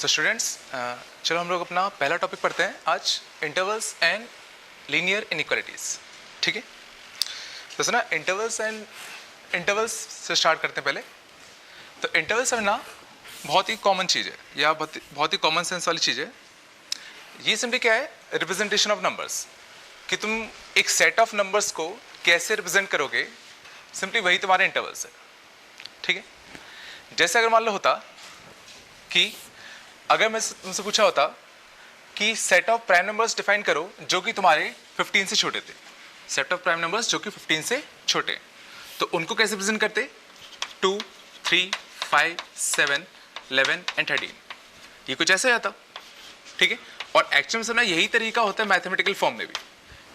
So students, चलो हम लोग अपना पहला टॉपिक पढ़ते हैं आज, इंटरवल्स एंड लीनियर इनइक्वालिटीज़। ठीक है, तो सुना इंटरवल्स से स्टार्ट करते हैं पहले। तो इंटरवल्स ना बहुत ही कॉमन चीज़ है, या बहुत ही कॉमन सेंस वाली चीज़ है। ये सिंपली क्या है, रिप्रेजेंटेशन ऑफ नंबर्स, कि तुम एक सेट ऑफ नंबर्स को कैसे रिप्रेजेंट करोगे, सिंपली वही तुम्हारे इंटरवल्स है। ठीक है, जैसे अगर मान लो होता कि अगर मैं तुमसे पूछा होता कि set of prime numbers define करो जो कि तुम्हारे 15 से छोटे थे, सेट ऑफ प्राइम नंबर्स जो कि 15 से छोटे, तो उनको कैसे प्रेजेंट करते? 2, 3, 5, 7, 11 एंड 13, ये कुछ ऐसे आता। ठीक है, और एक्चुअल में समझना यही तरीका होता है मैथमेटिकल फॉर्म में भी,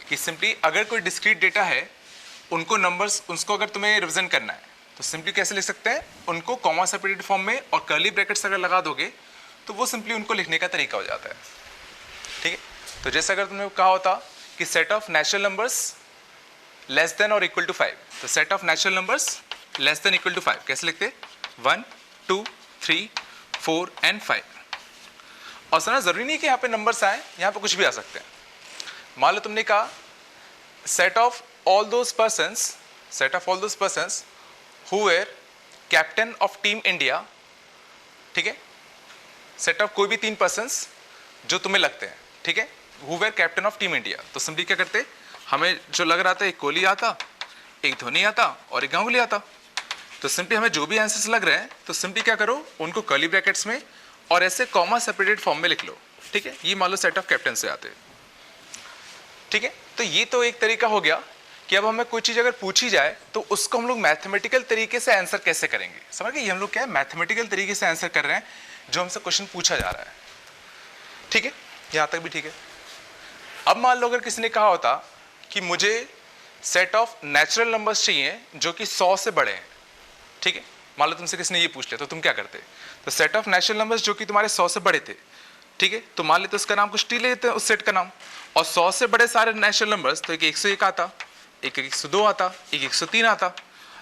कि सिंपली अगर कोई डिस्क्रीट डेटा है, उनको नंबर्स, उसको अगर तुम्हें रिप्रेजेंट करना है तो सिंपली कैसे लिख सकते हैं, उनको कॉमा सेपरेटेड फॉर्म में और कर्ली ब्रैकेट्स अगर लगा दोगे तो वो सिंपली उनको लिखने का तरीका हो जाता है। ठीक है, तो जैसे अगर तुमने कहा होता कि set of natural numbers less than और इक्वल टू 5, तो set of natural numbers less than equal to 5 कैसे लिखते? 1, 2, 3, 4 एंड 5। और सुना जरूरी नहीं कि यहाँ पे नंबर्स आए, यहाँ पे कुछ भी आ सकते हैं। मान लो तुमने कहा set of all those persons who were captain of team India. ठीक है, सेट ऑफ कोई भी 3 पर्सन्स जो तुम्हें लगते हैं, ठीक है, who were captain of team India. तो सिंपली क्या करते, हमें जो लग रहा था एक कोहली आता, एक धोनी आता और एक गांगुली आता, तो सिंपली हमें जो भी आंसर्स लग रहे हैं तो सिंपली क्या करो, उनको कर्ली ब्रैकेट्स में और ऐसे कॉमा सेपरेटेड फॉर्म में लिख लो। ठीक है, ये मान लो सेट ऑफ कैप्टन से आते। ठीक है, तो ये तो एक तरीका हो गया कि अब हमें कोई चीज़ अगर पूछी जाए तो उसको हम लोग मैथमेटिकल तरीके से आंसर कैसे करेंगे। समझ गए, ये हम लोग क्या है, मैथमेटिकल तरीके से आंसर कर रहे हैं जो हमसे क्वेश्चन पूछा जा रहा है। ठीक है, यहाँ तक भी ठीक है। अब मान लो अगर किसी ने कहा होता कि मुझे सेट ऑफ नेचुरल नंबर्स चाहिए जो कि 100 से बड़े हैं। ठीक है, मान लो तुमसे किसी ने ये पूछ लिया तो तुम क्या करते? तो सेट ऑफ नेचुरल नंबर्स जो कि तुम्हारे 100 से बड़े थे, ठीक है, तो मान लेते उसका नाम कुछ टी लेते हैं, उस सेट का नाम, और 100 से बड़े सारे नेचुरल नंबर्स, तो एक 101 आता, एक 102 आता, एक 103 आता।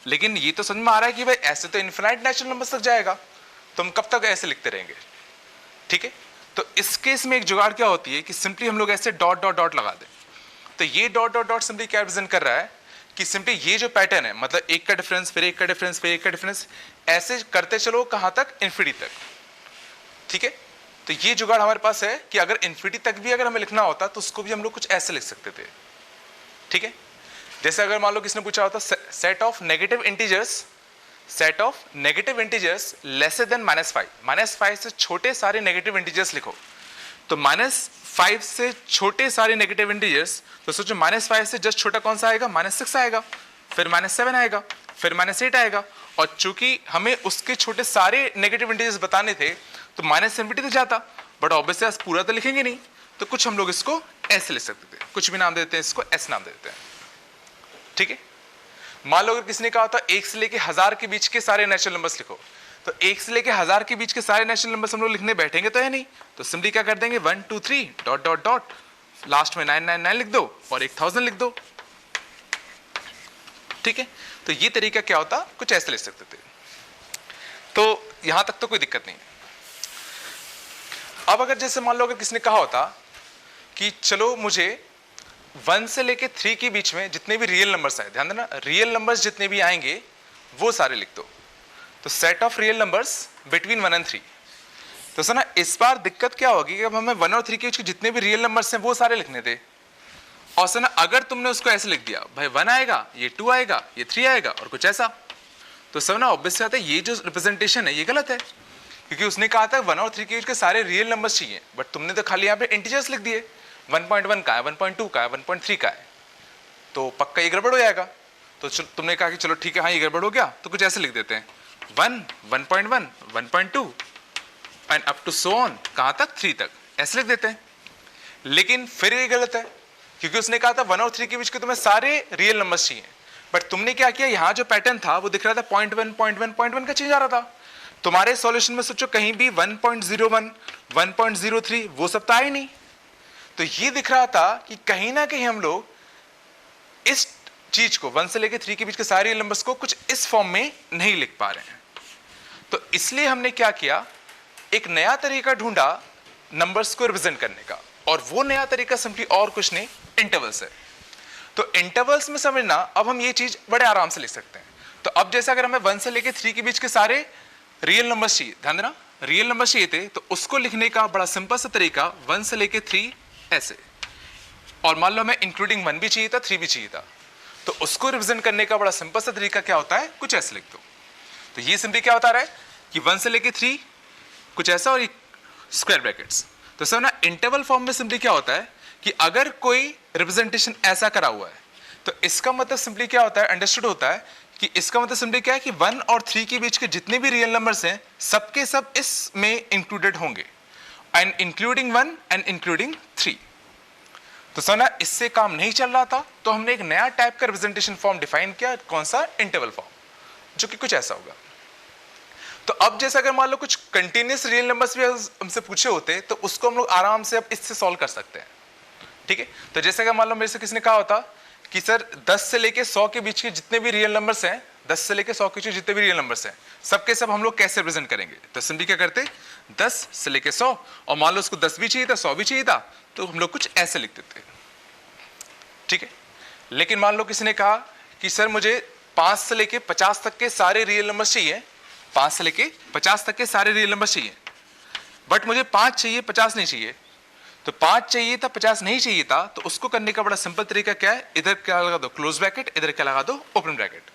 लेकिन ये तो समझ में आ रहा है कि भाई ऐसे तो इन्फिनाइट नेचुरल नंबर्स तक जाएगा, तो हम कब तक ऐसे लिखते रहेंगे। ठीक है, तो इस केस में एक जुगाड़ क्या होती है कि सिंपली हम लोग ऐसे डॉट डॉट डॉट लगा दें। तो ये डॉट डॉट डॉट सिंपली क्या रिप्रेजेंट कर रहा है कि सिंपली ये जो पैटर्न है, मतलब एक का डिफरेंस, फिर एक का डिफरेंस, फिर एक का डिफरेंस, ऐसे करते चलो कहाँ तक, इन्फिनिटी तक। ठीक है, तो ये जुगाड़ हमारे पास है कि अगर इन्फिनिटी तक भी अगर हमें लिखना होता तो उसको भी हम लोग कुछ ऐसे लिख सकते थे। ठीक है, जैसे अगर मान लो किसने पूछा होता set of negative integers lesser than -5, -5 से छोटे सारे नेगेटिव इंटीजर्स लिखो। तो -5 से छोटे सारे नेगेटिव इंटीजर्स, तो सोचो -5 से जस्ट छोटा कौन सा आएगा, -6 आएगा, फिर -7 आएगा, फिर -8 आएगा। और चूंकि हमें उसके छोटे सारे नेगेटिव इंटीजर्स बताने थे तो -7 तो जाता, बट ऑब्वियसली आज पूरा तो लिखेंगे नहीं, तो कुछ हम लोग इसको ऐसे लिख सकते थे, कुछ भी नाम देते हैं, इसको एस नाम देते हैं। ठीक है, मान लो अगर किसी ने कहा था 1 से लेके 1000 के बीच के सारे नेचुरल नंबर्स लिखो, तो 1 से लेके 1000 के बीच के सारे नेचुरल नंबर्स हम लोग लिखने बैठेंगे तो है नहीं, तो सिंपली क्या कर देंगे, 1, 2, 3 डॉट डॉट डॉट, लास्ट में 999 लिख दो और 1000 लिख दो। ठीक है, तो ये तरीका क्या होता, कुछ ऐसे लिख सकते थे। तो यहां तक तो कोई दिक्कत नहीं है। अब अगर जैसे मान लो अगर किसने कहा होता कि चलो मुझे 1 से लेके 3 के बीच में जितने भी रियल नंबर्स आए, ध्यान देना, रियल नंबर्स जितने भी आएंगे वो सारे लिख दो। तो set of real numbers between 1 and 3। तो सुना, इस बार दिक्कत क्या होगी कि अब हमें 1 और 3 के बीच के जितने भी रियल नंबर्स हैं वो सारे लिखने थे। और सुना, अगर तुमने उसको ऐसे लिख दिया, भाई 1 आएगा, ये 2 आएगा, ये 3 आएगा और कुछ ऐसा, तो सब ना ऑब्वियस आता है ये जो रिप्रेजेंटेशन है ये गलत है, क्योंकि उसने कहा था 1 और 3 के बीच के सारे रियल नंबर्स चाहिए, बट तुमने तो खाली यहाँ पे इंटीजर्स लिख दिए। 1.1 का है, 1.2 का है, 1.3 का है, तो पक्का ये गड़बड़ हो जाएगा। तो तुमने कहा कि चलो ठीक है, हाँ ये गड़बड़ हो गया, तो कुछ ऐसे लिख देते हैं 1, 1.1, 1.2 and up to so on, कहाँ तक, 3 तक, ऐसे लिख देते हैं। लेकिन फिर ये गलत है, क्योंकि उसने कहा था 1 और 3 के बीच के तुम्हें सारे रियल नंबर्स चाहिए, बट तुमने क्या किया, यहाँ जो पैटर्न था वो दिख रहा था 0.1, 0.1, 0.1 का चेंज आ रहा था। तुम्हारे सॉल्यूशन में सोचो कहीं भी 1.01, 1.03 वो सब तो आए नहीं। तो ये दिख रहा था कि कहीं ना कहीं हम लोग इस चीज को 1 से लेकर 3 के बीच के सारे नंबर्स को कुछ इस फॉर्म में नहीं लिख पा रहे हैं। तो इसलिए हमने क्या किया एक नया तरीका ढूंढा नंबर्स को रिप्रेजेंट करने का, और वो नया तरीका सिंपली और कुछ नहीं, इंटरवल्स है। तो इंटरवल्स में समझना, अब हम ये चीज बड़े आराम से लिख सकते हैं। तो अब जैसे अगर हमें 1 से लेके 3 के बीच के सारे रियल नंबर्स चाहिए, ध्यान देना, रियल नंबर चाहिए थे, तो उसको लिखने का बड़ा सिंपल सा तरीका 1 से लेके 3 ऐसे, और मान लो हमें इंक्लूडिंग 1 भी चाहिए था, 3 भी चाहिए था, तो उसको रिप्रेजेंट करने का बड़ा सिंपल सा तरीका क्या होता है, कुछ ऐसे लिख दो। तो ये सिंपली क्या होता है कि 1 से लेके 3 कुछ ऐसा, और स्क्वायर ब्रैकेट्स। तो सब ना इंटरवल फॉर्म में सिंपली क्या होता है कि अगर कोई रिप्रेजेंटेशन ऐसा करा हुआ है, तो इसका मतलब सिंपली क्या होता है, अंडरस्टूड होता है कि इसका मतलब सिंपली क्या है कि 1 और 3 के बीच के जितने भी रियल नंबर्स हैं सबके सब इसमें इंक्लूडेड होंगे, एंड इंक्लूडिंग 1 एंड इंक्लूडिंग 3। तो सना इससे काम नहीं चल रहा था, तो हमने एक नया टाइप का रिप्रेजेंटेशन फॉर्म डिफाइन किया, कौन सा, इंटरवल फॉर्म, जो कि कुछ ऐसा होगा। तो अब जैसे अगर मान लो कुछ कंटिन्यूस रियल नंबर्स भी हमसे पूछे होते, तो उसको हम लोग आराम से अब इससे सॉल्व कर सकते हैं, ठीक है। तो जैसे अगर मान लो मेरे से किसी ने कहा होता कि सर 10 से लेके 100 के बीच के जितने भी रियल नंबर्स हैं, 10 से लेके 100 के बीच जितने भी रियल नंबर्स हैं, सबके सब हम लोग कैसे रिप्रेजेंट करेंगे, तो सिंपली क्या करते, 10 से लेके 100, और मान लो उसको 10 भी चाहिए था, 100 भी चाहिए था, तो हम लोग कुछ ऐसे लिख देते, ठीक है। लेकिन मान लो किसी ने कहा कि सर मुझे 5 से लेके 50 तक के सारे रियल नंबर्स चाहिए, 5 से लेके 50 तक के सारे रियल नंबर्स चाहिए, बट मुझे 5 चाहिए, 50 नहीं चाहिए। तो 5 चाहिए था, 50 नहीं चाहिए था, तो उसको करने का बड़ा सिंपल तरीका क्या है, इधर क्या लगा दो, क्लोज ब्रैकेट, इधर क्या लगा दो, ओपन ब्रैकेट।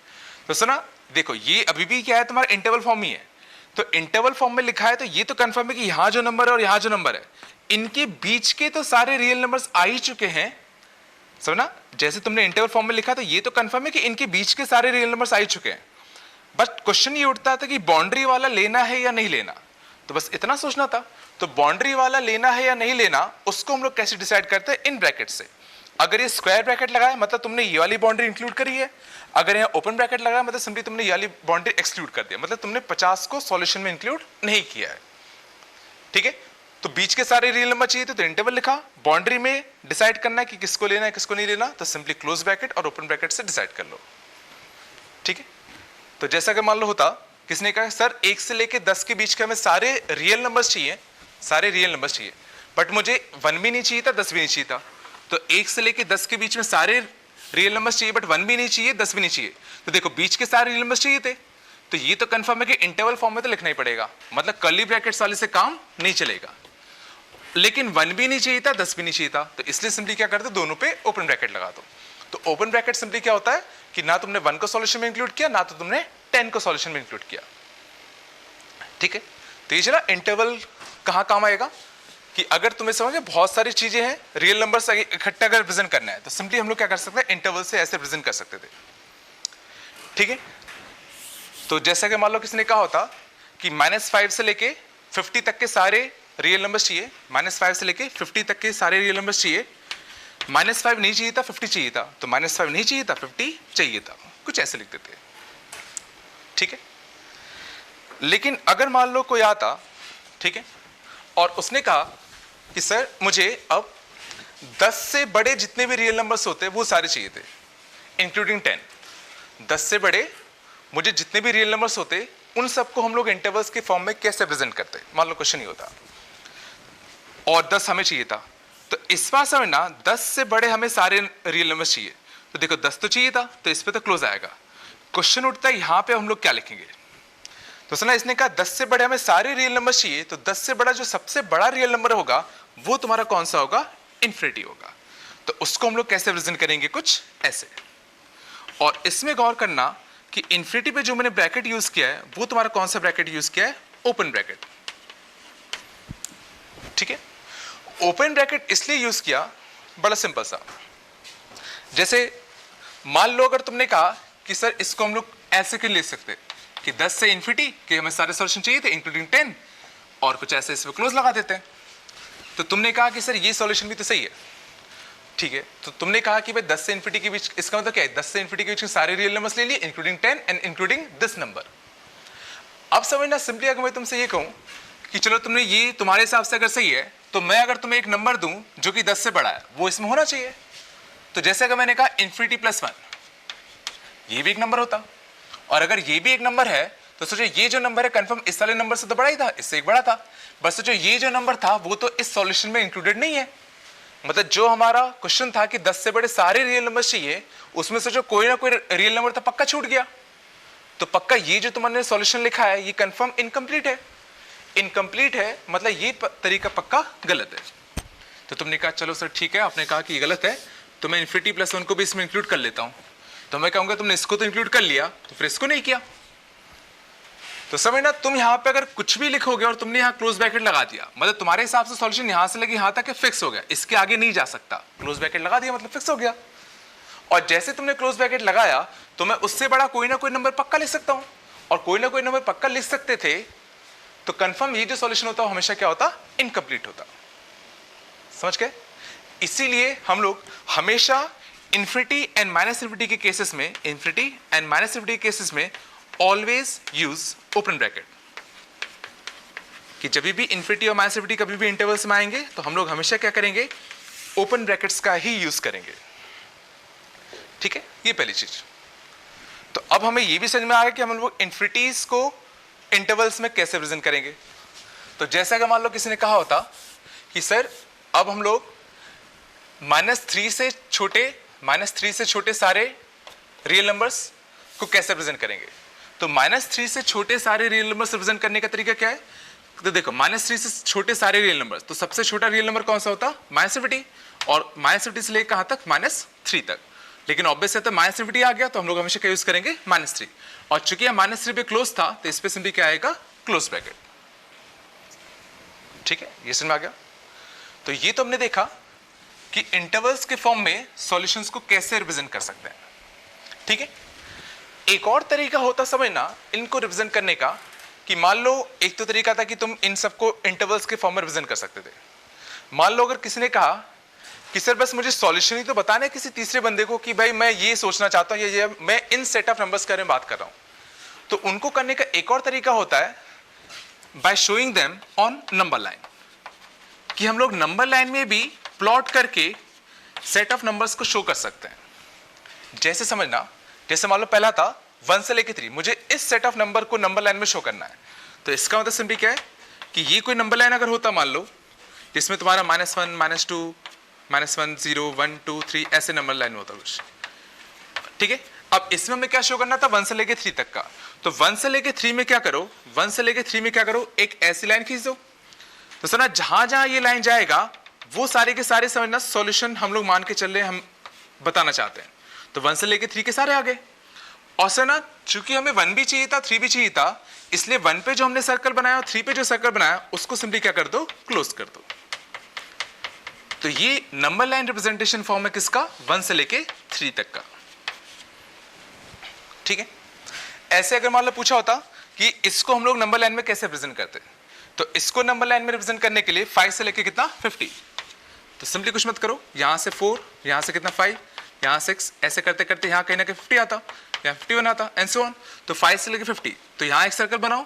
तो सुना, देखो ये अभी भी क्या है, तुम्हारा इंटरवल फॉर्म ही है। तो इंटरवल फॉर्म में लिखा है, तो ये तो कंफर्म है कि यहां जो नंबर है और यहां जो नंबर है, इनके बीच के तो सारे रियल नंबर्स आ ही चुके हैं, समझना। जैसे तुमने इंटरवल फॉर्म में लिखा, तो ये तो कंफर्म है कि इनके बीच के सारे रियल नंबर्स आ ही चुके हैं। बट क्वेश्चन ये उठता था कि बाउंड्री वाला लेना है या नहीं लेना, तो बस इतना सोचना था। तो बाउंड्री वाला लेना है या नहीं लेना, उसको हम लोग कैसे डिसाइड करते हैं, इन ब्रैकेट से। अगर ये स्क्वायर ब्रैकेट लगाया, मतलब तुमने ये वाली बाउंड्री इंक्लूड करी है, अगर यहाँ ओपन ब्रैकेट लगाया, मतलब सिंपली तुमने ये वाली बाउंड्री एक्सक्लूड कर दिया, मतलब तुमने 50 को सॉल्यूशन में इंक्लूड नहीं किया है, ठीक है। तो बीच के सारे रियल नंबर चाहिए थे, तो इंटरवल लिखा। बाउंड्री में डिसाइड करना है कि किसको लेना है किसको नहीं लेना, तो सिंपली क्लोज ब्रैकेट और ओपन ब्रैकेट से डिसाइड कर लो, ठीक है। तो जैसा कि मान लो होता, किसने कहा सर 1 से लेके 10 के बीच के हमें सारे रियल नंबर्स चाहिए, सारे रियल नंबर्स चाहिए, बट मुझे 1 भी नहीं चाहिए था, 10 भी नहीं चाहिए था। तो 1 से लेके 10 के बीच में सारे रियल नंबर्स चाहिए, बट 1 भी नहीं चाहिए, 10 भी नहीं चाहिए। तो देखो बीच के सारे रियल नंबर्स चाहिए थे, तो ये तो कंफर्म है कि इंटरवल फॉर्म में तो लिखना ही पड़ेगा, मतलब कर्ली ब्रैकेट्स वाले से काम नहीं चलेगा। लेकिन 1 भी नहीं चाहिए था, 10 भी नहीं चाहिए था, तो इसलिए सिंपली क्या करते, दोनों पे ओपन ब्रैकेट लगा दो। तो ओपन ब्रैकेट सिंपली क्या होता है कि ना तुमने 1 को सॉल्यूशन में इंक्लूड किया, ना तो तुमने 10 को सॉल्यूशन में इंक्लूड किया, ठीक है। तो ये चला इंटरवल कहां काम आएगा कि अगर तुम्हें समझ में बहुत सारी चीजें हैं, रियल नंबर्स इकट्ठा अगर रिप्रेजेंट करना है, तो सिंपली हम लोग क्या कर सकते हैं, इंटरवल से ऐसे रिप्रेजेंट कर सकते थे, ठीक है। तो जैसा कि मान लो किसी ने कहा होता कि -5 से लेके 50 तक के सारे रियल नंबर्स चाहिए, -5 से लेके 50 तक के सारे रियल नंबर्स चाहिए, -5 नहीं चाहिए था, 50 चाहिए था, तो -5 नहीं चाहिए था, 50 चाहिए था, कुछ ऐसे लिख देते, ठीक है। लेकिन अगर मान लो कोई आता, ठीक है, और उसने कहा कि सर मुझे अब 10 से बड़े जितने भी रियल नंबर्स होते हैं वो सारे चाहिए थे, इंक्लूडिंग 10। 10 से बड़े मुझे जितने भी रियल नंबर्स होते, उन सबको हम लोग इंटरवल्स के फॉर्म में कैसे प्रेजेंट करते, मान लो क्वेश्चन ये होता, और 10 हमें चाहिए था। तो इस बार समझना, 10 से बड़े हमें सारे रियल नंबर्स चाहिए, तो देखो 10 तो चाहिए था, तो इस पे तो क्लोज आएगा। क्वेश्चन उठता है यहाँ पे हम लोग क्या लिखेंगे, तो सुना इसने कहा 10 से बड़े हमें सारे रियल नंबर चाहिए, तो 10 से बड़ा जो सबसे बड़ा रियल नंबर होगा वो तुम्हारा कौन सा होगा, इन्फिनिटी होगा। तो उसको हम लोग कैसे प्रेजेंट करेंगे, कुछ ऐसे। और इसमें गौर करना कि इन्फिनिटी पे जो मैंने ब्रैकेट यूज किया है वो तुम्हारा कौन सा ब्रैकेट यूज किया है, ओपन ब्रैकेट, ठीक है। ओपन ब्रैकेट इसलिए यूज किया, बड़ा सिंपल सा, जैसे मान लो अगर तुमने कहा कि सर इसको हम लोग ऐसे क्यों ले सकते कि 10 से इन्फिनिटी के हमें सारे सॉल्यूशन चाहिए थे इंक्लूडिंग 10, और कुछ ऐसे इसमें क्लोज लगा देते हैं। तो तुमने कहा कि सर ये सॉल्यूशन भी तो सही है, ठीक है। तो तुमने कहा कि भाई 10 से इन्फिनिटी के बीच, इसका मतलब क्या है, 10 से इन्फिनिटी के बीच सारे रियल नंबर्स ले लिए including 10 and including this number. अब समझना, सिंपली अगर मैं तुमसे ये कहूं कि चलो तुमने ये तुम्हारे हिसाब से अगर सही है, तो मैं अगर तुम्हें एक नंबर दूं जो कि 10 से बड़ा है, वो इसमें होना चाहिए। तो जैसे अगर मैंने कहा इन्फिनिटी +1, ये भी एक नंबर होता, और अगर ये भी एक नंबर है तो सोचो ये जो नंबर है कंफर्म इस वाले नंबर से तो बड़ा ही था, इससे एक बड़ा था, बस सोचो ये जो नंबर था वो तो इस सॉल्यूशन में इंक्लूडेड नहीं है। मतलब जो हमारा क्वेश्चन था कि 10 से बड़े सारे रियल नंबर चाहिए, उसमें सोचो कोई ना कोई रियल नंबर तो पक्का छूट गया। तो पक्का ये जो तुमने सॉल्यूशन लिखा है ये कंफर्म इनकम्प्लीट है। इनकम्प्लीट है मतलब ये तरीका पक्का गलत है। तो तुमने कहा चलो सर ठीक है, आपने कहा कि ये गलत है तो मैं इन्फिनिटी प्लस 1 को भी इसमें इंक्लूड कर लेता हूं। तो मैं कहूंगा तुमने इसको तो इंक्लूड कर लिया तो फिर इसको नहीं किया। तो समझना, तुम यहां पे अगर कुछ भी लिखोगे और तुमने यहां क्लोज ब्रैकेट लगा दिया, मतलब तुम्हारे हिसाब से सॉल्यूशन यहां से लेके यहां तक फिक्स हो गया, इसके आगे नहीं जा सकता। क्लोज ब्रैकेट लगा दिया मतलब फिक्स हो गया। और जैसे तुमने क्लोज ब्रैकेट लगाया तो मैं उससे बड़ा कोई ना कोई नंबर पक्का लिख सकता हूं, और कोई ना कोई नंबर पक्का लिख सकते थे तो कंफर्म ये जो सॉल्यूशन होता है हमेशा क्या होता, इनकम्प्लीट होता। समझ गए? इसीलिए हम लोग हमेशा इन्फिनिटी एंड माइनस इन्फिनिटी के केसेस में, इन्फिनिटी एंड माइनस इन्फिनिटी के केसेस में ऑलवेज यूज ओपन ब्रैकेट। कि जब भी इन्फिनिटी और माइनस इन्फिनिटी कभी भी इंटरवल्स में आएंगे तो हम लोग हमेशा क्या करेंगे, ओपन ब्रैकेट्स का ही यूज करेंगे। ठीक है, ये पहली चीज। तो अब हमें ये भी समझ में आ गया कि हम लोग इन्फिनिटीज को इंटरवल्स में कैसे प्रेजेंट करेंगे। तो जैसा कि मान लो किसी ने कहा होता कि सर अब हम लोग -3 से छोटे सारे रियल नंबर्स को कैसे प्रेजेंट करेंगे। तो -3 से छोटे सारे रियल नंबर्स रिप्रेजेंट करने का तरीका क्या है, तो देखो -3 से छोटे सारे रियल नंबर्स, तो सबसे छोटा रियल नंबर कौन सा होता, -50, और -50 से लेकर कहां तक, -3 तक। लेकिन ऑब्वियस है तो -50 आ गया तो हम लोग हमेशा क्या यूज करेंगे, -3। और चूंकि यह -3 पे क्लोज था तो इस पे सिंपली क्या आएगा, क्लोज ब्रैकेट। ठीक है, ये समझ में आ गया। तो ये तो हमने देखा कि इंटरवल्स के फॉर्म में सॉल्यूशंस को कैसे रिप्रेजेंट कर सकते हैं। ठीक है, एक और तरीका होता समझना इनको रिप्रेजेंट करने का, कि मान लो एक तो तरीका था कि तुम इन सबको इंटरवल्स के फॉर्म में रिप्रेजेंट कर सकते थे। मान लो अगर किसी ने कहा कि सर बस मुझे सॉल्यूशन ही तो बताना है किसी तीसरे बंदे को कि भाई मैं ये सोचना चाहता हूं, ये मैं इन सेट ऑफ नंबर्स के बारे में बात कर रहा हूं, तो उनको करने का एक और तरीका होता है by showing them on number line. कि हम लोग नंबर लाइन में भी प्लॉट करके सेट ऑफ नंबर्स को शो कर सकते हैं। जैसे समझना, जैसे मान लो पहला था 1 से लेके 3, मुझे इस सेट ऑफ नंबर को नंबर लाइन में शो करना है। तो इसका मतलब सिंपली क्या है कि ये कोई नंबर लाइन अगर होता मान लो जिसमें तुम्हारा -1, -2, -1, 0, 1, 2, 3 ऐसे नंबर लाइन होता कुछ। ठीक है, अब इसमें हमें क्या शो करना था, 1 से लेके 3 तक का। तो 1 से लेके 3 में क्या करो, 1 से लेके 3 में क्या करो, एक ऐसी लाइन खींच दो। तो सुना, जहां जहां ये लाइन जाएगा वो सारे के सारे समझना सॉल्यूशन हम लोग मान के चल रहे हैं, हम बताना चाहते हैं। तो 1 से लेके 3 के सारे आ गए। और सना चूंकि हमें 1 भी चाहिए था 3 भी चाहिए था, इसलिए 1 पे जो हमने सर्कल बनाया और 3 पे जो सर्कल बनाया उसको सिंपली क्या कर दो, क्लोज कर दो। तो ये नंबर लाइन रिप्रेजेंटेशन फॉर्म है किसका, 1 से लेके 3 तक का। ठीक है, ऐसे अगर मान लो पूछा होता कि इसको हम लोग नंबर लाइन में कैसे रिप्रेजेंट करते हैं, तो इसको नंबर लाइन में रिप्रेजेंट करने के लिए 5 से लेके कितना, 50। तो सिंपली कुछ मत करो, यहां से 4, यहां से कितना 5, यहां 6, ऐसे करते करते यहां कहीं ना कहीं 50 आता, यहाँ 51 आता, एंड सो ऑन। तो 5 से लेके 50, तो यहां एक सर्कल बनाओ,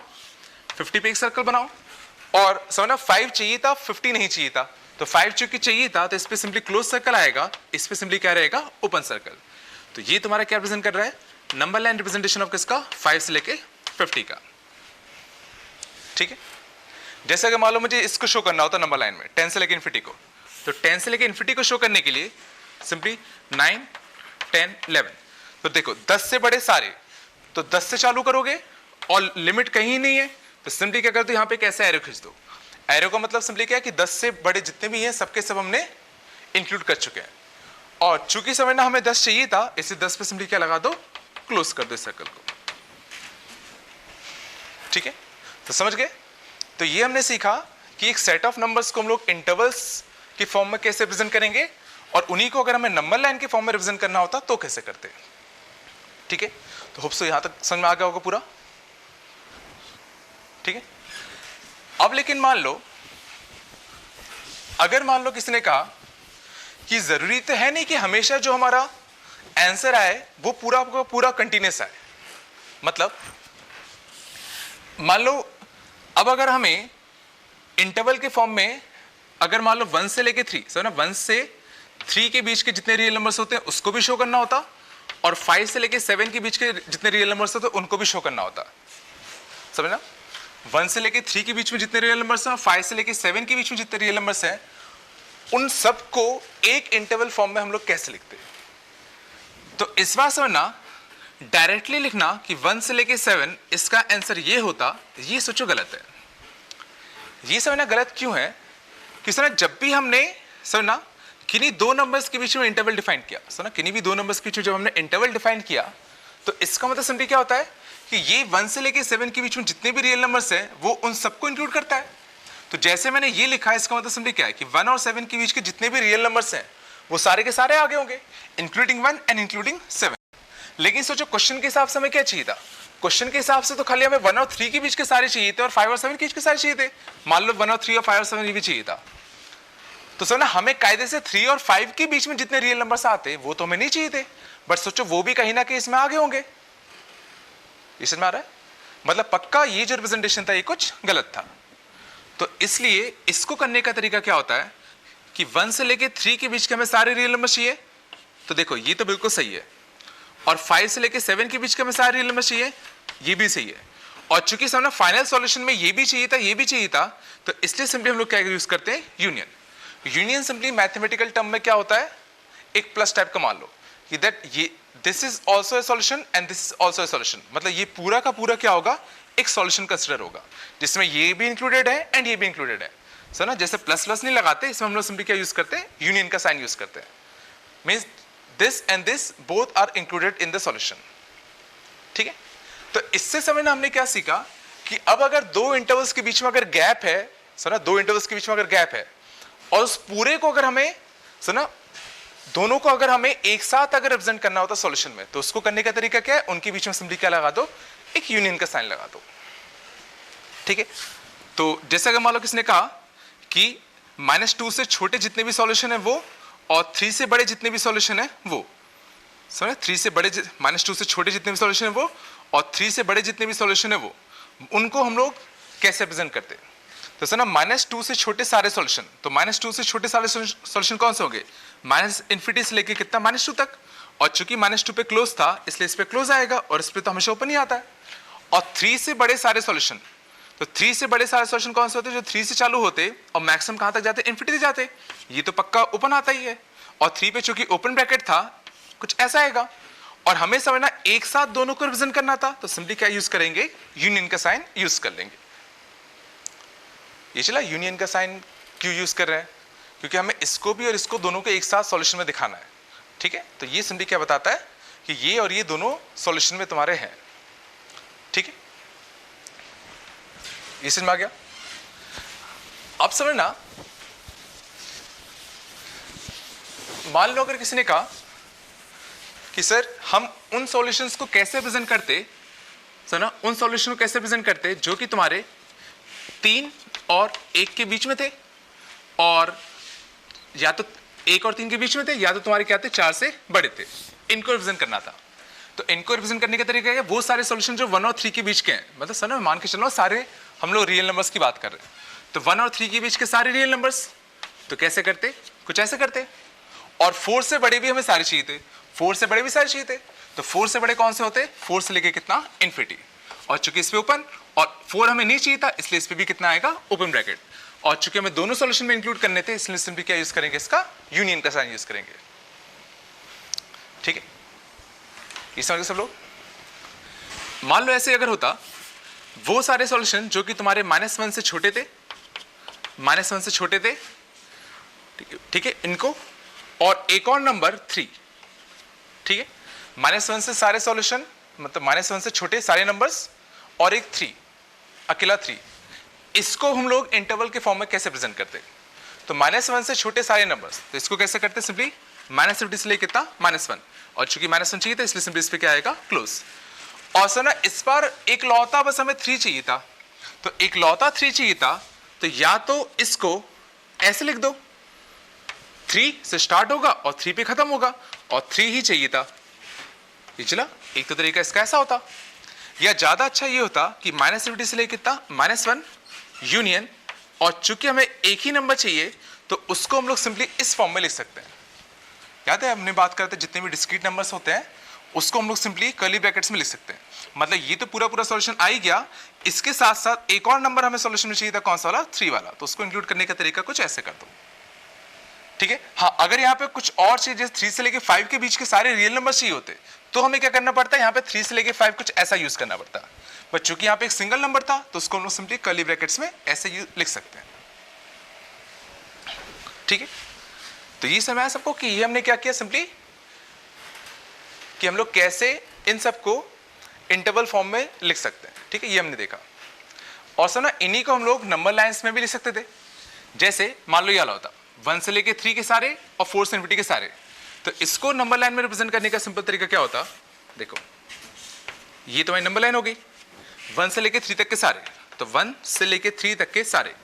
50 पे एक सर्कल बनाओ। और समझना 5 चाहिए था 50 नहीं चाहिए था, तो 5 चूंकि चाहिए था तो इस पे सिंपली क्लोज सर्कल आएगा, इस पे सिंपली क्या रहेगा, ओपन सर्कल। तो ये तुम्हारा क्या रिप्रेजेंट कर रहा है, नंबर लाइन रिप्रेजेंटेशन ऑफ किसका, 5 से लेके 50 का। ठीक है, जैसे अगर मान लो मुझे इसको शो करना होता नंबर लाइन में 10 से लेके इन्फिनिटी को, तो 10 से लेके इन्फिनिटी को शो करने के लिए सिंपली 9, 10, 11। तो देखो 10 से बड़े सारे, तो 10 से चालू करोगे और लिमिट कहीं नहीं है, तो सिंपली क्या कर दो, यहाँ पे कैसे एरो खींच दो। एरो का मतलब सिंपली क्या है कि 10 से बड़े जितने भी हैं सबके सब हमने इंक्लूड कर चुके हैं। और चूंकि समझना हमें 10 चाहिए था, इसे 10 पे सिंपली क्या लगा दो, क्लोज कर दो इस सर्कल को। ठीक है, तो समझ गए। तो ये हमने सीखा कि एक सेट ऑफ नंबर्स को हम लोग इंटरवल्स के फॉर्म में कैसे रिप्रेजेंट करेंगे, और उन्हीं को अगर हमें नंबर लाइन के फॉर्म में रिप्रेजेंट करना होता तो कैसे करते हैं। ठीक है, तो होप सो यहां तक समझ में आ गया होगा पूरा। ठीक है, अब लेकिन मान लो अगर मान लो किसी ने कहा कि जरूरी तो है नहीं कि हमेशा जो हमारा आंसर आए वो पूरा पूरा कंटिन्यूस आए। मतलब मान लो अब अगर हमें इंटरवल के फॉर्म में अगर मान लो 1 से लेके 3, सो ना 1 से 3 के बीच के जितने रियल नंबर्स होते हैं उसको भी शो करना होता, और 5 से लेके 7 के बीच के जितने रियल नंबर्स होते हैं उनको भी शो करना होता। समझना, 1 से लेके 3 के बीच में जितने रियल नंबर्स हैं और 5 से लेके 7 के बीच में जितने रियल नंबर्स हैं उन सबको एक इंटरवल फॉर्म में हम लोग कैसे लिखते हैं। तो इस बार समझना, डायरेक्टली लिखना कि 1 से लेके 7 इसका आंसर ये होता, ये सोचो गलत है। ये समझना गलत क्यों है कि समझना जब भी हमने समझना किन्हीं दो नंबर्स के बीच में इंटरवल डिफाइन किया, समझना किन्हीं भी दो नंबर्स के बीच में जब हमने इंटरवल डिफाइन किया तो इसका मतलब सिंपली क्या होता है कि ये 1 से लेके 7 के बीच में जितने भी रियल नंबर्स हैं वो उन सबको इंक्लूड करता है। तो जैसे मैंने ये लिखा है इसका मतलब सिंपली क्या है कि 1 और 7 के बीच के जितने भी रियल नंबर्स हैं वो सारे के सारे आगे होंगे, इंक्लूडिंग 1 एंड इंक्लूडिंग 7। लेकिन सोचो क्वेश्चन के हिसाब से हमें क्या चाहिए था, क्वेश्चन के हिसाब से तो खाली हमें 1 और 3 के बीच के सारे चाहिए थे और 5 और 7 के बीच के सारे चाहिए थे। मान लो 1 और 3 और 5 और 7 ये भी चाहिए था, तो समझना हमें कायदे से 3 और 5 के बीच में जितने रियल नंबर्स आते वो तो हमें नहीं चाहिए थे, बट सोचो वो भी कहीं ना कहीं इसमें आगे होंगे। ये समझ में आ रहा है, मतलब पक्का ये जो रिप्रेजेंटेशन था ये कुछ गलत था। तो इसलिए इसको करने का तरीका क्या होता है कि 1 से लेके 3 के बीच के हमें सारे रियल नंबर चाहिए, तो देखो ये तो बिल्कुल सही है, और 5 से लेके 7 के बीच के हमें सारे रियल नंबर चाहिए, ये भी सही है। और चूंकि समझना फाइनल सॉल्यूशन में ये भी चाहिए था ये भी चाहिए था, तो इसलिए सिंपली हम लोग क्या यूज करते हैं, union. Union simply mathematical term में क्या होता है, एक प्लस टाइप का मान लो कि दैट ये this is also a solution and this is also a solution, मतलब ये पूरा का पूरा क्या होगा, एक सॉल्यूशन कंसिडर होगा जिसमें ये भी इंक्लूडेड है एंड ये भी इंक्लूडेड है। सो ना जैसे प्लस प्लस नहीं लगाते, इसमें हम लोग सिंपली क्या यूज करते हैं, यूनियन का साइन यूज करते हैं, means this and this both are included in the solution. ठीक है, तो इससे समझना हमने क्या सीखा कि अब अगर दो इंटरवल्स के बीच में अगर गैप है, सुना दो इंटरवल्स के बीच में अगर गैप है और उस पूरे को अगर हमें सुना दोनों को अगर हमें एक साथ अगर रिप्रेजेंट करना होता सॉल्यूशन में, तो उसको करने का तरीका क्या है, उनके बीच में सिंपली क्या लगा दो, एक यूनियन का साइन लगा दो। ठीक है, तो जैसे अगर मान लो किसने कहा कि -2 से छोटे जितने भी सॉल्यूशन है वो और 3 से बड़े जितने भी सॉल्यूशन है वो, समझे, 3 से बड़े -2 से छोटे जितने भी सॉल्यूशन है वो और 3 से बड़े जितने भी सॉल्यूशन है वो, उनको हम लोग कैसे रिप्रेजेंट करते हैं। तो सर ना -2 से छोटे सारे सॉल्यूशन, तो -2 से छोटे सारे सॉल्यूशन कौन से होंगे, -इन्फिनिटी से लेके कितना -2 तक, और चूंकि -2 पे क्लोज था इसलिए इस पे क्लोज आएगा और इस पे तो हमेशा ओपन ही आता है। और 3 से बड़े सारे सॉल्यूशन, तो 3 से बड़े सारे सॉल्यूशन कौन से होते हैं, जो 3 से चालू होते और मैक्सिमम कहां तक जाते, इन्फिनिटी जाते, ये तो पक्का ओपन आता ही है। और 3 पे चूंकि ओपन ब्रैकेट था कुछ ऐसा आएगा, और हमें समझना एक साथ दोनों को रिप्रेजेंट करना था, तो सिंपली क्या यूज करेंगे, यूनियन का साइन यूज कर लेंगे। ये चला, यूनियन का साइन क्यों यूज कर रहे हैं, क्योंकि हमें इसको भी और इसको दोनों को एक साथ सॉल्यूशन में दिखाना है। ठीक है, तो ये सिंपली क्या बताता है कि ये और ये दोनों सॉल्यूशन में तुम्हारे हैं। ठीक है, ये समझ में आ गया। अब समझना, मान लो अगर किसी ने कहा कि सर हम उन सॉल्यूशंस को कैसे प्रेजेंट करते, सुना उन सॉल्यूशन को कैसे प्रेजेंट करते जो कि तुम्हारे 3 और 1 के बीच में थे, और या तो 1 और 3 के बीच में थे, या तो तुम्हारे क्या थे 4 से बड़े थे, इनको रिप्रेजेंट करना था। तो इनको रिप्रेजेंट करने का तरीका है वो सारे सॉल्यूशन जो 1 और 3 के बीच के हैं, मतलब सर मान के चलो सारे हम लोग रियल नंबर्स की बात कर रहे हैं, तो 1 और 3 के बीच के सारे रियल नंबर्स, तो कैसे करते, कुछ ऐसे करते। और 4 से बड़े भी हमें सारे चाहिए थे, 4 से बड़े भी सारे चाहिए थे, तो 4 से बड़े कौन से होते, 4 से लेके कितना, इन्फिनिटी, और चूंकि इस पे ओपन और 4 हमें नहीं चाहिए था इसलिए इस पे भी कितना आएगा, ओपन ब्रैकेट, और चूंकि हमें दोनों सॉल्यूशन में इंक्लूड करने थे इसलिए सिंपली क्या यूज करेंगे, इसका यूनियन का साइन यूज करेंगे। ठीक है, ये समझ गए सब लोग। मान लो ऐसे अगर होता, वो सारे सॉल्यूशन जो कि तुम्हारे -1 से छोटे थे, -1 से छोटे थे, ठीक है, इनको, और एक और नंबर 3, ठीक है, -1 से सारे सॉल्यूशन, मतलब -1 से छोटे सारे नंबर्स, और एक 3, अकेला 3, इसको हम लोग इंटरवल के फॉर्म में कैसे प्रेजेंट करते, तो -1 से छोटे सारे नंबर्स, तो इसको कैसे करते, सिंपली -50 से लेके कितना, -1, और चूंकि -1 चाहिए था इसलिए सिंपली इस पे क्या आएगा, क्लोज। और सर ना इस बार एक लौता बस हमें 3 चाहिए था, तो एक लौता 3 चाहिए था, तो या तो इसको ऐसे लिख दो, 3 से स्टार्ट होगा और 3 पे खत्म होगा, और 3 ही चाहिए था। ये चला, एक तो तरीका इसका ऐसा होता, या ज्यादा अच्छा ये होता कि -50 से लेके कितना, -1 यूनियन, और चूंकि हमें एक ही नंबर चाहिए तो उसको हम लोग सिंपली इस फॉर्म में लिख सकते हैं। याद है हमने बात करते जितने भी डिस्क्रीट नंबर्स होते हैं उसको हम लोग सिंपली कर्ली ब्रैकेट्स में लिख सकते हैं। मतलब ये तो पूरा पूरा सॉल्यूशन आ ही गया, इसके साथ साथ एक और नंबर हमें सॉल्यूशन में चाहिए था, कौन सा वाला, 3 वाला, तो उसको इंक्लूड करने का तरीका कुछ ऐसे कर दो, ठीक है। हाँ, अगर यहाँ पे कुछ और चाहिए, जैसे 3 से लेके 5 के बीच के सारे रियल नंबर चाहिए होते, तो हमें क्या करना पड़ता है, यहाँ पे 3 से लेके 5 कुछ ऐसा यूज करना पड़ता है। बट चूंकि यहाँ पे एक सिंगल नंबर था, तो उसको हम लोग सिंपली कर्ली ब्रैकेट्स में ऐसे लिख सकते हैं, ठीक है। तो ये समझ आया सबको कि ये हमने क्या किया सिंपली, कि हम लोग कैसे इन सबको इंटरवल फॉर्म में लिख सकते हैं, ठीक है, ये हमने देखा। और सर ना, इन्हीं को हम लोग नंबर लाइंस में भी लिख सकते थे। जैसे मान लो ये वाला होता 1 से लेके 3 के सारे और 4 से इन्फिनिटी के सारे, तो इसको नंबर लाइन में रिप्रेजेंट करने का सिंपल तरीका क्या होता, देखो ये तो नंबर लाइन हो गई 1 से लेके 3 तक के सारे, तो 1 से लेके 3 तक के सारे,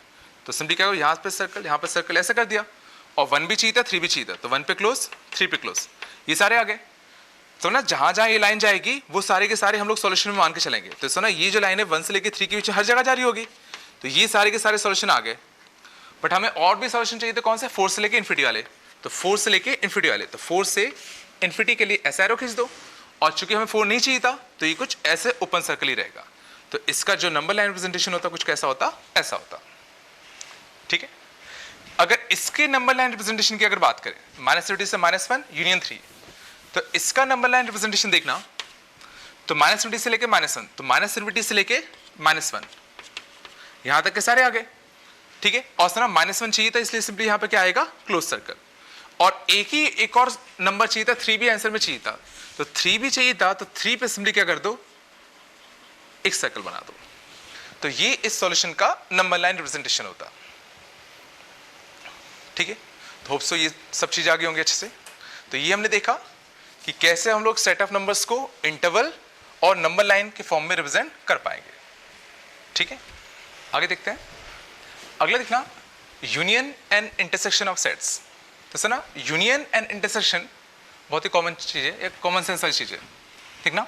तो सिंपली क्या हो, यहाँ पे सर्कल ऐसे कर दिया, और 1 भी चाहिए था 3 भी चाहिए था, तो 1 पे क्लोज 3 पे क्लोज, ये सारे आ गए। तो ना जहां जहां ये लाइन जाएगी वो सारे के सारे हम लोग सॉल्यूशन में मान के चलेंगे। तो सुना, ये जो लाइन है 1 से लेके 3 के बीच हर जगह जारी होगी, तो ये सारे के सारे सॉल्यूशन आ गए। बट हमें और भी सॉल्यूशन चाहिए थे, कौन से, 4 से लेके इन्फिनिटी वाले, तो 4 से लेके इन्फिनिटी वाले, तो 4 से इन्फिनिटी के लिए ऐसा एरो खींच दो, और चूंकि हमें 4 नहीं चाहिए था, तो ये कुछ ऐसे ओपन सर्कल ही रहेगा। तो इसका जो नंबर लाइन रिप्रेजेंटेशन होता कुछ कैसा होता, ऐसा होता, ठीक है। अगर इसके नंबर लाइन रिप्रेजेंटेशन की अगर बात करें, -30 से -1 यूनियन 3, तो इसका नंबर लाइन रिप्रेजेंटेशन देखना, तो -20 से लेके -1, तो -70 से लेके -1 यहां तक के सारे आ गए, ठीक है। और सुना, -1 चाहिए था, इसलिए सिंपली यहां पे क्या आएगा, क्लोज सर्कल। और एक और नंबर चाहिए था, 3 भी आंसर में चाहिए था, तो 3 भी चाहिए था, तो 3 पे सिंपली क्या कर दो, एक सर्कल बना दो। तो ये इस सॉल्यूशन का नंबर लाइन रिप्रेजेंटेशन होता, ठीक है। तो होप सो ये सब चीज आ गई होंगी अच्छे से। तो ये हमने देखा कि कैसे हम लोग सेट ऑफ नंबर्स को इंटरवल और नंबर लाइन के फॉर्म में रिप्रेजेंट कर पाएंगे, ठीक है। आगे देखते हैं, अगला देखना, union and intersection of sets. तो सुना, यूनियन एंड इंटरसेक्शन बहुत ही कॉमन चीज है, एक कॉमन सेंस वाली चीज है, ठीक ना।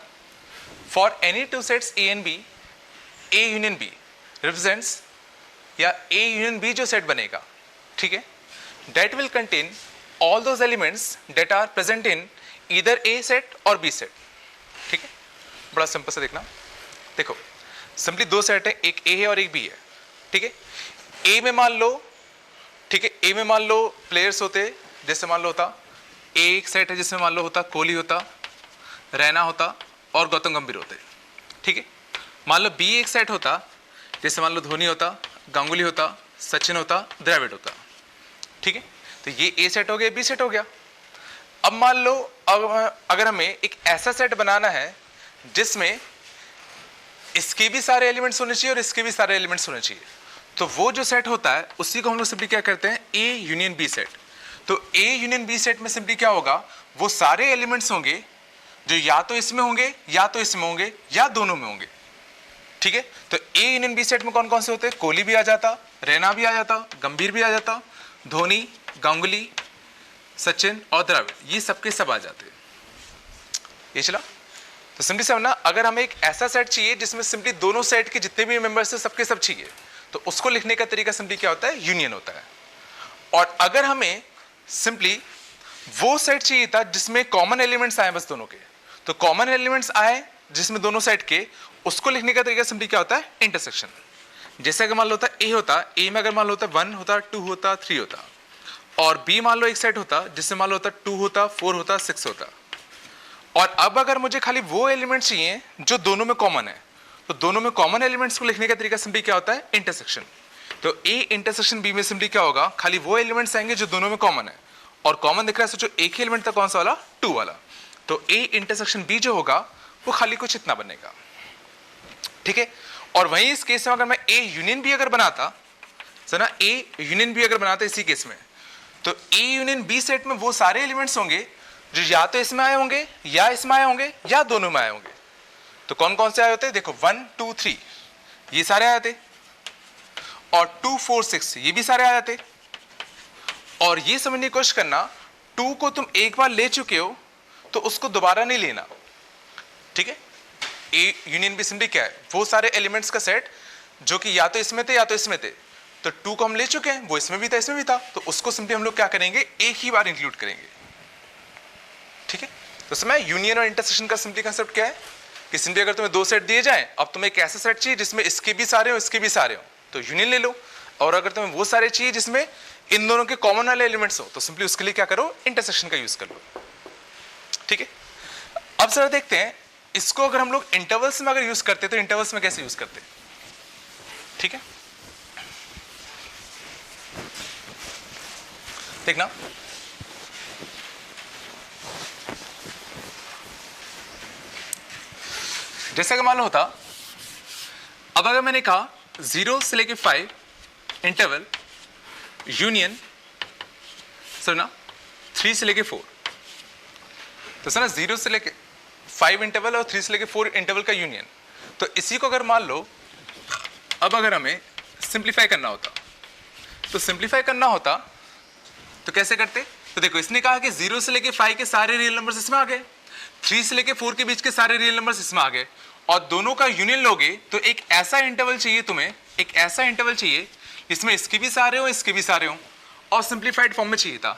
For any two sets A and B, A union B represents, या ए यूनियन बी जो सेट बनेगा, ठीक है, that will contain all those elements that are present in either A set or B set, ठीक है। बड़ा simple से देखना, देखो सिंपली 2 सेट है, एक A है और एक B है, ठीक है। A में मान लो, ठीक है, A में मान लो प्लेयर्स होते, जैसे मान लो होता A एक सेट है जिसमें मान लो होता कोहली होता, रैना होता और गौतम गंभीर होते, ठीक है। मान लो B एक सेट होता, जैसे मान लो धोनी होता, गांगुली होता, सचिन होता, द्रविड़ होता, ठीक है। तो ये ए सेट हो गया, बी सेट हो गया। अब मान लो अगर हमें एक ऐसा सेट बनाना है जिसमें इसके भी सारे एलिमेंट्स होने चाहिए और इसके भी सारे एलिमेंट्स होने चाहिए, तो वो जो सेट होता है उसी को हम लोग सिंपली क्या करते हैं, ए यूनियन बी सेट। तो ए यूनियन बी सेट में सिंपली क्या होगा, वो सारे एलिमेंट्स होंगे जो या तो इसमें होंगे या तो इसमें होंगे या दोनों में होंगे, ठीक है। तो ए यूनियन बी सेट में कौन कौन से होते हैं, कोहली भी आ जाता, रैना भी आ जाता, गंभीर भी आ जाता, धोनी, गांगुली, सचिन और द्रविड़, ये सबके सब आ जाते हैं, ये चला। तो सिंपली समझना, अगर हमें एक ऐसा सेट चाहिए जिसमें सिंपली दोनों सेट के जितने भी मेंबर्स हैं सबके सब चाहिए, तो उसको लिखने का तरीका सिंपली क्या होता है, यूनियन होता है। और अगर हमें सिंपली वो सेट चाहिए था जिसमें कॉमन एलिमेंट्स आए बस दोनों के, तो कॉमन एलिमेंट्स आए जिसमें दोनों सेट के, उसको लिखने का तरीका सिंपली क्या होता है, इंटरसेक्शन। जैसे अगर मान लो होता ए होता, ए में अगर मान लो होता 1 होता, 2 होता, 3 होता, और बी मान लो एक सेट होता जिससे मान लो होता 2 होता, 4 होता, 6 होता। और अब अगर मुझे खाली वो एलिमेंट चाहिए जो दोनों में कॉमन है, तो दोनों में कॉमन एलिमेंट्स को लिखने का तरीका सिंपली क्या होता है, इंटरसेक्शन। तो ए इंटरसेक्शन बी में सिंपली क्या होगा, खाली वो एलिमेंट्स आएंगे जो दोनों में कॉमन है, और कॉमन दिख रहा है सोचो एक ही एलिमेंट था, कौन सा वाला, 2 वाला। तो ए इंटरसेक्शन बी जो होगा वो खाली कुछ इतना बनेगा, ठीक है। और वहीं इस केस में अगर मैं ए यूनियन बी अगर बनाता, सुना, ए यूनियन बी अगर बनाता इसी केस में, तो ए यूनियन बी सेट में वो सारे एलिमेंट्स होंगे जो या तो इसमें आए होंगे या इसमें आए होंगे या दोनों में आए होंगे। तो कौन कौन से आए होते हैं, देखो 1 2 3 ये सारे आए थे, और 2 4 6 ये भी सारे आ जाते। और ये समझने की कोशिश करना, 2 को तुम एक बार ले चुके हो तो उसको दोबारा नहीं लेना, ठीक है। ए यूनियन बी सिंपली क्या है, वो सारे एलिमेंट्स का सेट जो कि या तो इसमें थे या तो इसमें थे, तो 2 को हम ले चुके हैं, वो इसमें भी था इसमें भी था, तो उसको सिंपली हम लोग क्या करेंगे, एक ही बार इंक्लूड करेंगे, ठीक है। तो तो समय यूनियन और इंटरसेक्शन का सिंपली कंसेप्ट क्या है कि सिंपली अगर तुम्हें दो सेट दिए जाएं, अब तुम्हें एक ऐसा सेट चाहिए जिसमें इसके भी सारे हो इसके भी सारे हो, तो यूनियन ले लो। और अगर तुम्हें वो सारे चाहिए जिसमें इन दोनों के कॉमन वाले एलिमेंट्स हो, तो सिंपली उसके लिए क्या करो, इंटरसेक्शन का यूज कर लो। ठीक है, अब जरा देखते हैं इसको अगर हम लोग इंटरवल्स में अगर यूज करते तो इंटरवल्स में कैसे यूज करते। ठीक है, देखना जैसे अगर मान लो होता, अब अगर मैंने कहा 0 से लेके 5 इंटरवल यूनियन सुना 3 से लेके 4, तो सुना 0 से लेके 5 इंटरवल और 3 से लेके 4 इंटरवल का यूनियन। तो इसी को अगर मान लो अब अगर हमें सिंप्लीफाई करना होता, तो सिंप्लीफाई करना होता तो कैसे करते। तो देखो इसने कहा कि 0 से लेके 5 के सारे रियल नंबर्स इसमें आ गए, 3 से लेके 4 के बीच के सारे रियल नंबर्स इसमें आ गए, और दोनों का यूनियन लोगे तो एक ऐसा इंटरवल चाहिए तुम्हें, एक ऐसा इंटरवल चाहिए इसमें इसके भी सारे हो इसके भी सारे हो, और सिंप्लीफाइड फॉर्म में चाहिए था।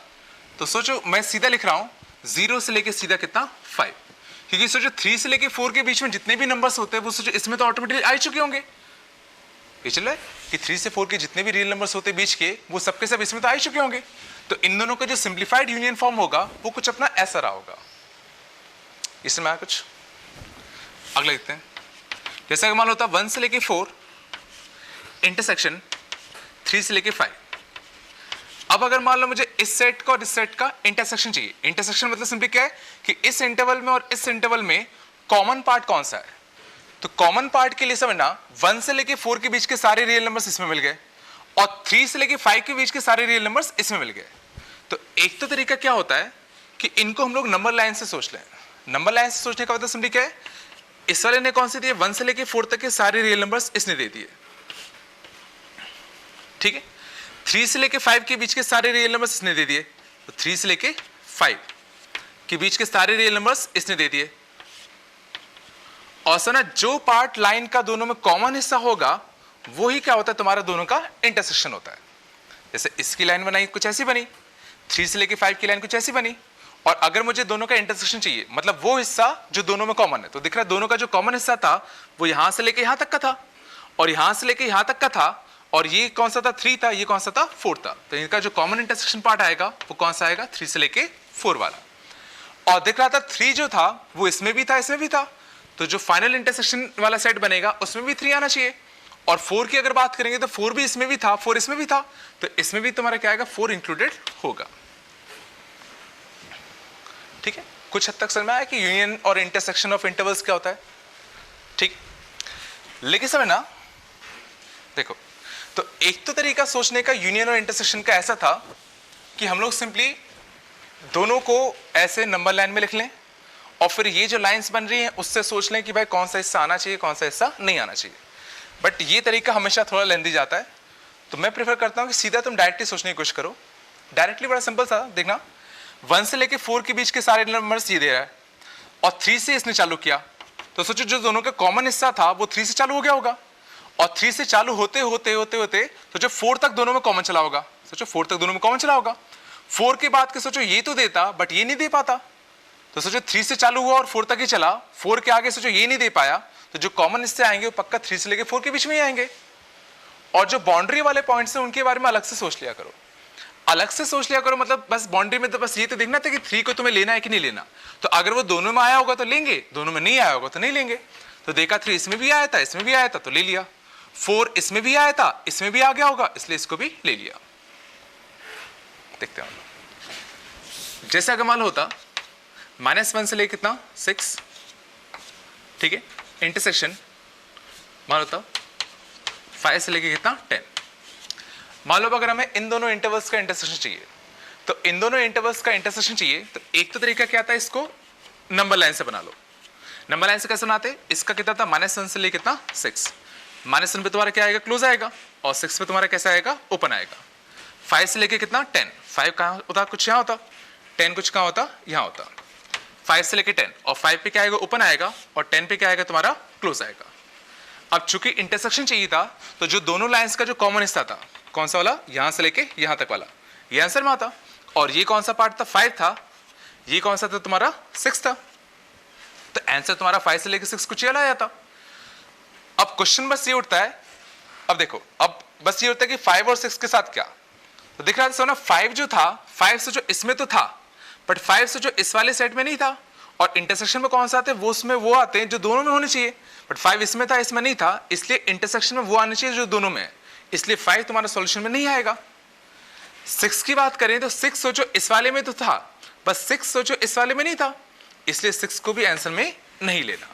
तो सोचो मैं सीधा लिख रहा हूं 0 से लेके सीधा कितना 5, क्योंकि सोचो 3 से लेके 4 के बीच में जितने भी नंबर्स होते हैं वो सोचो इसमें तो ऑटोमेटिकली आ चुके होंगे। ये चल रहा है कि 3 से 4 के जितने भी रियल नंबर्स होते हैं बीच के वो सबके सब इसमें तो आ चुके होंगे। तो इन दोनों का जो सिंप्लीफाइड यूनियन फॉर्म होगा वो कुछ अपना ऐसा रहा होगा। इसमें कुछ अगला देखते हैं, जैसे अगर मान लो होता 1 से लेके 4 इंटरसेक्शन 3 से लेके 5। अब अगर मान लो मुझे इस सेट का और इस सेट का इंटरसेक्शन चाहिए। इंटरसेक्शन मतलब सिंपली क्या है कि इस इंटरवल में और इस इंटरवल में कॉमन पार्ट कौन सा है। तो कॉमन पार्ट के लिए समझना 1 से लेके 4 के बीच के सारे रियल नंबर्स इसमें मिल गए, और 3 से लेके 5 के बीच के सारे रियल नंबर्स इसमें मिल गए। तो एक तो तरीका क्या होता है कि इनको हम लोग नंबर लाइन से सोच लें। नंबर लाइन से सोचने का मतलब सिंपली क्या है, इस वाले ने कौन से दिए 1 से लेके 4 तक के सारे रियल नंबर्स इसने दे दिए। ठीक है, 3 से लेके 5 के बीच के सारे रियल नंबर्स इसने दे दिए, तो 3 से लेके 5 के बीच के सारे रियल नंबर्स इसने दे दिए। और सुना जो पार्ट लाइन का दोनों में कॉमन हिस्सा होगा वो ही क्या होता है तुम्हारा दोनों का इंटरसेक्शन होता है। जैसे इसकी लाइन बनाई कुछ ऐसी बनी, 3 से लेके 5 की लाइन कुछ ऐसी बनी, और अगर मुझे दोनों का इंटरसेक्शन चाहिए मतलब वो हिस्सा जो दोनों में कॉमन है, तो दिख रहा है दोनों का जो कॉमन हिस्सा था वो यहां से लेके यहां तक का था, और यहां से लेके यहां तक का था, और ये कौन सा था 3 था, ये कौन सा था 4 था। तो इनका जो कॉमन इंटरसेक्शन पार्ट आएगा वो कौन सा आएगा 3 से लेके 4 वाला। और दिख रहा था 3 जो था वो इसमें भी था इसमें भी था, तो जो फाइनल इंटरसेक्शन वाला सेट बनेगा उसमें भी 3 आना चाहिए। और 4 की अगर बात करेंगे तो 4 भी इसमें भी था 4 इसमें भी था, तो इसमें भी तुम्हारा क्या आएगा 4 इंक्लूडेड होगा। ठीक है, कुछ हद तक समझ में आया कि यूनियन और इंटरसेक्शन ऑफ इंटरवल्स क्या होता है। ठीक, लेकिन समझना देखो, तो एक तो तरीका सोचने का यूनियन और इंटरसेक्शन का ऐसा था कि हम लोग सिंपली दोनों को ऐसे नंबर लाइन में लिख लें, और फिर ये जो लाइंस बन रही हैं उससे सोच लें कि भाई कौन सा हिस्सा आना चाहिए कौन सा हिस्सा नहीं आना चाहिए। बट ये तरीका हमेशा थोड़ा लेंदी जाता है, तो मैं प्रेफर करता हूं कि सीधा तुम डायरेक्टली सोचने की कोशिश करो। डायरेक्टली बड़ा सिंपल सा देखना, 1 से लेके 4 के बीच के सारे नंबर्स ये दे रहा है, और 3 से इसने चालू किया, तो सोचो जो दोनों का कॉमन हिस्सा था वो 3 से चालू हो गया होगा, और 3 से चालू होते होते होते होते सोचो 4 तक दोनों में कॉमन चला होगा। सोचो 4 तक दोनों में कॉमन चला होगा, 4 के बाद के सोचो ये तो देता बट ये नहीं दे पाता, तो सोचो 3 से चालू हुआ और 4 तक ही चला, 4 के आगे सोचो ये नहीं दे पाया, तो जो कॉमन हिस्से आएंगे वो पक्का 3 से लेके 4 के बीच में ही आएंगे। और जो बाउंड्री वाले पॉइंट्स हैं उनके बारे में अलग से सोच लिया करो, अलग से सोच लिया करो। मतलब बस बाउंड्री में तो बस ये तो देखना था कि 3 को तुम्हें लेना है कि नहीं लेना, तो अगर वो दोनों में आया होगा तो लेंगे, दोनों में नहीं आया होगा तो नहीं लेंगे। तो देखा 3 इसमें भी आया था इसमें भी आया था तो ले लिया, 4 इसमें भी आया था इसमें भी आ गया होगा इसलिए इसको भी ले लिया। देखते हैं जैसे अगर मान लो होता -1 से लेके कितना 6, ठीक है, इंटरसेक्शन मान लो 5 से लेके कितना 10। मान लो अगर हमें इन दोनों इंटरवल्स का इंटरसेक्शन चाहिए, तो इन दोनों इंटरवल्स का इंटरसेक्शन चाहिए, तो एक तो तरीका क्या आता है, इसको नंबर लाइन से बना लो। नंबर लाइन से कैसे बनाते, इसका कितना था -1 से लेके कितना 6, -1 पे तुम्हारा क्या आएगा क्लोज आएगा, और 6 पे तुम्हारा कैसा आएगा ओपन आएगा। 5 से लेके कितना 10, 5 कहाँ होता कुछ यहाँ होता, 10 कुछ कहाँ होता यहाँ होता, 5 से लेके 10, और 5 पे क्या आएगा ओपन आएगा, और 10 पे क्या आएगा तुम्हारा क्लोज आएगा। अब चूंकि इंटरसेक्शन चाहिए था, तो जो दोनों लाइंस का जो कॉमन हिस्सा था कौन सा वाला, यहां से लेके यहां तक वाला, ये आंसर में आता, और ये कौन सा पार्ट था 5 था, ये कौन सा था तुम्हारा 6 था, तो आंसर तुम्हारा 5 से लेके 6 कुछ चला जाता। अब क्वेश्चन बस ये उठता है, अब देखो अब बस ये होता है कि 5 और 6 के साथ क्या, तो दिख रहा था ना 5 जो था 5 से जो इसमें तो था, बट 5 से जो इस वाले सेट में नहीं था, और इंटरसेक्शन में कौन सा आते हैं, वो उसमें वो आते हैं जो दोनों में होने चाहिए, बट 5 इसमें था इसमें नहीं था, इसलिए इंटरसेक्शन में वो आने चाहिए जो दोनों में है, इसलिए 5 तुम्हारा सॉल्यूशन में नहीं आएगा। 6 की बात करें तो 6 सोचो इस वाले में तो था, बस 6 सोचो इस वाले में नहीं था, इसलिए 6 को भी आंसर में नहीं लेना,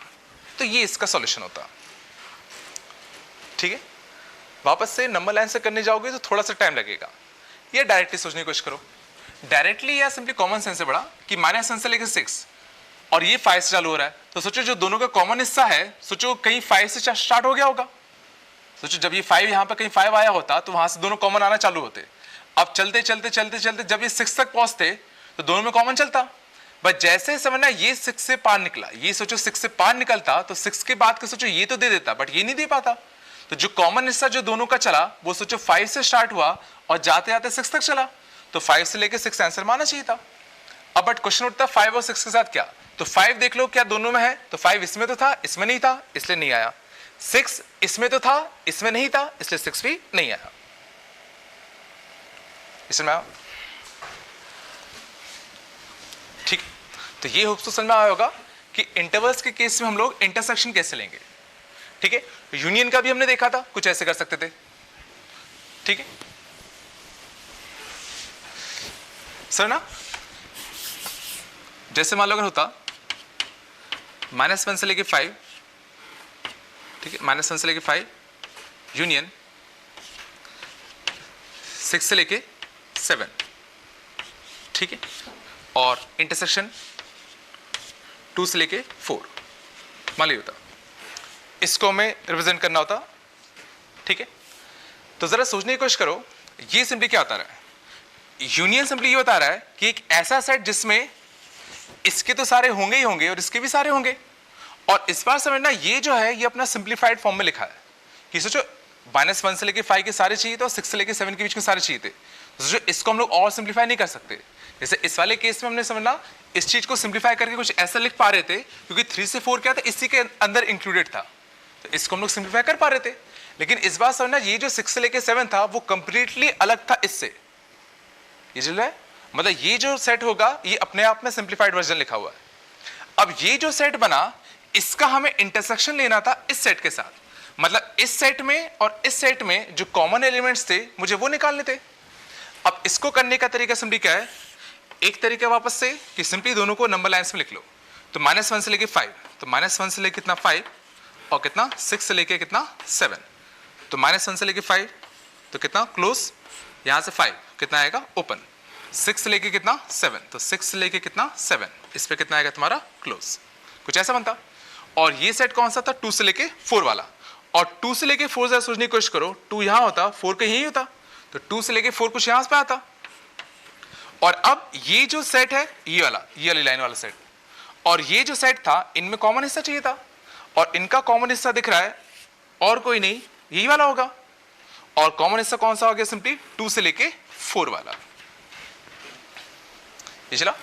तो ये इसका सॉल्यूशन होता। ठीक है, वापस से नंबर लाइन से करने जाओगे तो थोड़ा सा टाइम लगेगा, ये डायरेक्टली सोचने की कोशिश करो। डायरेक्टली या सिंपली कॉमन सेंस से बड़ा कि -1 से लेकर 6 और ये 5 से चालू हो रहा है, तो सोचो जो दोनों का कॉमन हिस्सा है, सोचो कहीं 5 से स्टार्ट हो गया होगा, सोचो जब ये 5 यहां पर कहीं 5 आया होता तो वहां से दोनों कॉमन आना चालू होते। अब चलते चलते चलते चलते जब ये 6 तक पहुंचते तो दोनों में कॉमन चलता, बट जैसे समझना ये 6 से पार निकला, ये सोचो 6 से पार निकलता तो 6 के बाद का सोचो ये तो दे देता, बट ये नहीं दे पाता, तो जो कॉमन हिस्सा जो दोनों का चला वो सोचो 5 से स्टार्ट हुआ और जाते जाते 6 तक चला, तो 5 से लेके 6 आंसर माना चाहिए था। अब बट क्वेश्चन उठता 5 और 6 के साथ क्या, तो 5 देख लो क्या दोनों में है, तो 5 इसमें तो था इसमें नहीं था इसलिए नहीं आया, 6 इसमें तो था इसमें नहीं था इसलिए 6 भी नहीं आया। इसमें आया? ठीक, तो ये होप्स तो समझ में आया होगा कि इंटरवल्स के केस में हम लोग इंटरसेक्शन कैसे लेंगे। ठीक है, यूनियन का भी हमने देखा था, कुछ ऐसे कर सकते थे। ठीक है सर ना, जैसे मान लो अगर होता -1 से लेके 5, ठीक है, -1 से लेके 5 यूनियन 6 से लेके 7, ठीक है, और इंटरसेक्शन 2 से लेके 4 मान ली होता, इसको हमें रिप्रेजेंट करना होता। ठीक है, तो जरा सोचने की कोशिश करो, ये सिंपली क्या बता रहा है, यूनियन सिंपली ये बता रहा है कि एक ऐसा सेट जिसमें इसके तो सारे होंगे ही होंगे और इसके भी सारे होंगे, और इस बार समझना ये जो है ये अपना सिंप्लीफाइड फॉर्म में लिखा है कि सोचो -1 से लेके 5 के सारे चाहिए थे और 6 से लेके 7 के बीच के सारे चाहिए थे, तो सोचो इसको हम लोग और सिंप्लीफाई नहीं कर सकते। जैसे इस वाले केस में हमने समझना इस चीज को सिंप्लीफाई करके कुछ ऐसा लिख पा रहे थे, क्योंकि 3 से 4 क्या था इसी के अंदर इंक्लूडेड था, तो इसको हम लोग सिंप्लीफाई कर पा रहे थे। लेकिन इस बार समझना ये जो 6 से लेके 7 था वो कंप्लीटली अलग था इससे, ये चल रहा है, मतलब ये जो सेट होगा ये अपने आप में सिंप्लीफाइड वर्जन लिखा हुआ है। अब ये जो सेट बना इसका हमें इंटरसेक्शन लेना था इस सेट के साथ, मतलब इस सेट में और इस सेट में जो कॉमन एलिमेंट्स थे मुझे वो निकालने थे। अब इसको करने का तरीका सिंपली क्या है, एक तरीका वापस से कि सिंपली दोनों को नंबर लाइंस में लिख लो, तो -1 से लेके 5, तो -1 से लेके कितना 5 और कितना 6 से लेके कितना 7, तो -1 से लेके 5 तो कितना क्लोज, यहां से 5 कितना आएगा ओपन, 6 से लेके कितना 7, तो 6 से लेके कितना 7, इस पे कितना आएगा तुम्हारा क्लोज, कुछ ऐसा बनता। और ये सेट कौन सा था 2 से लेके 4 वाला, और 2 से लेके 4 जरा सोचने की कोशिश करो, 2 यहां होता 4 का यही होता, तो 2 से लेके 4 कुछ यहां पे आता। और अब ये जो सेट है ये वाली लाइन वाला सेट, और ये जो सेट था इनमें कॉमन हिस्सा चाहिए था, और इनका कॉमन हिस्सा दिख रहा है और कोई नहीं यही वाला होगा, और कॉमन हिस्सा कौन सा हो गया सिंपली 2 से लेके 4 वाला, ये चला।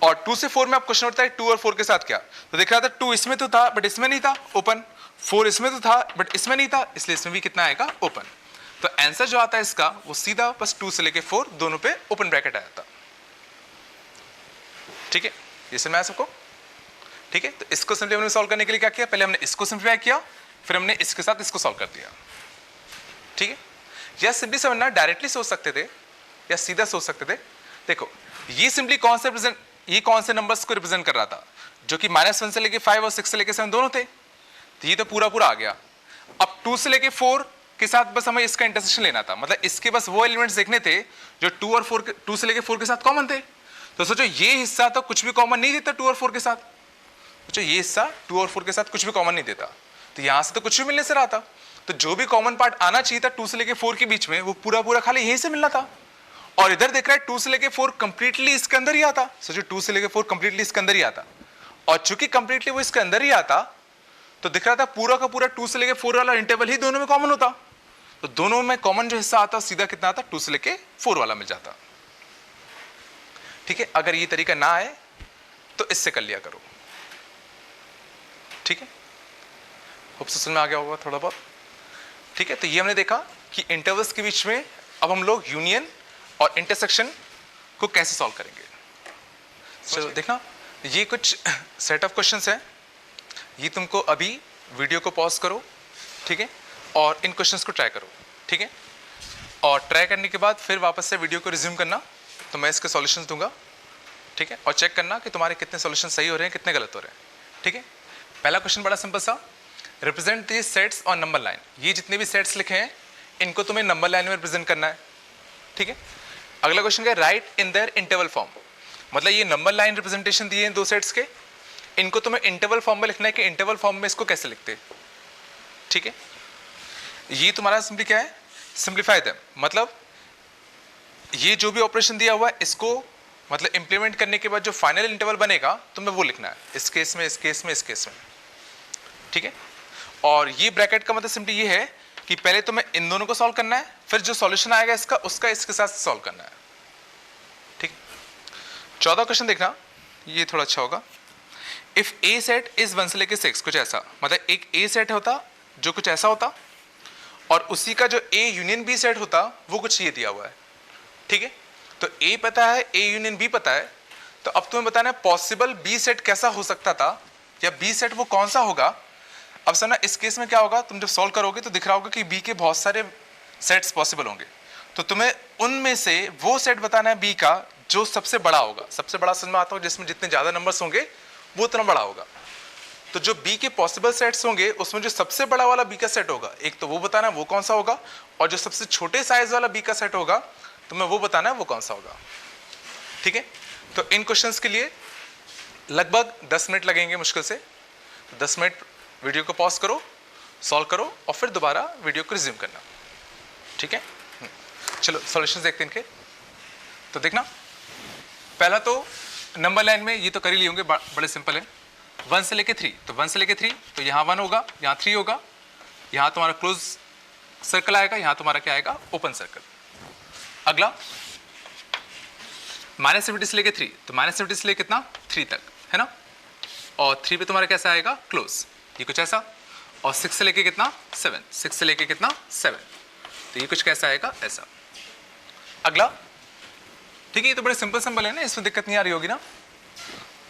और 2 से 4 में अब क्वेश्चन उठता है 2 और 4 के साथ क्या, तो दिख रहा था 2 इसमें तो था बट इसमें नहीं था ओपन, 4 इसमें तो था बट इसमें नहीं था, इसलिए इसमें भी कितना आएगा ओपन। तो आंसर जो आता है इसका वो सीधा बस 2 से लेके 4 दोनों पे ओपन ब्रैकेट आया था। ठीक है, ये समझ में आया सबको। ठीक है, तो इसको सिंपली हमने सॉल्व करने के लिए क्या किया, पहले हमने इसको सिंप्लीफाई किया फिर हमने इसके साथ इसको सॉल्व कर दिया। ठीक है, या सिंपली समझना डायरेक्टली सोच सकते थे या सीधा सोच सकते थे। देखो ये सिंपली कौन से रिप्रेजेंट, ये कौन से नंबर्स को रिप्रेजेंट कर रहा था, जो कि -1 से लेके 5 और 6 से लेके 7 दोनों थे, तो ये तो पूरा पूरा आ गया। अब 2 से लेके 4 के साथ बस हमें इसका इंटरसेक्शन लेना था, मतलब इसके बस वो एलिमेंट्स देखने थे जो 2 और 4 2 से लेके 4 के साथ कॉमन थे। तो सोचो ये हिस्सा तो कुछ भी कॉमन नहीं देता 2 और 4 के साथ, सोचो ये हिस्सा 2 और 4 के साथ कुछ भी कॉमन नहीं देता, तो यहां से तो कुछ भी मिलने से रहा था, तो जो भी कॉमन पार्ट आना चाहिए था 2 से लेके 4 के बीच में वो पूरा पूरा खाली यहीं से मिलना था। और इधर देख रहा है 2 से लेके 4 कंप्लीटली इसके अंदर ही आता, सोचो 2 से लेके 4 कंप्लीटली इसके अंदर ही आता, और चूंकि कंप्लीटली वो इसके अंदर ही आता तो दिख रहा था पूरा का पूरा 2 से लेके 4 वाला इंटरवल ही दोनों में कॉमन होता, तो दोनों में कॉमन जो हिस्सा आता सीधा कितना आता 2 से लेके 4 वाला मिल जाता। ठीक है, अगर ये तरीका ना आए तो इससे कर लिया करो, ठीक है। होप समझ में आ गया होगा थोड़ा बहुत, ठीक है। तो ये हमने देखा कि इंटरवल्स के बीच में अब हम लोग यूनियन और इंटरसेक्शन को कैसे सॉल्व करेंगे। चलो देखना, ये कुछ सेट ऑफ क्वेश्चंस हैं, ये तुमको अभी वीडियो को पॉज करो, ठीक है, और इन क्वेश्चंस को ट्राई करो, ठीक है। और ट्राई करने के बाद फिर वापस से वीडियो को रिज्यूम करना, तो मैं इसके सॉल्यूशंस दूंगा, ठीक है। और चेक करना कि तुम्हारे कितने सॉल्यूशन सही हो रहे हैं, कितने गलत हो रहे हैं, ठीक है। पहला क्वेश्चन बड़ा सिंपल सा, represent the sets on number line. ये जितने भी सेट्स लिखे हैं इनको तुम्हें नंबर लाइन में रिप्रेजेंट करना है, ठीक है। अगला क्वेश्चन क्या है, right in their interval form. मतलब ये नंबर लाइन रिप्रेजेंटेशन दिए हैं दो सेट्स के, इनको तुम्हें इंटरवल फॉर्म में लिखना है कि इंटरवल फॉर्म में इसको कैसे लिखते हैं, ठीक है। ये तुम्हारा सिंपली क्या है, सिंप्लीफाई देम। मतलब ये जो भी ऑपरेशन दिया हुआ है इसको मतलब इंप्लीमेंट करने के बाद जो फाइनल इंटरवल बनेगा तुम्हें वो लिखना है, इस केस में, इस केस में, इस केस में, ठीक है। और ये ब्रैकेट का मतलब सिंपली ये है कि पहले तुम्हें इन दोनों को सॉल्व करना है, फिर जो सॉल्यूशन आएगा इसका उसका इसके साथ सॉल्व करना है, ठीक। 14 क्वेश्चन देखना, ये थोड़ा अच्छा होगा। इफ ए सेट इज 1 से लेके 6, कुछ ऐसा, मतलब एक ए सेट होता जो कुछ ऐसा होता और उसी का जो ए यूनियन बी सेट होता वो कुछ ये दिया हुआ है, ठीक है। तो ए पता है, ए यूनियन बी पता है, तो अब तुम्हें बताना है पॉसिबल बी सेट कैसा हो सकता था या बी सेट वो कौन सा होगा। अब सर ना इस केस में क्या होगा, तुम जब सॉल्व करोगे तो दिख रहा होगा कि बी के बहुत सारे सेट्स पॉसिबल होंगे, तो तुम्हें उनमें से वो सेट बताना है बी का जो सबसे बड़ा होगा। सबसे बड़ा समझ में आता हो जिसमें जितने ज़्यादा नंबर्स होंगे वो उतना बड़ा होगा। तो जो बी के पॉसिबल सेट्स होंगे उसमें जो सबसे बड़ा वाला बी का सेट होगा, एक तो वो बताना है वो कौन सा होगा, और जो सबसे छोटे साइज वाला बी का सेट होगा तुम्हें वो बताना है वो कौन सा होगा, ठीक है। तो इन क्वेश्चंस के लिए लगभग 10 मिनट लगेंगे मुश्किल से। 10 मिनट वीडियो को पॉज करो, सॉल्व करो और फिर दोबारा वीडियो को रिज्यूम करना, ठीक है। चलो सॉल्यूशंस देखते हैं इनके। तो देखना, पहला तो नंबर लाइन में ये तो कर ही लिए होंगे, बड़े सिंपल है। 1 से लेके 3, तो 1 से लेके 3 तो यहाँ 1 होगा, यहाँ 3 होगा, यहाँ तुम्हारा क्लोज सर्कल आएगा, यहाँ तुम्हारा क्या आएगा, ओपन सर्कल। अगला -70 से लेके 3, तो -70 से लेके कितना, 3 तक, है ना। और 3 पे तुम्हारा कैसा आएगा, क्लोज, ये कुछ ऐसा। और 6 से लेके कितना, 7, 6 से लेके कितना, 7, तो ये कुछ कैसा आएगा, ऐसा। अगला, ठीक है, ये तो बड़े सिंपल सिंपल है ना, इसमें दिक्कत नहीं आ रही होगी ना।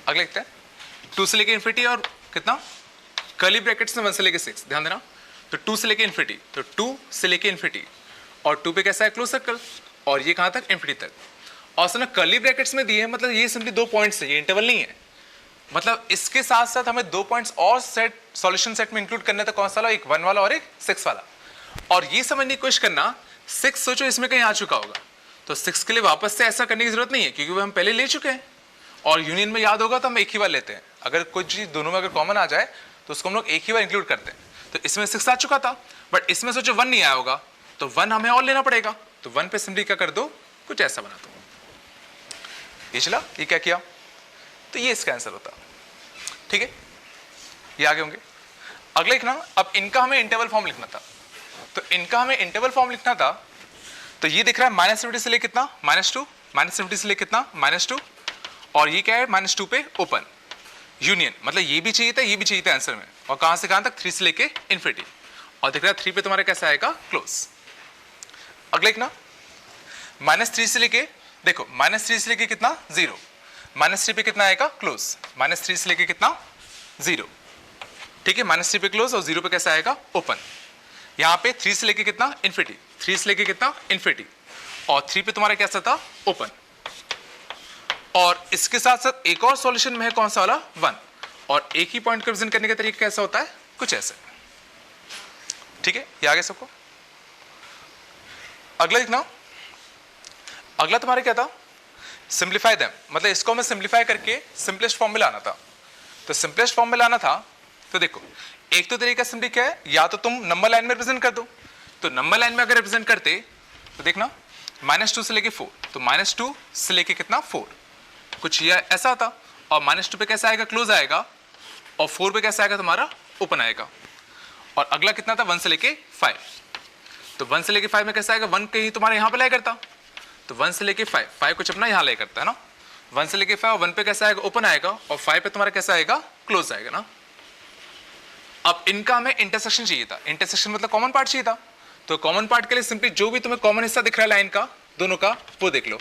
अगला लिखते हैं 2 से लेके इन्फिनिटी और कितना, कर्ली ब्रैकेट्स में 1 से लेके 6, ध्यान देना। तो 2 से लेके इन्फिनिटी, तो 2 से लेके इन्फिनिटी और 2 पे कैसा है, क्लोज सर्कल, और ये कहाँ तक, इन्फिनिटी तक। और सुना कर्ली ब्रैकेट्स में दिए हैं, मतलब ये सिंपली 2 पॉइंट्स है, ये इंटरवल नहीं है। मतलब इसके साथ साथ हमें 2 पॉइंट्स और सेट सॉल्यूशन सेट में इंक्लूड करने, तो कौन सा वाला, एक 1 वाला और एक 6 वाला। और ये समझने की कोशिश करना, 6 सोचो इसमें कहीं आ चुका होगा, तो 6 के लिए वापस से ऐसा करने की जरूरत नहीं है क्योंकि वो हम पहले ले चुके हैं। और यूनियन में याद होगा तो हम एक ही बार लेते हैं, अगर कोई चीज दोनों में अगर कॉमन आ जाए तो उसको हम लोग एक ही बार इंक्लूड करते हैं। तो इसमें 6 आ चुका था, बट इसमें सोचो 1 नहीं आया होगा, तो 1 हमें और लेना पड़ेगा, तो 1 पे सिंपली क्या कर दो, कुछ ऐसा बना दो। ये चला, ये क्या किया, तो ये इसका आंसर होता, ठीक है। ये आगे होंगे। अगले लिखना, अब इनका हमें इंटरवल फॉर्म लिखना था, तो इनका हमें इंटरवल फॉर्म लिखना था। तो ये दिख रहा है -70 से ले कितना, -2, -70 से ले कितना, -2, और ये क्या है, -2 पे ओपन यूनियन, मतलब ये भी चाहिए था, ये भी चाहिए था आंसर में। और कहां से कहां तक, 3 से लेके इन्फिनिटी, और दिख रहा है 3 पे तुम्हारा कैसा आएगा, क्लोज। अगले लिखना, -3 से लेके, देखो -3 से लेके कितना, 0, -3 पे कितना आएगा, क्लोज, -3 से लेके कितना, 0, ठीक है। -3 पे क्लोज और 0 पे कैसा आएगा, ओपन। यहाँ पे 3 से लेके कितना, इन्फिनिटी, 3 से लेके कितना, इन्फिनिटी, और 3 पे तुम्हारा कैसा था, ओपन। और इसके साथ साथ एक और सॉल्यूशन में है, कौन सा वाला, 1, और एक ही पॉइंट को रिप्रेजेंट करने का तरीका कैसा होता है, कुछ ऐसे, ठीक है। ये आगे सबको। अगला लिखना, अगला तुम्हारा क्या था, सिंप्लीफाई देम, मतलब इसको हमें सिंप्लीफाई करके सिंपलेस्ट फॉर्म में लाना था। तो सिंपलेस्ट फॉर्म में लाना था, तो देखो एक तो तरीका सिंपली क्या है, या तो तुम नंबर लाइन में रिप्रेजेंट कर दो। तो नंबर लाइन में अगर रिप्रेजेंट करते तो देखना, -2 से लेके 4, तो -2 से लेके कितना, 4, कुछ ये ऐसा था। और -2 पे कैसा आएगा, क्लोज आएगा, और 4 पे कैसा आएगा तुम्हारा, ओपन आएगा। और अगला कितना था, 1 से लेके 5, तो 1 से लेके 5 में कैसा आएगा, 1 कहीं तुम्हारे यहाँ पे लाई करता, तो 1 से लेके 5 कुछ अपना यहाँ लाई करता है ना, 1 से लेके 5, 1 पे कैसा आएगा, ओपन आएगा, और 5 पे तुम्हारा कैसा आएगा, क्लोज आएगा ना। अब इनका हमें इंटरसेक्शन चाहिए था, इंटरसेक्शन मतलब कॉमन पार्ट चाहिए था, तो कॉमन पार्ट के लिए सिंपली जो भी तुम्हें कॉमन हिस्सा दिख रहा है लाइन का दोनों का, वो देख लो।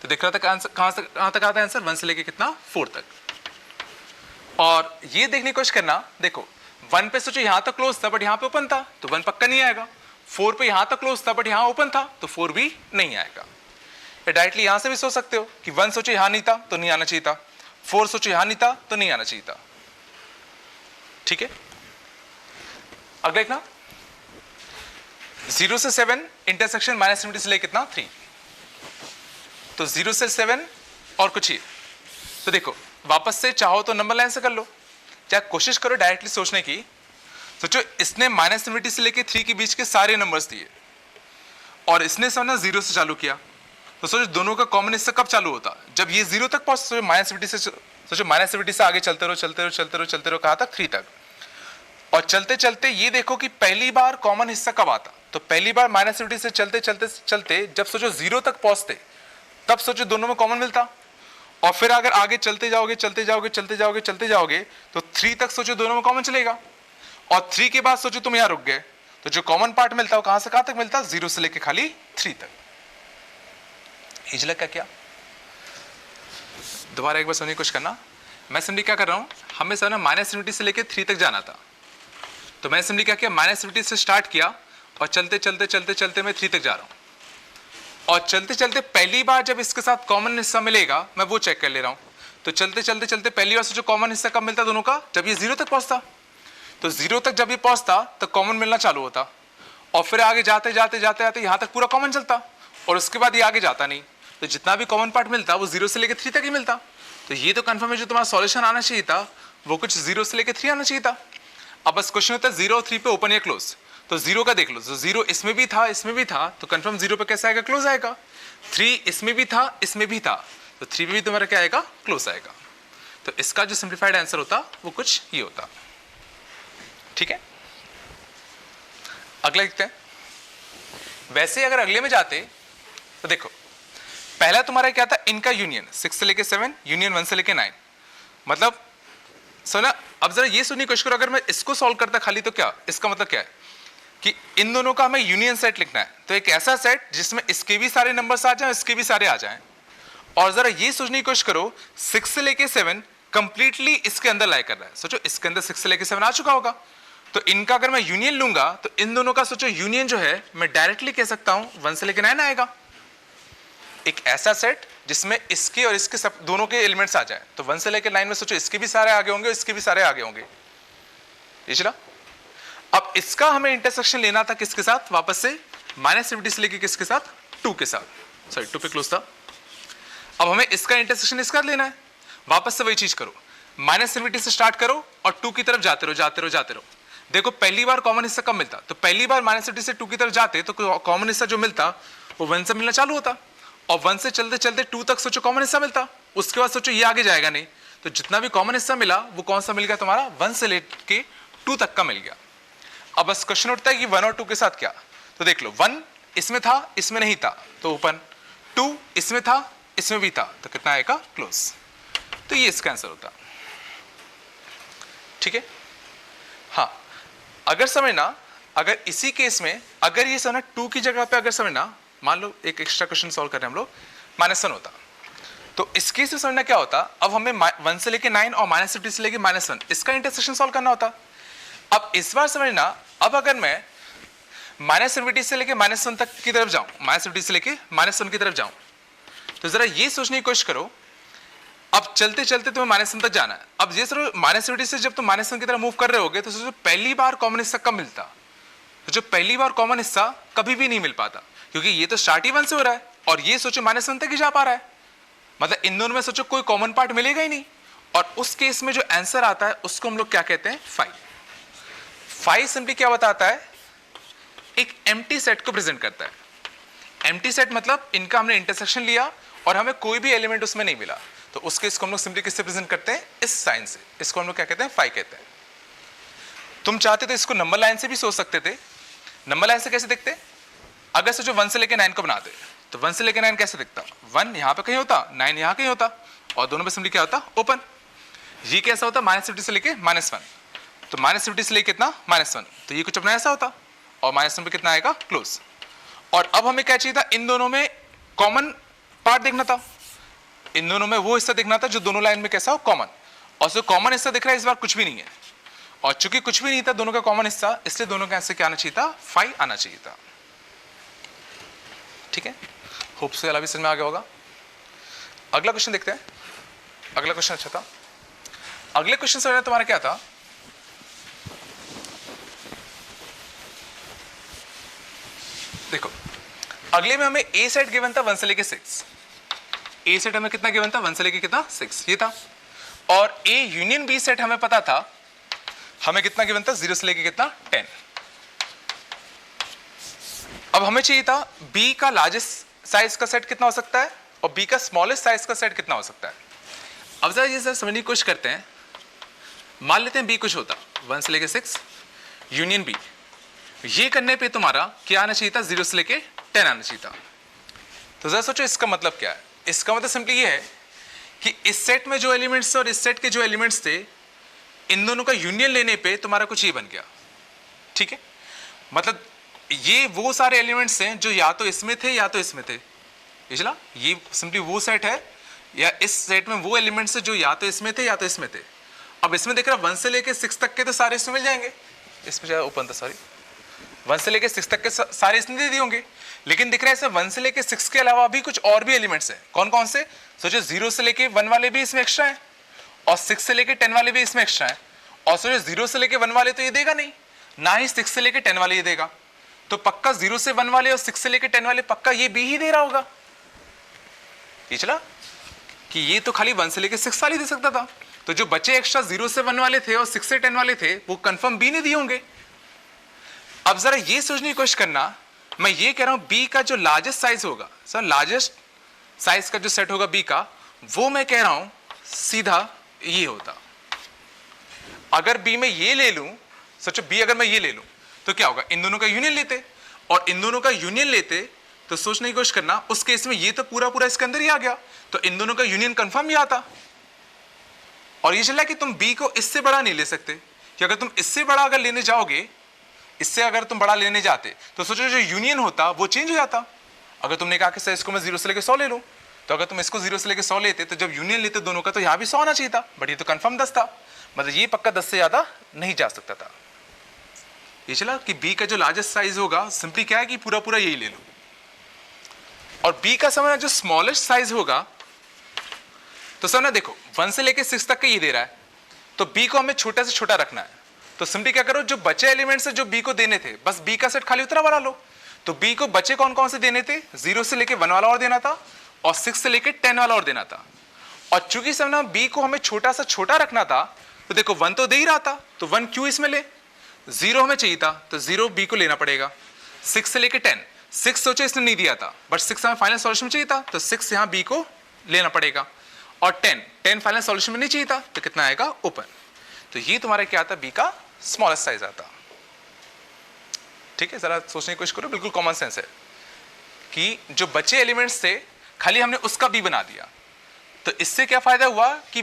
तो दिख रहा था आंसर कहां तक आता है आंसर, 1 से लेके कितना, 4 तक। और ये देखने की कोशिश करना, देखो 1 पे सोचो यहां तक क्लोज था बट यहां पे ओपन था, तो 1 पक्का नहीं आएगा। 4 पे यहां तक क्लोज था बट यहां ओपन था, तो 4 भी नहीं आएगा। या डायरेक्टली यहां से भी सोच सकते हो कि 1 सोचो यहां नहीं था तो नहीं आना चाहिए था, 4 सोचो यहां नहीं था तो नहीं आना चाहिए था। ठीक है, अगला देखना, 0 से 7 इंटरसेक्शन -70 से लेकर कितना, 3। तो 0 से 7 और कुछ ही। तो देखो वापस से चाहो तो नंबर लाइन से कर लो, या कोशिश करो डायरेक्टली सोचने की। सोचो इसने -70 से लेके 3 के बीच के सारे नंबर्स दिए और इसने समझना 0 से चालू किया, तो सोचो दोनों का कॉमन हिस्सा कब चालू होता, जब ये 0 तक पहुंच, सोचो -70 से आगे चलते रहो कहां तक, 3 तक। और चलते चलते ये देखो कि पहली बार कॉमन हिस्सा कब आता, तो पहली बार -70 से चलते जब सोचो 0 तक पहुंचते तब सोचो दोनों में कॉमन मिलता। और फिर अगर आगे चलते जाओगे तो 3 तक सोचो दोनों में कॉमन चलेगा, और 3 के बाद सोचो तुम यहां रुक गए, तो जो कॉमन पार्ट मिलता है कहां से कहां तक मिलता है, 0 से लेके खाली 3 तक। हिजलक का क्या, दोबारा एक बार समझने की कोशिश करना। मैं सिंपली क्या कर रहा हूं, हमें सर ना -70 से लेके 3 तक जाना था, तो मैं सिंपली क्या किया, -70 से स्टार्ट किया और चलते मैं 3 तक जा रहा हूं, और चलते पहली बार जब इसके साथ कॉमन हिस्सा मिलेगा मैं वो चेक कर ले रहा हूं। तो चलते पहली बार से जो कॉमन हिस्सा कब मिलता दोनों का, जब ये 0 तक पहुंचता, तो 0 तक जब ये पहुंचता तो कॉमन मिलना चालू होता, और फिर आगे जाते यहां तक पूरा कॉमन चलता, और उसके बाद ये आगे जाता नहीं, तो जितना भी कॉमन पार्ट मिलता वो 0 से लेकर 3 तक ही मिलता। तो ये तो कंफर्म है, जो तुम्हारा सॉल्यूशन आना चाहिए था वो कुछ 0 से लेकर 3 आना चाहिए था। अब बस क्वेश्चन होता है 0 और 3 पे ओपन या क्लोज, तो 0 का देख लो, तो 0 इसमें भी था तो कंफर्म 0 पे कैसा आएगा, क्लोज आएगा। 3 इसमें भी था तो 3 पे भी तुम्हारा क्या आएगा, क्लोज आएगा। तो इसका जो सिंप्लीफाइड आंसर होता वो कुछ ये होता। ठीक है, अगला देखते हैं। वैसे अगर अगले में जाते तो देखो पहला तुम्हारा क्या था, इनका यूनियन 6 से लेके 7, यूनियन 1 से लेके 9, मतलब सुना। अब जरा ये सुनने की कोशिश करो, अगर मैं इसको सॉल्व करता खाली तो क्या, इसका मतलब क्या है कि इन दोनों का हमें यूनियन सेट लिखना है, तो एक ऐसा सेट जिसमें इसके भी सारे नंबर्स आ जाएं, इसके भी सारे आ जाएं। और जरा ये सोचने की कोशिश करो 6 से लेके 7 कंप्लीटली इसके अंदर लाई कर रहा है, सोचो इसके अंदर 6 से लेके 7 आ चुका होगा, तो इनका अगर मैं यूनियन लूंगा तो इन दोनों का सोचो यूनियन जो है मैं डायरेक्टली कह सकता हूं 1 से लेके 9 आएगा। एक ऐसा सेट जिसमें इसके और इसके सब दोनों के एलिमेंट्स आ जाए, तो 1 से लेकर 9 में सोचो इसके भी सारे आगे होंगे, इसके भी सारे आगे होंगे। ये चला। अब इसका हमें इंटरसेक्शन लेना था किसके साथ, वापस से -70 से लेके किसके साथ, 2 के साथ, सॉरी 2 पे क्लोज था। अब हमें इसका इंटरसेक्शन इसका लेना है, वापस से वही चीज करो, -70 से स्टार्ट करो और 2 की तरफ जाते रहो। देखो पहली बार कॉमन हिस्सा कब मिलता, तो पहली बार -70 से 2 की तरफ जाते तो कॉमन हिस्सा जो मिलता वो 1 से मिलना चालू होता, और 1 से चलते 2 तक सोचो कॉमन हिस्सा मिलता, उसके बाद सोचो ये आगे जाएगा नहीं, तो जितना भी कॉमन हिस्सा मिला वो कौन सा मिल गया तुम्हारा, 1 से लेके 2 तक का मिल गया। अब बस क्वेश्चन उठता है कि 1 और 2 के साथ क्या, तो देख लो 1 इसमें था इसमें नहीं था तो ओपन, 2 इसमें था इसमें भी था तो कितना आएगा, क्लोज। तो ये इसका आंसर होता। ठीक है, हाँ अगर समझना, अगर इसी केस में अगर ये समझना 2 की जगह पे अगर समझना, मान लो एक एक्स्ट्रा क्वेश्चन सॉल्व कर रहे हैं हम लोग, -1 होता, तो इस केस में समझना क्या होता, अब हमें 1 से लेके 9 और -70 से लेके -1 इसका इंटरसेक्शन सॉल्व करना होता। अब इस बार समझना, अब अगर मैं -70 से लेके -1 तक की तरफ जाऊं, -70 से लेके -1 की तरफ जाऊं, तो जरा ये सोचने की कोशिश करो, अब चलते तुम्हें -1 तक जाना है। अब ये सोचो -70 से जब तुम -1 की तरफ मूव कर रहे होगे तो सोचो पहली बार कॉमन हिस्सा कब मिलता, तो जो पहली बार कॉमन हिस्सा कभी भी नहीं मिल पाता, क्योंकि ये तो स्टार्ट ही 1 से हो रहा है और ये सोचो -1 तक ही जा पा रहा है, मतलब इन दोनों में सोचो कोई कॉमन पार्ट मिलेगा ही नहीं। और उस केस में जो आंसर आता है उसको हम लोग क्या कहते हैं, 5 सिंपली क्या बताता है, एक एम्प्टी सेट को प्रेजेंट करता है। एम्प्टी सेट मतलब इनका हमने इंटरसेक्शन लिया और हमें कोई भी एलिमेंट उसमें नहीं मिला, तो उस केस को हम लोग सिंपली किससे प्रेजेंट करते हैं, इस साइन से। इसको हम लोग क्या कहते हैं, 5 कहते हैं। तुम चाहते तो इसको नंबर लाइन से भी सोच सकते थे। नंबर लाइन से कैसे देखते, अगर सोचो 1 से लेके 9 को बनाते तो 1 से लेके 9 कैसे दिखता, 1 यहाँ पे कहीं होता, 9 यहाँ कहीं होता, और दोनों में सिंपली क्या होता, ओपन। ये कैसा होता, -50 से लेके -1, तो -50 से लेके कितना, -1, तो ये कुछ अपना ऐसा होता, और -1 पे कितना आएगा, क्लोज। और अब हमें क्या चाहिए था, इन दोनों में कॉमन पार्ट देखना था, इन दोनों में वो हिस्सा देखना था जो दोनों लाइन में कैसा हो, कॉमन। और जो कॉमन हिस्सा दिख रहा है इस बार कुछ भी नहीं है, और चूंकि कुछ भी नहीं था दोनों का कॉमन हिस्सा, इसलिए दोनों का आंसर क्या आना चाहिए था, 5 आना चाहिए था। ठीक है, होप से अभी समझ में आ गया होगा। अगला क्वेश्चन देखते हैं। अगला क्वेश्चन अच्छा था। अगले क्वेश्चन से तुम्हारा क्या था, देखो अगले में हमें ए सेट गिवन था 1 से लेके 6, ए सेट हमें कितना गिवन था, 1 से लेके कितना, 6 ये था। और ए यूनियन बी सेट हमें पता था, हमें कितना गिवन था, 0 से लेके कितना, 10। अब हमें चाहिए था बी का लार्जेस्ट साइज का सेट कितना हो सकता है और बी का स्मॉलेस्ट साइज का सेट कितना हो सकता है। अब जरा ये सर समझने की कोशिश करते हैं। मान लेते हैं बी कुछ होता 1 से लेके 6 यूनियन बी, ये करने पे तुम्हारा क्या आना चाहिए था, 0 से लेके 10 आना चाहिए था। तो जरा सोचो इसका मतलब क्या है। इसका मतलब सिंपली ये है कि इस सेट में जो एलिमेंट्स थे और इस सेट के जो एलिमेंट्स थे, इन दोनों का यूनियन लेने पे तुम्हारा कुछ ये बन गया। ठीक है, मतलब ये वो सारे एलिमेंट्स हैं जो या तो इसमें थे या तो इसमें थे। पिछला ये सिंपली वो सेट है, या इस सेट में वो एलिमेंट्स है जो या तो इसमें थे या तो इसमें थे। अब इसमें देख रहा 1 से लेके 6 तक के तो सारे इसमें मिल जाएंगे, इसमें जो ओपन था सॉरी 1 से लेके 6 तक के सारे इसमें दे दिए होंगे। लेकिन दिख रहा है इसमें 1 से लेके 6 के अलावा भी कुछ और भी एलिमेंट्स हैं। कौन कौन से, सोचो 0 से लेके 1 वाले भी इसमें एक्स्ट्रा हैं, और 6 से लेके 10 वाले भी इसमें एक्स्ट्रा हैं। और सोचो 0 से लेके 1 वाले तो ये देगा नहीं, ना ही 6 से लेके 10 वाले ये देगा, तो पक्का 0 से 1 वाले और 6 से लेके 10 वाले पक्का ये बी ही दे रहा होगा। ये चला कि ये तो खाली 1 से लेके 6 वाले दे सकता था, तो जो बचे एक्स्ट्रा 0 से 1 वाले थे और 6 से 10 वाले थे वो कंफर्म बी ने दिए होंगे। अब जरा ये सोचने की कोशिश करना, मैं ये कह रहा हूं बी का जो लार्जेस्ट साइज होगा, सर लार्जेस्ट साइज का जो सेट होगा बी का, वो मैं कह रहा हूं सीधा ये होता। अगर बी में ये ले लूं, सोचो बी अगर मैं ये ले लूं तो क्या होगा, इन दोनों का यूनियन लेते, और इन दोनों का यूनियन लेते तो सोचने की कोशिश करना उस केस में ये तो पूरा पूरा इसके अंदर ही आ गया, तो इन दोनों का यूनियन कंफर्म ही आता। और ये चला कि तुम बी को इससे बड़ा नहीं ले सकते, कि अगर तुम इससे बड़ा अगर लेने जाओगे, इससे अगर तुम बड़ा लेने जाते तो सोचो जो यूनियन होता वो चेंज हो जाता। अगर तुमने कहा कि सर इसको मैं 0 से लेके 100 ले लूं, तो अगर तुम इसको 0 से लेके 100 लेते तो जब यूनियन लेते दोनों का तो यहां भी 100 आना चाहिए था, बट ये तो कंफर्म 10 था, मतलब ये पक्का 10 से ज्यादा नहीं जा सकता था। ये चला कि बी का जो लार्जेस्ट साइज होगा सिंपली क्या है कि पूरा पूरा यही ले लो, और बी का समझना जो स्मॉलेस्ट साइज होगा, तो समझना देखो 1 से लेके 6 तक का ये दे रहा है, तो बी को हमें छोटा से छोटा रखना है। तो सिंपली क्या करो, जो बचे एलिमेंट्स है जो बी को देने थे, बस बी का सेट खाली उतना बना लो। तो बी को बचे कौन कौन से देने थे, 0 से लेके 1 वाला और देना था, और 6 से लेके 10 वाला और देना था। और चूंकि समझना बी को हमें छोटा सा छोटा रखना था, तो देखो 1 तो दे ही रहा था, तो 1 क्यों इसमें ले, 0 हमें चाहिए था तो 0 बी को लेना पड़ेगा। 6 से लेके 10, 6 सोचो इसने नहीं दिया था, बट 6 हमें फाइनल सॉल्यूशन में चाहिए था, तो 6 यहां बी को लेना पड़ेगा। और 10 फाइनल सॉल्यूशन में नहीं चाहिए था, तो कितना आएगा, ओपन। तो ये तुम्हारा क्या आता, बी का स्मॉलेस्ट साइज आता। ठीक है, जरा सोचने की कोशिश करो, बिल्कुल कॉमन सेंस है कि जो बचे एलिमेंट्स थे खाली हमने उसका बी बना दिया, तो इससे क्या फायदा हुआ कि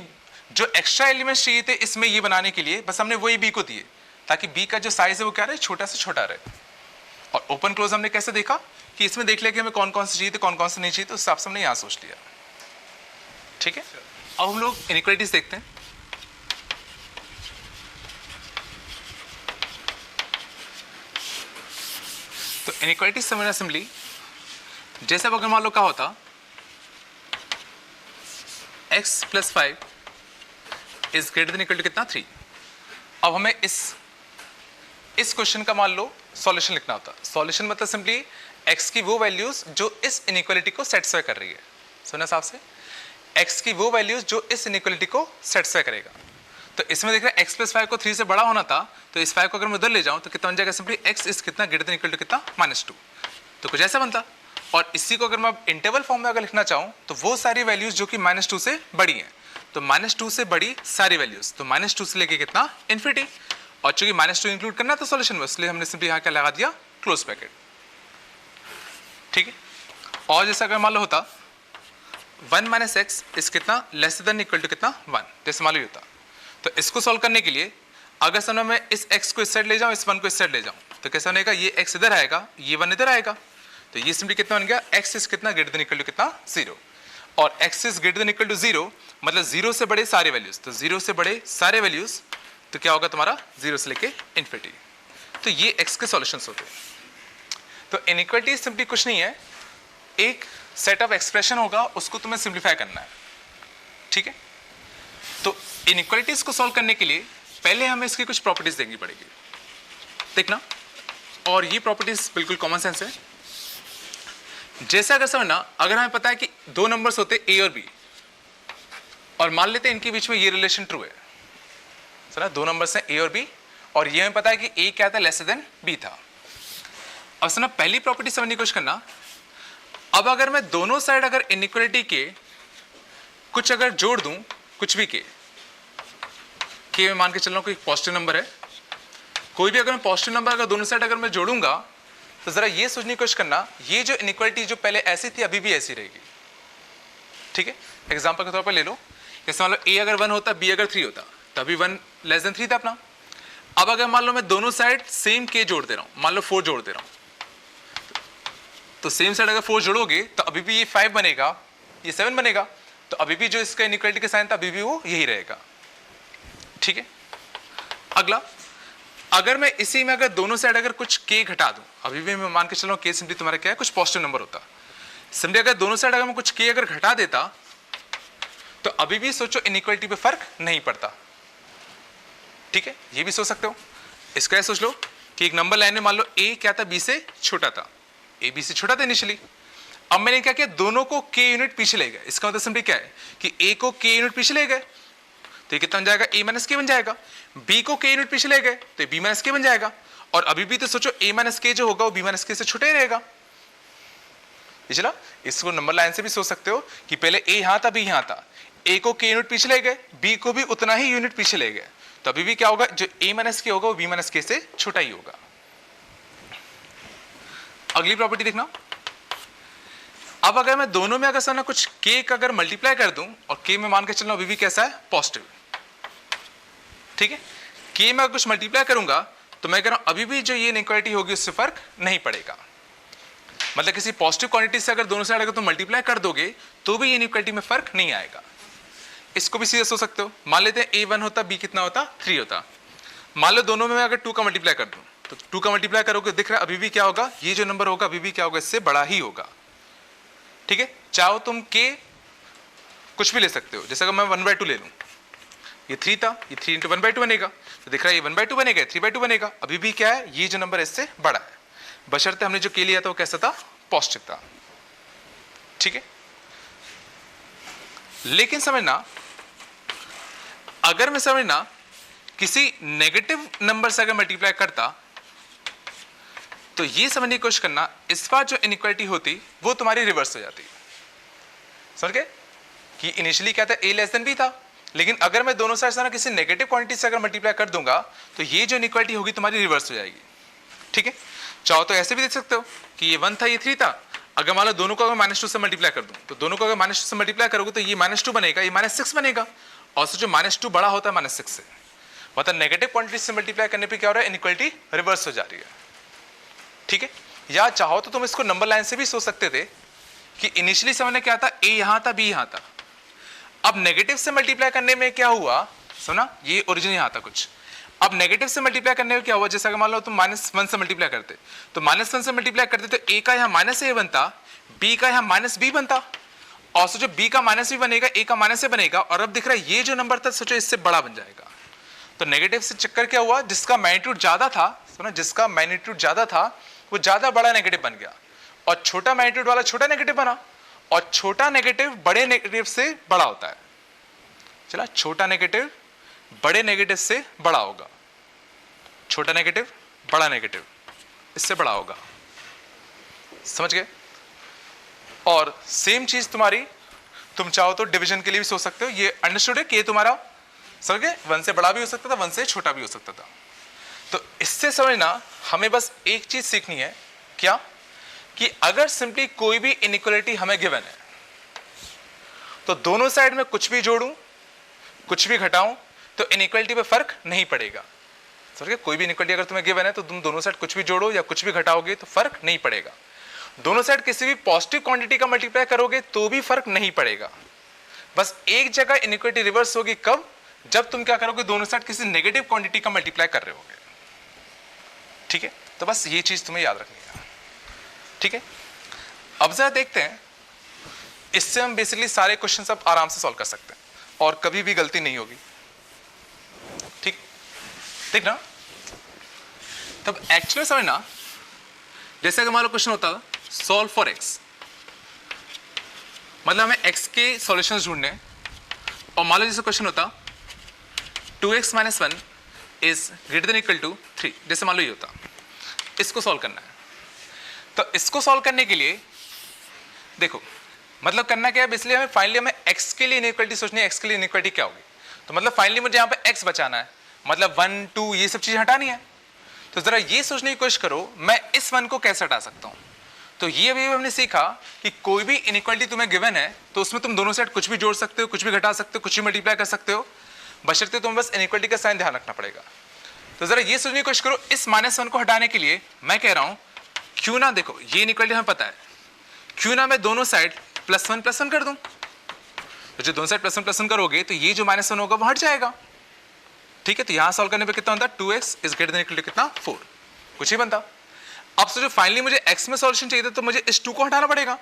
जो एक्स्ट्रा एलिमेंट्स चाहिए थे इसमें ये बनाने के लिए, बस हमने वही बी को दिए, ताकि बी का जो साइज है वो क्या रहे, छोटा से छोटा रहे। और ओपन क्लोज हमने कैसे देखा कि इसमें देख लिया कि हमें कौन कौन से चाहिए थे कौन कौन से नहीं चाहिए, तो उस हिसाब से हमने यहां सोच लिया। ठीक है, अब हम लोग इनइक्वालिटीज देखते हैं। तो इनइक्वालिटीज समझना सिंपली, जैसे अगर मान लो क्या होता x + 5 is greater than equal to कितना, 3। अब हमें इस क्वेश्चन का मान लो सॉल्यूशन लिखना होता। सॉल्यूशन मतलब सिंपली x की वो वैल्यूज जो इस इनइक्वालिटी को सेटिस्फाई कर रही है। सुना साहब से, x की वो वैल्यूज जो इस इनइक्वालिटी को सेटिस्फाई करेगा। तो इसमें देख रहे हैं x + 5 को 3 से बड़ा होना था, तो इस 5 को अगर मैं उधर ले जाऊं तो कितना बन जाएगा, सिंपली x इज कितना ग्रेटर देन इक्वल टू कितना, -2। तो कुछ ऐसा बनता। और इसी को अगर मैं इंटरवल फॉर्म में अगर लिखना चाहूं तो वो सारी वैल्यूज जो कि -2 से बड़ी हैं, तो -2 से बड़ी सारी वैल्यूज, तो -2 से लेके कितना, इन्फिनिटी। और चूंकि -2 इंक्लूड करना था सॉल्यूशन में, इसलिए हमने सिंपली यहाँ क्या लगा दिया, क्लोज ब्रैकेट। ठीक है, और जैसा अगर मान लो होता 1 माइनस एक्स इस कितना लेस देन इक्वल टू कितना 1, जैसे मान लो होता, तो इसको सॉल्व करने के लिए अगर समय मैं इस x को इस साइड ले जाऊं, इस 1 को इस साइड ले जाऊं, तो कैसा बनेगा, ये x इधर आएगा, ये 1 इधर आएगा, तो ये सिंपली कितना बन गया, x इज कितना ग्रेटर देन इक्वल टू कितना 0, और x is greater than equal to 0 मतलब 0 से बड़े सारे वैल्यूज, तो 0 से बड़े सारे वैल्यूज तो क्या होगा तुम्हारा 0 से लेके इन्फिनिटी। तो ये x के सॉल्यूशंस होते हैं। तो इनइक्वालिटी सिंपली कुछ नहीं है, एक सेट ऑफ एक्सप्रेशन होगा, उसको तुम्हें सिंप्लीफाई करना है, ठीक है। तो इनइक्वालिटीज को सॉल्व करने के लिए पहले हमें इसकी कुछ प्रॉपर्टीज देखनी पड़ेगी, देखना, और ये प्रॉपर्टीज बिल्कुल कॉमन सेंस है। जैसे अगर समझना, अगर हमें पता है कि दो नंबर्स होते ए और बी, और मान लेते हैं इनके बीच में ये रिलेशन ट्रू है, समझना, दो नंबर्स हैं ए और बी, और ये हमें पता है कि ए क्या था, लेस देन बी था। और समझना, पहली प्रॉपर्टी समझने की कोशिश करना, अब अगर मैं दोनों साइड अगर इनइक्वालिटी के कुछ अगर जोड़ दूं, कुछ भी के मैं मान के चल रहा हूं कोई पॉजिटिव नंबर है, कोई भी अगर मैं पॉजिटिव नंबर अगर दोनों साइड अगर मैं जोड़ूंगा, तो जरा ये सोचने की कोशिश करना, ये जो इनइक्वालिटी जो पहले ऐसी थी अभी भी ऐसी रहेगी, ठीक है। एग्जांपल के तौर पर ले लो, जैसे मान लो ए अगर 1 होता, बी अगर 3 होता, तभी 1 लेस देन 3 था अपना। अब अगर मान लो मैं दोनों साइड सेम के जोड़ दे रहा हूं, मान लो 4 जोड़ दे रहा हूं, तो सेम साइड अगर 4 जोड़ोगे तो अभी भी ये 5 बनेगा, ये 7 बनेगा, तो अभी भी जो इसका इनइक्वालिटी का साइन था अभी भी वो यही रहेगा, ठीक है। अगला, अगर मैं इसी में अगर दोनों साइड अगर कुछ के घटा दूं, अभी भी मैं मान के चल रहा हूं के सिंपली तुम्हारा क्या है, कुछ पॉजिटिव नंबर होता, सिंपली अगर दोनों साइड अगर मैं कुछ के अगर घटा देता, तो अभी भी सोचो इनइक्वालिटी पे फर्क नहीं पड़ता, ठीक है। ये भी सोच सकते हो। इसका ये सोच लो कि एक नंबर लाइन में मान लो ए क्या था, बी से छोटा था, ए बी से छोटा था इनिशियली, अब मैंने क्या किया, दोनों को के यूनिट पीछे ले गए। इसका मतलब सिंपली क्या है कि ए को के यूनिट पीछे ले गए, तो ये कितना बन जाएगा, ए माइनस के बन जाएगा, बी को के यूनिट पीछे ले गए तो बी माइनस के बन जाएगा, और अभी भी तो सोचो ए माइनस के जो होगा वो बी माइनस के से छोटा ही रहेगा। ये चला, इसको नंबर लाइन से भी सोच सकते हो कि पहले ए यहां था, बी यहां था, ए को के यूनिट पीछे ले गए, बी को भी उतना ही यूनिट पीछे ले गए, तो अभी भी क्या होगा, जो ए माइनस के होगा वो बी माइनस के से छोटा ही होगा। अगली प्रॉपर्टी देखना, अब अगर मैं दोनों में अगर समझना कुछ के का अगर मल्टीप्लाई कर दूं, और के में मान के चलना अभी भी कैसा है, पॉजिटिव, ठीक है। के में अगर कुछ मल्टीप्लाई करूंगा तो मैं कह रहा हूं अभी भी जो ये इनइक्वालिटी होगी उससे फर्क नहीं पड़ेगा, मतलब किसी पॉजिटिव क्वांटिटी से अगर दोनों साइड अगर तुम मल्टीप्लाई कर दोगे तो भी ये इनइक्वालिटी में फर्क नहीं आएगा। इसको भी सीधे सोच सकते हो, मान लेते हैं a1 होता, b कितना होता, 3 होता, मान लो दोनों में मैं अगर 2 का मल्टीप्लाई कर दूं, तो 2 का मल्टीप्लाई करोगे दिख रहा है अभी भी क्या होगा, ये जो नंबर होगा अभी भी क्या होगा, इससे बड़ा ही होगा, ठीक है। चाहो तुम के कुछ भी ले सकते हो, जैसे अगर मैं 1/2 ले लूं, ये 3 था, ये 3 × 1/2 बनेगा, तो दिख रहा है ये 1/2 बनेगा, 3/2 बनेगा, अभी भी क्या है, ये जो नंबर इससे बड़ा है, बशर्ते हमने जो के लिया था वो कैसा था, पॉजिटिव था, ठीक है। लेकिन समझना, अगर मैं समझना किसी नेगेटिव नंबर से अगर मल्टीप्लाई करता, तो ये समझने की कोशिश करना, इस बार जो इनइक्वालिटी होती वो तुम्हारी रिवर्स हो जाती, समझ गए कि इनिशियली क्या था, a लेस देन b था, लेकिन अगर मैं दोनों साइड से ना किसी नेगेटिव क्वांटिटी से अगर मल्टीप्लाई कर दूंगा तो ये जो इनइक्वालिटी होगी तुम्हारी रिवर्स हो जाएगी, ठीक है। चाहो तो ऐसे भी देख सकते हो कि ये 1 था, ये 3 था, अगर मान लो दोनों को अगर -2 से मल्टीप्लाई कर दूं, तो दोनों को अगर -2 से मल्टीप्लाई करोगे तो ये -2 बनेगा, ये -6 बनेगा, और जो -2 बड़ा होता है -6 से, मतलब नेगेटिव क्वांटिटी से मल्टीप्लाई करने पे क्या हो रहा है, इनइक्वालिटी रिवर्स हो जा रही है, ठीक है। या चाहो तो तुम इसको नंबर लाइन से भी सोच सकते थे कि इनिशियली समझना क्या था, ए यहां था, बी यहां था, अब नेगेटिव से मल्टीप्लाई करने में क्या हुआ, सुना, ये ओरिजिन यहां था कुछ, अब नेगेटिव से मल्टीप्लाई करने में क्या हुआ, जैसे अगर मान लो तुम -1 से मल्टीप्लाई करते, तो -1 से मल्टीप्लाई करते तो a का यहाँ -a बनता, b का यहाँ -b बनता, और सोचो b का -b बनेगा, a का -a बनेगा, और अब दिख रहा है ये जो नंबर था सोचो इससे बड़ा बन जाएगा। तो नेगेटिव से चक्कर क्या हुआ, जिसका मैग्नीट्यूड ज्यादा था, सुना, जिसका मैग्नीट्यूड ज्यादा था वो ज्यादा बड़ा नेगेटिव बन गया, और छोटा मैग्नीट्यूड वाला छोटा नेगेटिव बना, और छोटा नेगेटिव बड़े नेगेटिव से बड़ा होता है, चला, छोटा नेगेटिव बड़े नेगेटिव से बड़ा होगा, छोटा नेगेटिव बड़ा नेगेटिव इससे बड़ा होगा, समझ गए। और सेम चीज तुम्हारी, तुम चाहो तो डिवीजन के लिए भी सोच सकते हो, ये अंडरस्टूड है कि ये तुम्हारा समझ गए 1 से बड़ा भी हो सकता था, 1 से छोटा भी हो सकता था। तो इससे समझना, हमें बस एक चीज सीखनी है, क्या कि अगर सिंपली कोई भी इनइक्वालिटी हमें गिवन है तो दोनों साइड में कुछ भी जोड़ूं कुछ भी घटाऊं तो इनइक्वालिटी पे फर्क नहीं पड़ेगा। समझ, कोई भी इनइक्वालिटी अगर तुम्हें गिवन है तो तुम दोनों साइड कुछ भी जोड़ो या कुछ भी घटाओगे तो फर्क नहीं पड़ेगा। दोनों साइड किसी भी पॉजिटिव क्वांटिटी का मल्टीप्लाई करोगे तो भी फर्क नहीं पड़ेगा। बस एक जगह इनइक्वालिटी रिवर्स होगी, कब? जब तुम क्या करोगे, दोनों साइड किसी नेगेटिव क्वांटिटी का मल्टीप्लाई कर रहे होगे। ठीक है, तो बस ये चीज तुम्हें याद रखनी है। ठीक है, अब जरा देखते हैं, इससे हम बेसिकली सारे क्वेश्चन अब आराम से सॉल्व कर सकते हैं और कभी भी गलती नहीं होगी। ठीक, देखना तब एक्चुअली समझना, जैसे अगर मान लो क्वेश्चन होता सॉल्व फॉर एक्स, मतलब हमें एक्स के सॉल्यूशंस ढूंढने, और मान लो जैसे क्वेश्चन होता 2x - 1 is greater than equal to 3, जैसे मान लो ये होता, इसको सॉल्व करना है। तो इसको सॉल्व करने के लिए देखो मतलब करना क्या है, इसलिए हमें फाइनली हमें x के लिए इनइक्वालिटी सोचनी है, x के लिए इनइक्वालिटी क्या होगी। तो मतलब फाइनली मुझे यहाँ पे x बचाना है, मतलब 1 2 ये सब चीजें हटानी है। तो जरा ये सोचने की कोशिश करो मैं इस 1 को कैसे हटा सकता हूँ। तो ये अभी हमने सीखा कि कोई भी इनइक्वालिटी तुम्हें गिवन है तो उसमें तुम दोनों साइड कुछ भी जोड़ सकते हो, कुछ भी घटा सकते हो, कुछ भी मल्टीप्लाई कर सकते हो, बशर्ते तुम्हें बस इनइक्वालिटी का साइन ध्यान रखना पड़ेगा। तो जरा ये सोचने की कोशिश करो, इस -1 को हटाने के लिए मैं कह रहा हूँ क्यों ना, देखो ये इनइक्वालिटी हमें पता है, क्यों ना मैं दोनों साइड +1 +1 कर दूं। तो जो दोनों साइड +1 करोगे तो ये जो -1 होगा वो हट जाएगा। ठीक है, तो यहां सॉल्व करने पे कितना होता है, 2x is greater than equal to कितना, 4, कुछ ही बनता। अब सोचो फाइनली मुझे x में सॉल्यूशन चाहिए था तो मुझे इस 2 को हटाना पड़ेगा,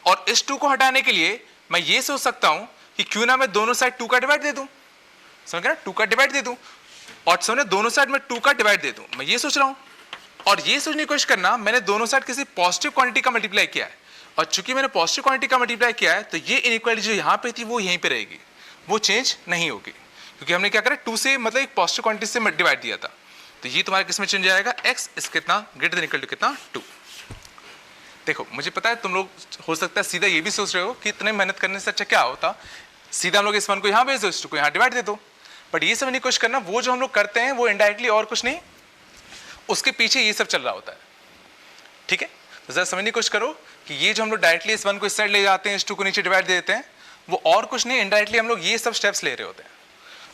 और इस 2 को हटाने के लिए मैं ये सोच सकता हूं कि क्यों ना मैं दोनों साइड 2 का डिवाइड दे दूं। समझ गए ना, 2 का डिवाइड दे दूं, और समझे दोनों साइड में 2 का डिवाइड दे दूं, मैं ये सोच रहा हूं। और ये सोचने की कोशिश करना, मैंने दोनों साइड किसी पॉजिटिव क्वांटिटी का मल्टीप्लाई किया है, और चूंकि मैंने पॉजिटिव क्वांटिटी का मल्टीप्लाई किया है तो ये इनइक्वालिटी जो यहाँ पे थी वो यहीं पे रहेगी, वो चेंज नहीं होगी, क्योंकि हमने क्या करा 2 से मतलब एक पॉजिटिव क्वांटिटी से डिवाइड दिया था। तो ये तुम्हारा किस में चेंज आएगा, x इस कितना ग्रेटर देन इक्वल टू कितना, 2। देखो मुझे पता है तुम लोग हो सकता है सीधा ये भी सोच रहे हो कि इतने मेहनत करने से अच्छा क्या होता, सीधा हम लोग इस 1 को यहाँ भेज दो, इस 2 को यहाँ डिवाइड दे दो। बट ये समझने की कोशिश करना, वो जो हम लोग करते हैं वो इनडायरेक्टली और कुछ नहीं, उसके पीछे ये सब चल रहा होता है। ठीक है, तो जरा समझने की कोशिश करो कि ये जो हम लोग डायरेक्टली इस 1 को इस साइड ले जाते हैं, इस 2 को नीचे डिवाइड दे देते हैं, वो और कुछ नहीं, इनडायरेक्टली हम लोग ये सब स्टेप्स ले रहे होते हैं।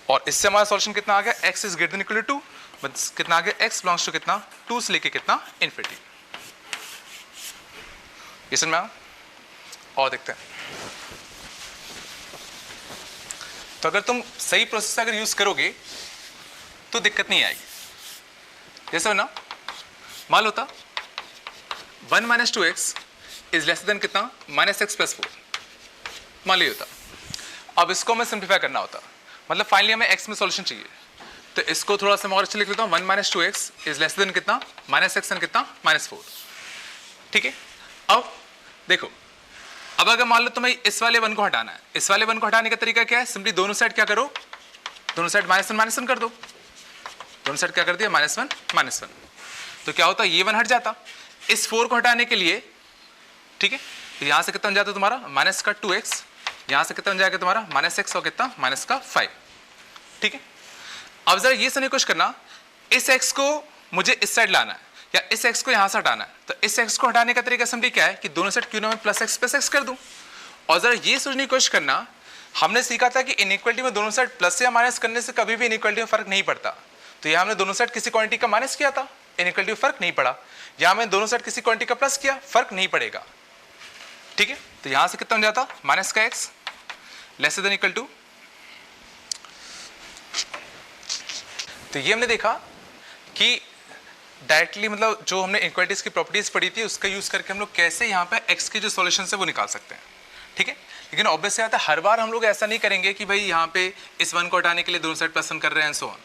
और इससे हमारा सॉल्यूशन कितना आ गया, x is greater than equal to 2, बस कितना आ गया, x बिलोंग्स टू कितना, 2 से लेके कितना, इनफिनिटी। ये समझ में आया? और देखते हैं, तो अगर तुम सही प्रोसेस अगर यूज करोगे तो दिक्कत नहीं आएगी। जैसे ना मान लो था 1 - 2x इज लेस देन कितना, -x + 4, मान लिया होता। अब इसको हमें सिंप्लीफाई करना होता, मतलब फाइनली हमें x में सॉल्यूशन चाहिए, तो इसको थोड़ा सा मैं और अच्छे लिख लेता हूँ, 1 - 2x इज लेस देन कितना, -x एंड कितना, -4। ठीक है, अब देखो, अब अगर मान लो तुम्हें इस वाले 1 को हटाना है, इस वाले 1 को हटाने का तरीका क्या है, सिंपली दोनों साइड क्या करो, दोनों साइड -1 कर दो, दोनों साइड क्या कर दिया, -1 तो क्या होता, ये 1 हट जाता। इस 4 को हटाने के लिए, ठीक है, तो यहां से कितना बन जाता तुम्हारा, माइनस का 2x, यहां से कितना बन जाएगा तुम्हारा, -x और कितना, -5। ठीक है, अब जरा ये समझने की कोशिश करना, इस x को मुझे इस साइड लाना है या इस x को यहां से हटाना है, तो इस x को हटाने का तरीका सिंपली क्या है कि दोनों साइड क्यों ना मैं +x कर दूं। और जरा ये सोचने की कोशिश करना, हमने सीखा था कि इनइक्वालिटी में दोनों साइड प्लस या माइनस करने से कभी भी इनइक्वालिटी में फर्क नहीं पड़ता। तो यहाँ हमने दोनों साइड किसी क्वांटिटी का माइनस किया था, इनइक्वालिटी में फर्क नहीं पड़ा। यहाँ मैंने दोनों साइड किसी क्वांटिटी का प्लस किया, फर्क नहीं पड़ेगा। ठीक है, तो यहाँ से कितना बन जाता, माइनस का x less than equal to, तो ये हमने देखा कि डायरेक्टली मतलब जो हमने इनइक्वालिटीज की प्रॉपर्टीज पढ़ी थी उसका यूज करके हम लोग कैसे यहाँ पे x के जो सॉल्यूशन है वो निकाल सकते हैं। ठीक है, लेकिन ऑब्वियसली आता है हर बार हम लोग ऐसा नहीं करेंगे कि भाई यहाँ पे इस 1 को हटाने के लिए दोनों साइड +1 कर रहे हैं, सो ऑन।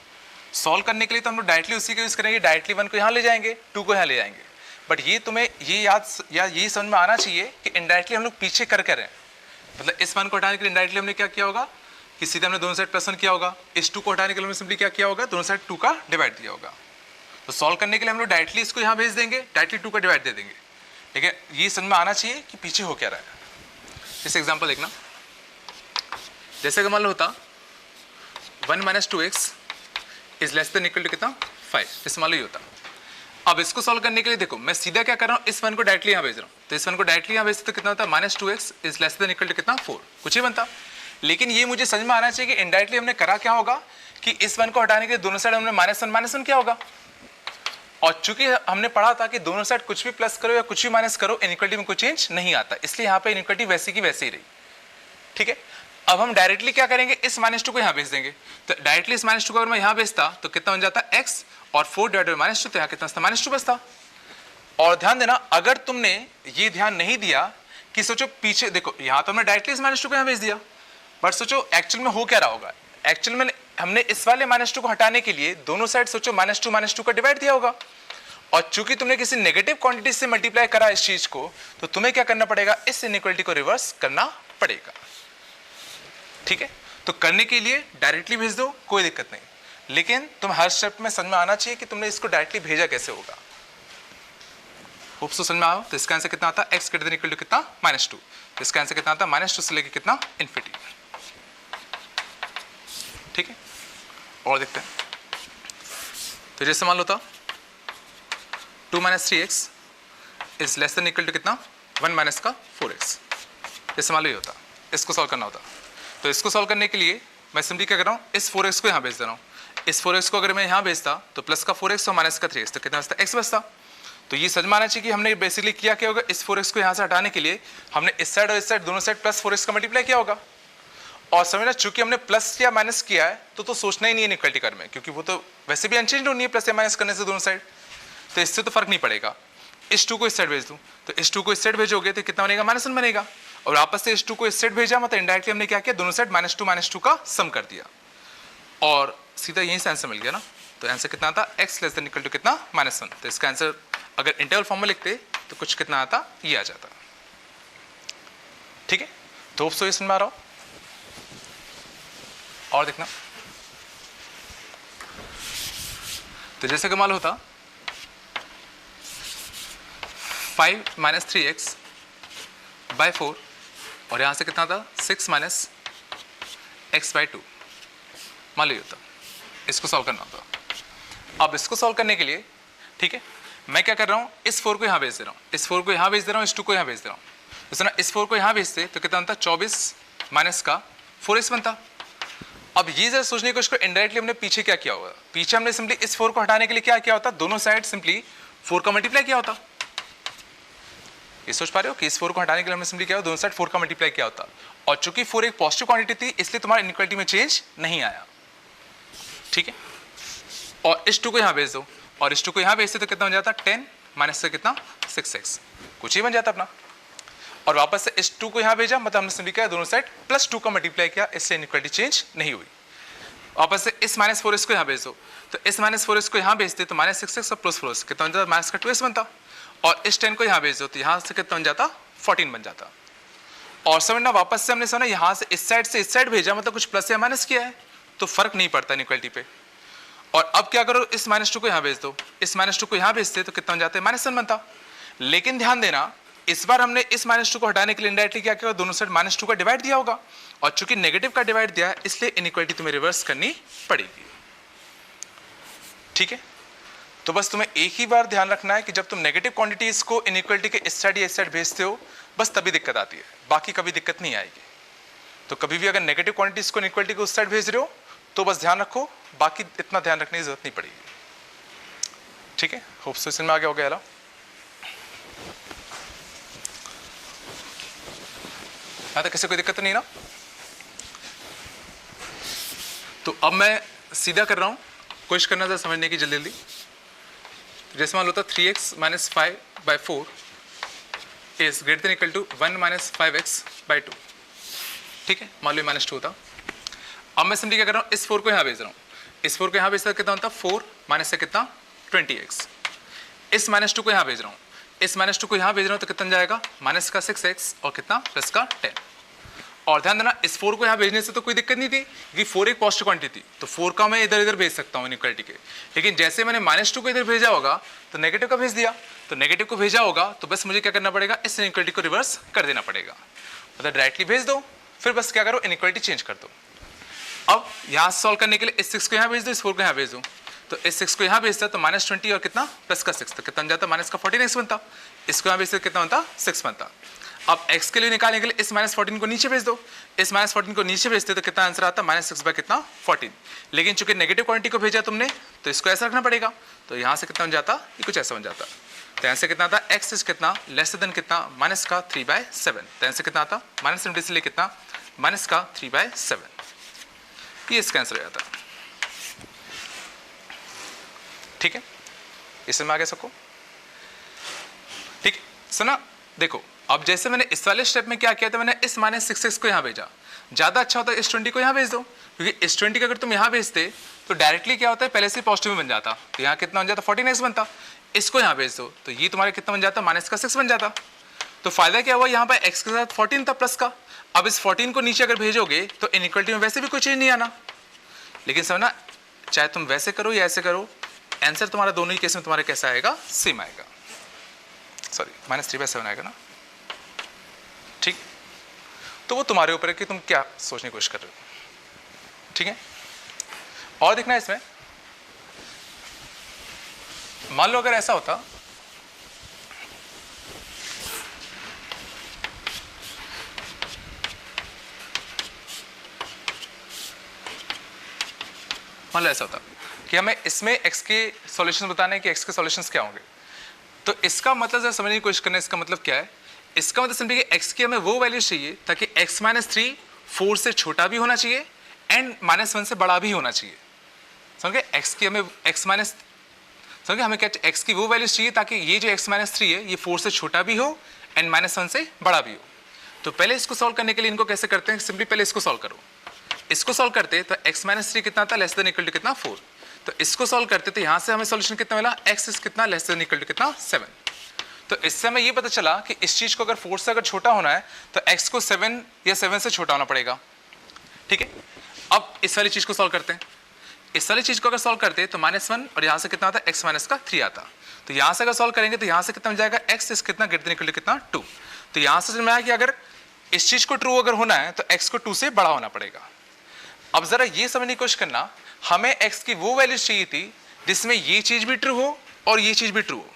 सॉल्व करने के लिए तो हम लोग डायरेक्टली उसी का यूज करेंगे, डायरेक्टली 1 को यहाँ ले जाएंगे, 2 को यहाँ ले जाएंगे। बट ये तुम्हें ये याद या ये समझ में आना चाहिए कि इनडायरेक्टली हम लोग पीछे कर रहे हैं, मतलब इस 1 को हटाने के लिए इनडायरेक्टली हमने क्या किया होगा कि सीधे हमने दोनों साइड +1 किया होगा, इस 2 को हटाने के लिए हमने सिंपली क्या किया होगा, दोनों साइड 2 का डिवाइड दिया होगा। तो सॉल्व करने के लिए हम लोग डायरेक्टली इसको यहाँ भेज देंगे, डायरेक्टली 2 का डिवाइड दे देंगे। ठीक है, ये समझ में आना चाहिए कि पीछे हो क्या रहा है। इस एग्जांपल देखना, जैसे कि मान लो होता 1 - 2x is less than equal to कितना, 5, जैसे मान लो ये होता। अब इसको सॉल्व करने के लिए देखो मैं सीधा क्या कर रहा हूँ, इस वन को डायरेक्टली यहाँ भेज रहा हूँ, तो इस वन को डायरेक्टली यहाँ भेजते तो कितना होता है -2x is less than equal to कितना 4, कुछ ही बनता। लेकिन ये मुझे समझ में आना चाहिए कि इनडायरेक्टली हमने करा क्या होगा कि इस वन को हटाने के लिए दोनों साइड हमने -1 क्या होगा, और चूंकि हमने पढ़ा था कि दोनों साइड कुछ भी प्लस करो या कुछ भी माइनस करो इनइक्वालिटी में कोई चेंज नहीं आता, इसलिए यहाँ पे इनइक्वालिटी वैसी की वैसी ही रही। ठीक है, अब हम डायरेक्टली क्या करेंगे, इस -2 को यहाँ भेज देंगे, तो डायरेक्टली इस -2 को अगर मैं यहाँ भेजता तो कितना बन जाता x और 4 डिवाइडेड बाय -2, तो यहाँ कितना बचता -2 बचता। और ध्यान देना अगर तुमने ये ध्यान नहीं दिया कि सोचो पीछे देखो, यहाँ तो हमने डायरेक्टली इस -2 को यहाँ भेज दिया, बट सोचो एक्चुअल में हो क्या रहा होगा, एक्चुअल में हमने इस वाले -2 को हटाने के लिए दोनों साइड सोचो -2 का डिवाइड दिया होगा, और चूंकि तुमने किसी नेगेटिव क्वांटिटी से मल्टीप्लाई करा इस चीज को, तो तुम्हें क्या करना पड़ेगा, इस इनइक्वालिटी को रिवर्स करना पड़ेगा। ठीक है, तो करने के लिए डायरेक्टली भेज दो कोई दिक्कत नहीं, लेकिन तुम हर स्टेप में समझ में आना चाहिए कि तुमने इसको डायरेक्टली भेजा कैसे होगा। होप सो समझ में आओ। तो इसका आंसर कितना आता है, x greater than equal to कितना -2, तो इसका आंसर कितना आता है -2 से लेके कितना इन्फिनिटी। ठीक है, और देखते हैं। तो जैसे मान लो था 2 - 3x is less than equal to कितना 1 - 4x, जैसे मान लो ये होता, इसको सॉल्व करना होता। तो इसको सॉल्व करने के लिए मैं सिंपली क्या कर रहा हूँ, इस 4x को यहाँ भेज दे रहा हूँ, इस 4x को अगर मैं यहाँ भेजता तो प्लस का 4x और माइनस का 3x, तो कितना बचता x बचता। तो ये समझ में आना चाहिए कि हमने बेसिकली किया क्या होगा, इस 4x को यहाँ से हटाने के लिए हमने इस साइड और इस साइड दोनों साइड प्लस 4x का मल्टीप्लाई किया होगा। और समझना चूंकि हमने प्लस या माइनस किया है तो सोचना ही नहीं है इनइक्वालिटी कर में, क्योंकि वो तो वैसे भी अनचेंज होनी है प्लस या माइनस करने से दोनों साइड, तो इससे तो फर्क नहीं पड़ेगा। इस 2 को इस साइड भेज दूं, तो इस 2 को इस साइड भेजोगे तो कितना बनेगा -1 बनेगा, और वापस से इस 2 को इस साइड भेजा, मतलब इनडायरेक्टली हमने क्या किया, दोनों साइड -2 का सम कर दिया, और सीधा यहीं से आंसर मिल गया ना। तो आंसर कितना आता, x less than equal to कितना -1। तो इसका आंसर अगर इंटरवल फॉर्म में लिखते तो कुछ कितना आता, ये आ जाता। ठीक है, तो होप सो ये समझ में आ रहा हो। और देखना, तो जैसे कमाल होता 5 - 3x बाय 4, और यहां से कितना था 6 - x बाय 2, मान लो ये होता, इसको सॉल्व करना होता। अब इसको सॉल्व करने के लिए ठीक है मैं क्या कर रहा हूं, इस 4 को यहां भेज दे रहा हूं, इस 4 को यहां भेज दे रहा हूं, इस 2 को यहां भेज दे रहा हूं। तो सुना, इस 4 को यहां भेजते तो कितना बनता 24 माइनस का 4x बनता। अब ये जरा सोचने की कोशिश करो, इनडायरेक्टली हमने पीछे क्या किया होगा, पीछे हमने सिंपली इस 4 को हटाने के लिए क्या किया होता, दोनों साइड सिंपली 4 का मल्टीप्लाई किया होता। ये सोच पा रहे हो कि इस 4 को हटाने के लिए हमने सिंपली क्या, दोनों साइड 4 का मल्टीप्लाई किया होता, और चूंकि 4 एक पॉजिटिव क्वांटिटी थी इसलिए तुम्हारी इनइक्वालिटी में चेंज नहीं आया। ठीक है, और इस 2 को यहां भेज दो, और इस 2 को यहां भेजते तो कितना बन जाता 10 माइनस से कितना 6x, कुछ ही बन जाता अपना। और वापस से इस 2 को यहां भेजा, मतलब हमने सिंपली क्या, दोनों साइड +2 का मल्टीप्लाई किया, इससे इनइक्वालिटी चेंज नहीं हुई। वापस से इस -4x को यहां भेज दो, तो इस -4x को यहां भेजते तो -6x और +4x कितना बन जाता, -का 2x बनता। और इस 10 को यहां भेज दो तो यहां से कितना बन जाता 14 बन जाता। और समझना वापस से हमने सुना यहां से इस साइड भेजा, मतलब कुछ प्लस या माइनस किया है, तो फर्क नहीं पड़ता इनइक्वालिटी पे। और अब क्या करो, इस -2 को यहां भेज दो, इस -2 को यहां भेजते तो कितना बन जाता है -1 बनता। लेकिन ध्यान देना इस बार हमने इस -2 को हटाने के लिए इनडायरेक्टली क्या किया, दोनों साइड -2 का डिवाइड दिया होगा, और चूंकि नेगेटिव का डिवाइड दिया है इसलिए इनइक्वालिटी तुम्हें रिवर्स करनी पड़ेगी। ठीक है, तो बस तुम्हें एक ही बार ध्यान रखना है कि जब तुम नेगेटिव क्वांटिटीज को इनइक्वालिटी के इस साइड या इस साइड भेजते हो बस तभी दिक्कत आती है, बाकी कभी दिक्कत नहीं आएगी। तो कभी भी अगर नेगेटिव क्वांटिटीज को इनइक्वालिटी के उस साइड भेज रहे हो तो बस ध्यान रखो, बाकी इतना ध्यान रखने की जरूरत नहीं पड़ेगी। ठीक है, होप सो इसमें आगे हो गया। हाँ, तो किसी कोई दिक्कत नहीं ना। तो अब मैं सीधा कर रहा हूं, कोशिश करना था समझने की जल्दी जल्दी। जैसे मान लो था 3x - 5 by 4 is greater than equal to 1 - 5x by 2। ठीक है, मान लो -2 होता। अब मैं सिंपली क्या कर रहा हूँ, इस 4 को यहाँ भेज रहा हूँ, इस 4 को यहाँ भेजता कितना होता 4 माइनस से कितना 20x। इस -2 को यहाँ भेज रहा हूँ, इस -2 को यहाँ भेज रहा हूँ तो कितना जाएगा माइनस का 6x और कितना प्लस का 10। और ध्यान देना इस 4 को यहाँ भेजने से तो कोई दिक्कत नहीं थी क्योंकि 4 एक पॉजिटिव क्वांटिटी थी, तो 4 का मैं इधर इधर भेज सकता हूँ इनइक्वालिटी के। लेकिन जैसे मैंने -2 को इधर भेजा होगा तो नेगेटिव का भेज दिया, तो नेगेटिव को भेजा होगा तो बस मुझे क्या करना पड़ेगा, इस इनइक्वालिटी को रिवर्स कर देना पड़ेगा, मतलब डायरेक्टली भेज दो, फिर बस क्या करो इनइक्वालिटी चेंज कर दो। अब यहाँ सॉल्व करने के लिए इस 6 को यहाँ भेज दो, इस 4 को यहाँ भेज दो, तो इस 6 को यहाँ भेजता तो -20 और कितना प्लस का 6, तो कितना बन जाता माइनस का 14x बनता। इसको यहाँ भेजते कितना बनता 6 बनता। अब x के लिए निकालने के लिए इस -14 को नीचे भेज दो, इस -14 को नीचे भेजते तो कितना आंसर आता -6 बाय कितना 14। लेकिन चूंकि नेगेटिव क्वांटिटी को भेजा तुमने तो इसको ऐसा रखना पड़ेगा, तो यहाँ से कितना बन जाता ये कुछ ऐसा बन जाता। तो यहाँ से कितना आता x इज कितना लेस देन कितना माइनस का 3/7। तो यहाँ से कितना आता -70 से लिए कितना माइनस का 3/7। ये इसका आंसर हो जाता। ठीक है, इसमें आगे सबको ठीक सुना। देखो अब जैसे मैंने इस वाले स्टेप में क्या किया था, मैंने इस -6x को यहाँ भेजा। ज़्यादा अच्छा होता है इस 20 को यहाँ भेज दो, क्योंकि इस 20 को अगर तुम यहाँ भेजते तो डायरेक्टली क्या होता है पहले से पॉजिटिव में बन जाता, तो यहाँ कितना बन जाता 14x बनता। इसको यहाँ भेज दो तो ये तुम्हारे कितना बन जाता -6 बन जाता। तो फायदा क्या हुआ, यहाँ पर x के साथ 14 था प्लस का। अब इस 14 को नीचे अगर भेजोगे तो इनइक्वालिटी में वैसे भी कोई चेंज नहीं आना। लेकिन समझना, चाहे तुम वैसे करो या ऐसे करो, आंसर तुम्हारा दोनों ही केस में तुम्हारे कैसा आएगा सेम आएगा। सॉरी -3/7 आएगा ना। ठीक, तो वो तुम्हारे ऊपर है कि तुम क्या सोचने की कोशिश कर रहे हो। ठीक है, और देखना इसमें मान लो अगर ऐसा होता मान लो ऐसा होता कि हमें इसमें x के सॉल्यूशन बताने कि x के सॉल्यूशंस क्या होंगे, तो इसका मतलब जरा समझने की कोशिश करना। इसका मतलब क्या है, इसका मतलब समझिए कि x की हमें वो वैल्यू चाहिए ताकि x -3 4 से छोटा भी होना चाहिए एंड -1 से बड़ा भी होना चाहिए। समझे, x की हमें समझे हमें क्या x की वो वैल्यू चाहिए ताकि ये जो x -3 है ये 4 से छोटा भी हो एंड -1 से बड़ा भी हो। तो पहले इसको सॉल्व करने के लिए इनको कैसे करते हैं, सिंपली पहले इसको सॉल्व करो। इसको सॉल्व करते तो x -3 कितना था लेस देन इक्वल टू कितना 4। तो इसको सॉल्व करते तो यहाँ से हमें सॉल्यूशन कितना मिला x इज कितना लेस देन इक्वल टू कितना 7। तो इससे हमें ये पता चला कि इस चीज को अगर 4 से अगर छोटा होना है तो x को 7 या 7 से छोटा होना पड़ेगा। ठीक है, अब इस वाली चीज को सॉल्व करते हैं। इस वाली चीज को अगर सॉल्व करते तो -1 और यहाँ से कितना आता x माइनस का 3 आता। तो यहाँ से अगर सॉल्व करेंगे तो यहाँ से कितना मिल जाएगा x इज कितना ग्रेटर देन इक्वल टू कितना 2। तो यहाँ से समझ में आया कि अगर इस चीज को ट्रू अगर होना है तो x को 2 से बड़ा होना पड़ेगा। अब जरा ये समझने की कोशिश करना, हमें x की वो वैल्यू चाहिए थी जिसमें ये चीज भी ट्रू हो और ये चीज भी ट्रू हो,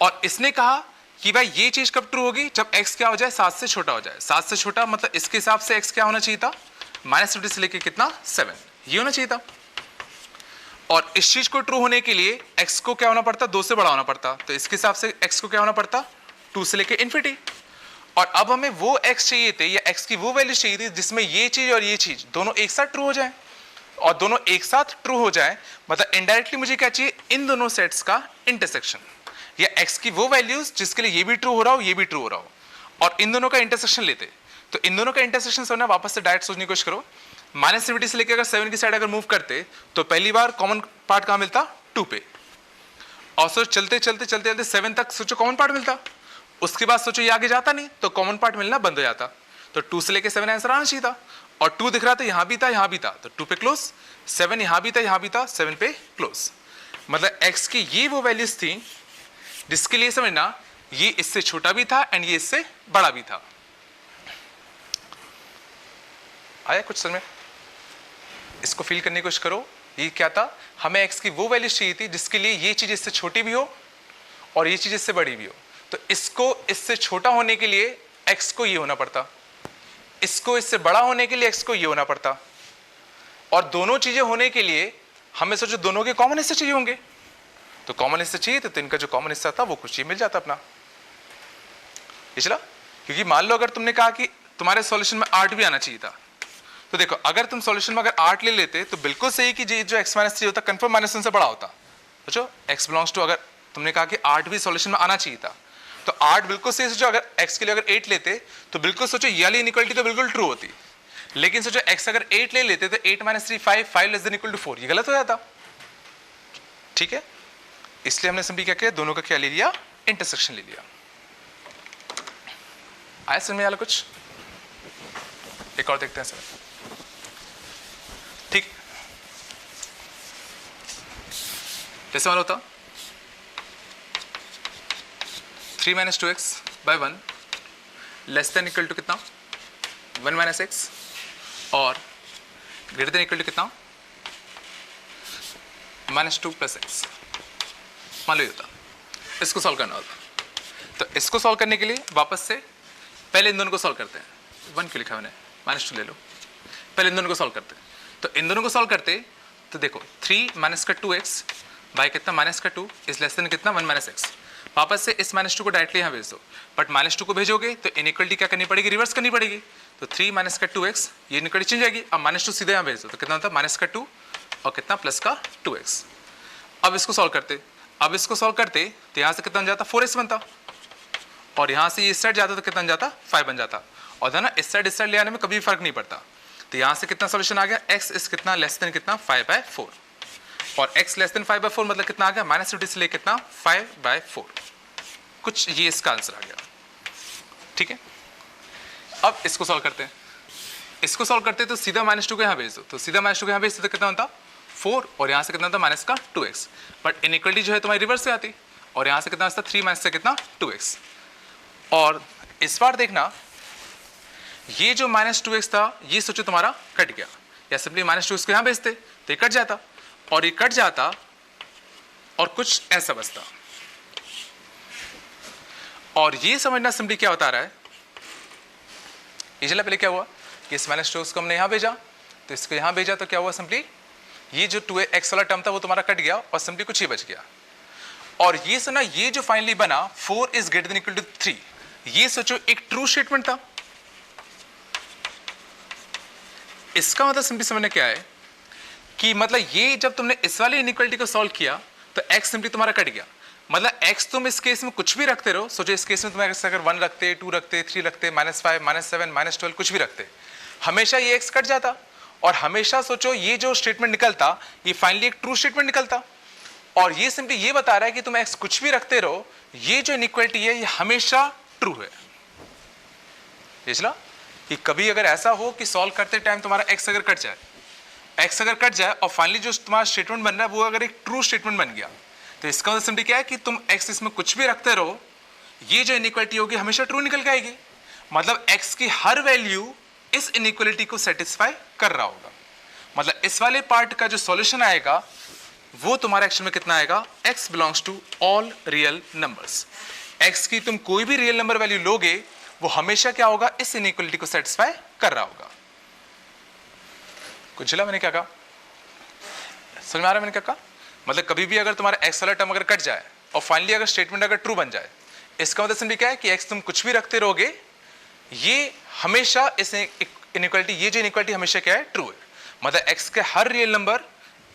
और इसने कहा कि भाई ये चीज कब ट्रू होगी जब x क्या हो जाए 7 से छोटा हो जाए। 7 से छोटा मतलब इसके हिसाब से x क्या होना चाहिए था -50 से लेके कितना 7 ये होना चाहिए था। और इस चीज को ट्रू होने के लिए x को क्या होना पड़ता 2 से बड़ा होना पड़ता, तो इसके हिसाब से x को क्या होना पड़ता 2 से लेके इन्फिनिटी। और अब हमें वो x चाहिए थे या x की वो वैल्यू चाहिए थी जिसमें ये चीज और ये चीज दोनों एक साथ ट्रू हो जाए, और दोनों एक साथ ट्रू हो जाए मतलब इनडायरेक्टली मुझे क्या चाहिए इन दोनों सेट्स का इंटरसेक्शन, या x की वो वैल्यूज जिसके लिए ये भी ट्रू हो रहा हो ये भी ट्रू हो रहा हो, और इन दोनों का इंटरसेक्शन लेते। तो इन दोनों का इंटरसेक्शन सोना वापस से डायरेक्ट सोचने की कोशिश करो। -70 से लेकर अगर 7 की साइड अगर मूव करते तो पहली बार कॉमन पार्ट कहाँ मिलता 2 पे, और सोच चलते चलते चलते चलते 7 तक सोचो कॉमन पार्ट मिलता, उसके बाद सोचो ये आगे जाता नहीं तो कॉमन पार्ट मिलना बंद हो जाता। तो 2 से लेकर 7 आंसर आना चाहिए था, और 2 दिख रहा था यहाँ भी था यहाँ भी था तो 2 पे क्लोज, 7 यहाँ भी था यहाँ भी था 7 पे क्लोज। मतलब x की ये वो वैल्यूज थी जिसके लिए समझना ये इससे छोटा भी था एंड ये इससे बड़ा भी था। आया कुछ समझ में? इसको फील करने की कोशिश करो। ये क्या था, हमें x की वो वैल्यू चाहिए थी जिसके लिए ये चीज इससे छोटी भी हो और ये चीज इससे बड़ी भी हो। तो इसको इससे छोटा होने के लिए x को ये होना पड़ता, इसको इससे बड़ा होने के लिए x को ये होना पड़ता, और दोनों चीजें होने के लिए हमें सोचो दोनों के कॉमन हिस्से चाहिए होंगे। तो कॉमन हिस्से चाहिए तो इनका जो कॉमन हिस्सा था वो कुछ ये मिल जाता अपना। पिछला, क्योंकि मान लो अगर तुमने कहा कि तुम्हारे सॉल्यूशन में 8 भी आना चाहिए था, तो देखो अगर तुम सॉल्यूशन में अगर 8 ले लेते तो बिल्कुल सही कि जो x -3 होता कंफर्म -1 से बड़ा होता। सोचो x बिलोंग्स टू, अगर तुमने कहा कि 8 भी सॉल्यूशन में आना चाहिए था तो 8 बिल्कुल सही। सोचो अगर x के लिए अगर 8 लेते तो बिल्कुल सोचो ये वाली इनइक्वालिटी तो बिल्कुल ट्रू होती, लेकिन सोचो x अगर 8 ले लेते तो 8 - 3 5 5 लेस देन इक्वल टू 4 ये गलत हो जाता। ठीक है, इसलिए हमने सिंपली क्या किया दोनों का क्या ले लिया इंटरसेक्शन ले लिया। आया समझ में आया कुछ? एक और देखते हैं सर। ठीक, जैसे वाला होता 3 - 2x by 1 less than equal to कितना 1 - x और ग्रेटर देन इक्वल टू कितना -2 + x मान लो ये होता, इसको सॉल्व करना होता। तो इसको सॉल्व करने के लिए वापस से पहले इन दोनों को सॉल्व करते हैं। 1 क्यों लिखा मैंने, -2 ले लो, पहले इन दोनों को सॉल्व करते हैं। तो इन दोनों को सॉल्व करते तो देखो 3 - 2x बाई कितना -2 इज लेस देन कितना 1 - x। वापस से इस -2 को डायरेक्टली यहाँ भेज दो, बट -2 को भेजोगे तो इनइक्वलिटी क्या करनी पड़ेगी, रिवर्स करनी पड़ेगी। तो 3 - 2x ये इनइक्वलिटी चेंज जाएगी। अब -2 सीधे यहाँ भेज दो तो कितना होता है -2 और कितना +2x। अब इसको सॉल्व करते, अब इसको सॉल्व करते तो यहाँ से कितना बन जाता 4x बनता, और यहाँ से ये इस साइड जाता तो कितना बन जाता 5 बन जाता। और था ना इस साइड ले आने में कभी फर्क नहीं पड़ता। तो यहाँ से कितना सोल्यूशन आ गया, x इस कितना लेस देन कितना 5/4, और x लेस देन 5/4 मतलब कितना आ गया -50 से ले कितना 5/4, कुछ ये इसका आंसर आ गया। ठीक है, अब इसको सॉल्व करते हैं। इसको सॉल्व करते तो सीधा -2 को यहाँ भेज दो, तो सीधा -2 को यहाँ भेजते तो कितना होता 4, और यहाँ से कितना होता -2x। बट इनइक्वलिटी जो है तुम्हारी रिवर्स से आती, और यहाँ से कितना आता 3 - से कितना 2x। और इस बार देखना ये जो -2x था ये सोचो तुम्हारा कट गया, या सिंपली -2x को यहाँ भेजते तो ये कट जाता, और ये कट जाता और कुछ ऐसा बचता। और ये समझना सिंपली क्या बता रहा है, ये चला पहले क्या हुआ कि इस -2x को हमने यहाँ भेजा, तो इसको यहाँ भेजा तो क्या हुआ सिंपली ये जो 2x वाला टर्म था वो तुम्हारा कट गया और सिंपली कुछ ही बच गया। और ये सुना ये जो फाइनली बना 4 is greater than equal to 3, ये सोचो एक ट्रू स्टेटमेंट था। इसका मतलब सिंपली समझना क्या है कि मतलब ये जब तुमने इस वाले इनइक्वालिटी को सॉल्व किया तो x सिंपली तुम्हारा कट गया। मतलब x तुम इस केस में कुछ भी रखते रहो, सोचो इस केस में तुम अगर 1 रखते, 2 रखते, 3 रखते, -5, -7, -12 कुछ भी रखते, हमेशा ये x कट जाता, और हमेशा सोचो ये जो स्टेटमेंट निकलता ये फाइनली एक ट्रू स्टेटमेंट निकलता। और ये सिंपली ये बता रहा है कि तुम x कुछ भी रखते रहो, ये जो इनइक्वालिटी है ये हमेशा ट्रू है। समझला कि कभी अगर ऐसा हो कि सॉल्व करते टाइम तुम्हारा x अगर कट जाए और फाइनली जो तुम्हारा स्टेटमेंट बन रहा है वो अगर एक ट्रू स्टेटमेंट बन गया, तो इसका मतलब सिंपली क्या है कि तुम x इसमें कुछ भी रखते रहो, ये जो इनइक्वालिटी होगी हमेशा ट्रू निकल के आएगी। मतलब x की हर वैल्यू इस इनइक्वालिटी को सेटिस्फाई कर रहा होगा। मतलब इस वाले पार्ट का जो सॉल्यूशन आएगा वो तुम्हारा एक्शन में कितना आएगा, x belongs to all real numbers. x की तुम कोई भी रियल नंबर वैल्यू लोगे वो हमेशा क्या होगा, इस इनइक्वालिटी को सेटिस्फाई कर रहा होगा। कुछ चला मैंने क्या कहा, समझ में आ रहा है मैंने क्या कहा। मतलब कभी भी अगर तुम्हारा x वाला टर्म अगर कट जाए और फाइनली अगर स्टेटमेंट अगर ट्रू बन जाए, इसका मतलब सिंपली क्या है कि x तुम कुछ भी रखते रहोगे ये हमेशा इस इनइक्वालिटी, ये जो इनइक्वालिटी हमेशा क्या है, ट्रू है। मतलब x के हर रियल नंबर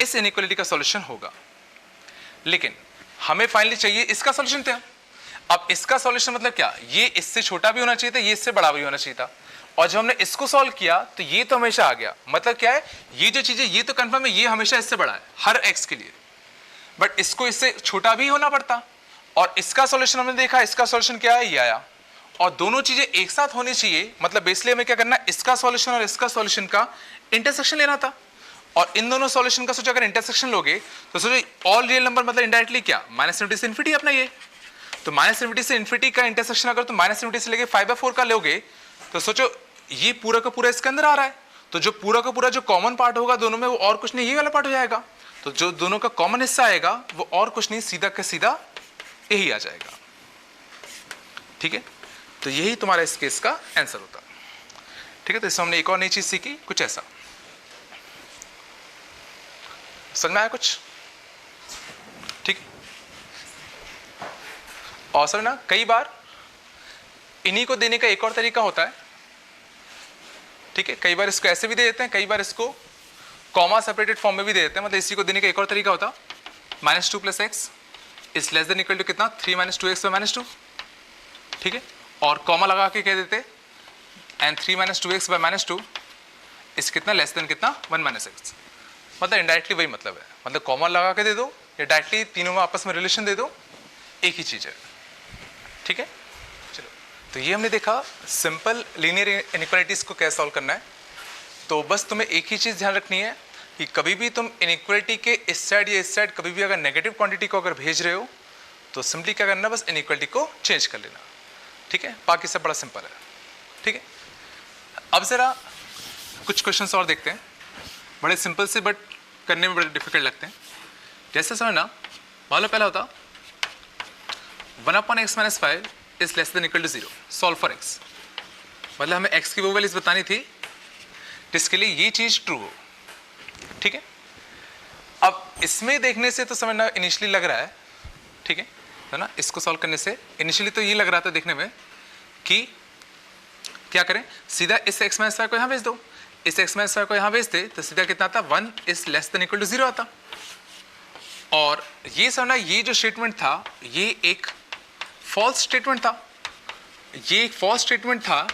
इस इनइक्वालिटी का सॉल्यूशन होगा। लेकिन हमें फाइनली चाहिए इसका सॉल्यूशन था। अब इसका सॉल्यूशन मतलब क्या, ये इससे छोटा भी होना चाहिए था, ये इससे बड़ा भी होना चाहिए था, और जब हमने इसको सॉल्व किया तो ये तो हमेशा आ गया। मतलब क्या है, ये जो चीजें ये तो कंफर्म है ये हमेशा इससे बड़ा है हर x के लिए, बट इसको इससे छोटा भी होना पड़ता। और इसका सॉल्यूशन हमने देखा, इसका सॉल्यूशन क्या है, ये आया, और दोनों चीजें एक साथ होनी चाहिए। मतलब बेसिकली हमें क्या करना, इसका सॉल्यूशन और इसका सॉल्यूशन का इंटरसेक्शन लेना था। और इन दोनों सॉल्यूशन का सोचो अगर इंटरसेक्शन लोगे तो सोचो ऑल रियल नंबर मतलब इनडायरेक्टली क्या, -∞ से इन्फिनिटी अपना ये, तो -∞ से इन्फिनिटी का इंटरसेक्शन अगर तुम -∞ से लेके 5/4 का लोगे तो सोचो ये पूरा का पूरा इसके अंदर आ रहा है, तो जो पूरा का पूरा जो कॉमन पार्ट होगा दोनों में वो और कुछ नहीं ये वाला पार्ट हो जाएगा। तो जो दोनों का कॉमन हिस्सा आएगा वो और कुछ नहीं, सीधा का सीधा यही आ जाएगा। ठीक है, तो यही तुम्हारा इस केस का आंसर होता। ठीक है, तो इसमें हमने एक और नई चीज सीखी, कुछ ऐसा। समझ में आया कुछ? ठीक है, और सर ना कई बार इन्हीं को देने का एक और तरीका होता है। ठीक है, कई बार इसको ऐसे भी दे देते हैं, कई बार इसको कॉमा सेपरेटेड फॉर्म में भी दे देते हैं। मतलब इसी को देने का एक और तरीका होता, -2 + x is less than equal to कितना 3 - 2x / -2। ठीक है, और कॉमा लगा के कह देते एंड 3 - 2x / -2 इस कितना लेस देन कितना 1 - x। मतलब इनडायरेक्टली वही मतलब है, मतलब कॉमा लगा के दे दो या डायरेक्टली तीनों में आपस में रिलेशन दे दो, एक ही चीज है। ठीक है, चलो, तो ये हमने देखा सिंपल लीनियर इनइक्वालिटीज को कैसे सॉल्व करना है। तो बस तुम्हें एक ही चीज ध्यान रखनी है कि कभी भी तुम इनइक्वालिटी के इस साइड या इस साइड कभी भी अगर नेगेटिव क्वांटिटी को अगर भेज रहे हो तो सिंपली क्या करना, बस इनइक्वालिटी को चेंज कर लेना। ठीक है, बाकी सब बड़ा सिंपल है। ठीक है, अब जरा कुछ क्वेश्चंस और देखते हैं, बड़े सिंपल से बट करने में बड़े डिफिकल्ट लगते हैं। जैसे समझना, मान लो पहला होता 1/x-5 is less than equal to 0, solve for x, मतलब हमें x की वो वैल्यूज बतानी थी जिसके लिए ये चीज ट्रू हो, ठीक है। अब इसमें देखने से तो समझना इनिशियली लग रहा है, ठीक है ना, इसको सॉल्व करने से इनिशियली तो ये लग रहा था देखने में कि क्या करें, सीधा इस x-5 को यहाँ भेज दो, इस x-5 को यहाँ भेज दे तो सीधा कितना आता, 1 is less than equal to 0 आता। और ये समझना, ये जो स्टेटमेंट था ये एक फॉल्स स्टेटमेंट था, ये एक फॉल्स स्टेटमेंट था।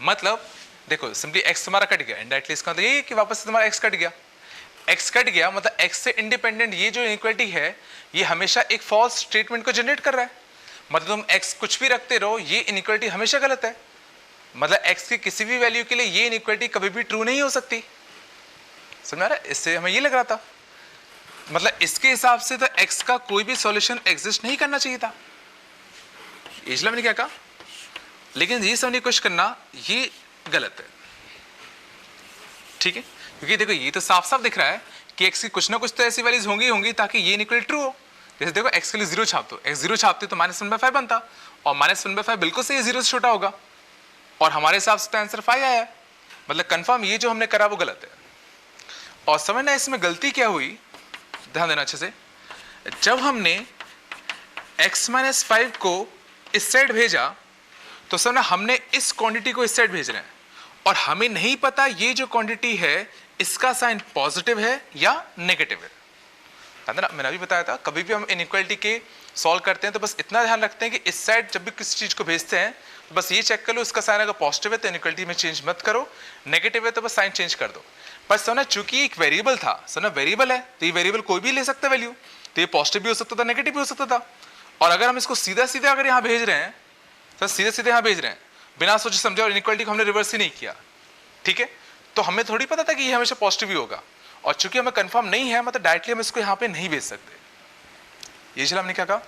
मतलब देखो सिंपली x तुम्हारा कट गया, इनडायरेक्टली इसका मतलब ये कि वापस से तुम्हारा x कट गया, x कट गया मतलब x से इंडिपेंडेंट ये जो इनइक्वालिटी है ये हमेशा एक फॉल्स स्टेटमेंट को जनरेट कर रहा है। मतलब तुम x कुछ भी रखते रहो ये इनइक्वालिटी हमेशा गलत है, मतलब x की किसी भी वैल्यू के लिए ये इनइक्वालिटी कभी भी ट्रू नहीं हो सकती, समझ रहा है। इससे हमें ये लग रहा था, मतलब इसके हिसाब से तो x का कोई भी सॉल्यूशन एग्जिस्ट नहीं करना चाहिए था, इसलिए मैंने क्या कहा। लेकिन ये समझने की कोशिश करना ये गलत है, ठीक है, क्योंकि देखो ये तो साफ साफ दिख रहा है कि x की कुछ ना कुछ तो ऐसी वैल्यूज होंगी ताकि ये इनइक्वालिटी ट्रू हो। जैसे देखो x के लिए 0 छाप दो, x 0 छापते तो -1/5 बनता, और -1/5 बिल्कुल सही 0 से छोटा होगा, और हमारे हिसाब से तो आंसर 5 आया है, मतलब कंफर्म ये जो हमने करा वो गलत है। और समझना इसमें गलती क्या हुई, ध्यान देना अच्छे से, जब हमने x-5 को इस साइड भेजा तो समझना हमने इस क्वांटिटी को इस साइड भेज रहे हैं, और हमें नहीं पता ये जो क्वांटिटी है इसका साइन पॉजिटिव है या नेगेटिव है। ना मैंने अभी बताया था कभी भी हम इनइक्वालिटी के सॉल्व करते हैं तो बस इतना ध्यान रखते हैं कि इस साइड जब भी किसी चीज को भेजते हैं तो बस ये चेक कर लो इसका साइन अगर पॉजिटिव है तो इनइक्वालिटी में चेंज मत करो, नेगेटिव है तो बस साइन चेंज कर दो। पर समझना चूंकि एक वेरिएबल था, समझना वेरिएबल है तो ये वेरिएबल कोई भी ले सकता है वैल्यू, तो ये पॉजिटिव भी हो सकता था नेगेटिव भी हो सकता था। और अगर हम इसको सीधा सीधा अगर यहाँ भेज रहे हैं तो सीधे सीधे यहाँ भेज रहे हैं बिना सोचे समझे, और इनइक्वालिटी को हमने रिवर्स ही नहीं किया, ठीक है, तो हमें थोड़ी पता था कि ये हमेशा पॉजिटिव ही होगा, और चूंकि हमें कंफर्म नहीं है मतलब डायरेक्टली हम इसको यहाँ पे नहीं भेज सकते, ये चला हमने क्या कहा।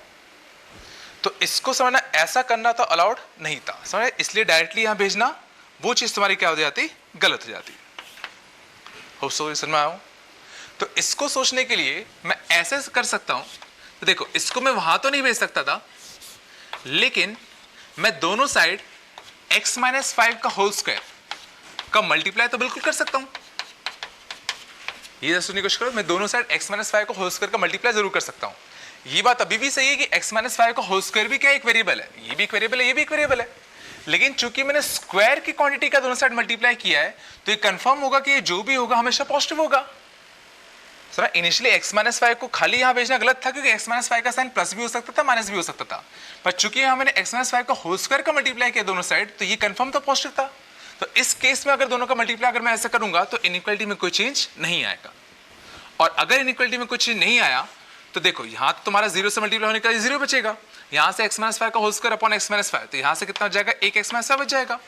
तो इसको समझना ऐसा करना तो अलाउड नहीं था, समझ, इसलिए डायरेक्टली यहाँ भेजना वो चीज तुम्हारी क्या हो जाती, गलत हो जाती। होप सो समझ में आया। तो इसको सोचने के लिए मैं ऐसे कर सकता हूं, तो देखो इसको मैं वहां तो नहीं भेज सकता था, लेकिन मैं दोनों साइड x-5 का होल स्क्वायर का मल्टीप्लाई तो बिल्कुल कर सकता हूं। ये सोचने की कोशिश करो, मैं दोनों साइड x-5 को होल स्क्वायर का मल्टीप्लाई जरूर कर सकता हूं। ये बात अभी भी सही है कि x-5 का होल स्क्वायर भी क्या एक वेरिएबल है, ये भी एक वेरिएबल है, ये भी एक वेरिएबल है, लेकिन चूंकि मैंने स्क्वायर की क्वांटिटी का दोनों साइड मल्टीप्लाई किया है तो ये कंफर्म होगा कि ये जो भी होगा हमेशा पॉजिटिव होगा। सर इनिशियली x-5 को खाली यहां भेजना गलत था क्योंकि x-5 का साइन प्लस भी हो सकता था माइनस भी हो सकता था, पर चूंकि यहां मैंने x-5 का होल स्क्वायर का मल्टीप्लाई किया दोनों साइड तो ये कंफर्म तो पॉजिटिव था। तो इस केस में अगर दोनों का मल्टीप्लाई अगर मैं ऐसा करूंगा तो इनइक्वालिटी में कोई चेंज नहीं आएगा, और अगर इनइक्वालिटी में कोई चेंज नहीं आया तो देखो यहाँ तो तुम्हारा 0 से मल्टीप्लाई होने का 0 बचेगा, यहाँ से x-5 का होल स्क्वायर अपॉन x-5 तो यहाँ से कितना हो जाएगा, एक x-5 बच जाएगा,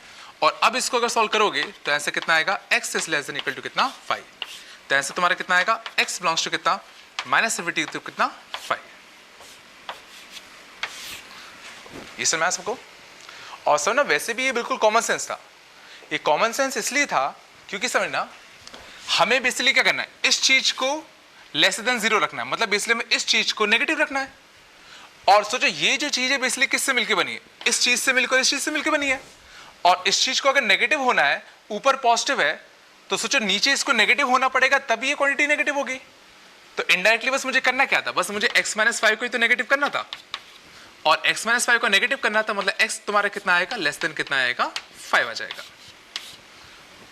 और अब इसको अगर सॉल्व करोगे तो ऐसे कितना आएगा, x is less than equal to कितना 5, तो ऐसे तुम्हारा कितना आएगा, x बिलोंग्स टू कितना -70 तो कितना 5। ये समझ में सबको। और समझना वैसे भी ये बिल्कुल कॉमन सेंस था, ये कॉमन सेंस इसलिए था क्योंकि समझना हमें बेसिकली क्या करना है, इस चीज को लेस देन 0 रखना है, मतलब बेसिकली में इस चीज को नेगेटिव रखना है। और सोचो ये जो चीज है बेसिकली किससे मिलकर बनी है, इस चीज से मिलकर इस चीज से मिलकर बनी है, और इस चीज को अगर नेगेटिव होना है ऊपर पॉजिटिव है तो सोचो नीचे इसको नेगेटिव होना पड़ेगा तभी ये क्वांटिटी नेगेटिव होगी। तो इनडायरेक्टली बस मुझे करना क्या था, बस मुझे x-5 को ही तो नेगेटिव करना था, और x-5 को नेगेटिव करना था मतलब x तुम्हारा कितना आएगा, लेस देन कितना आएगा, 5 आ जाएगा।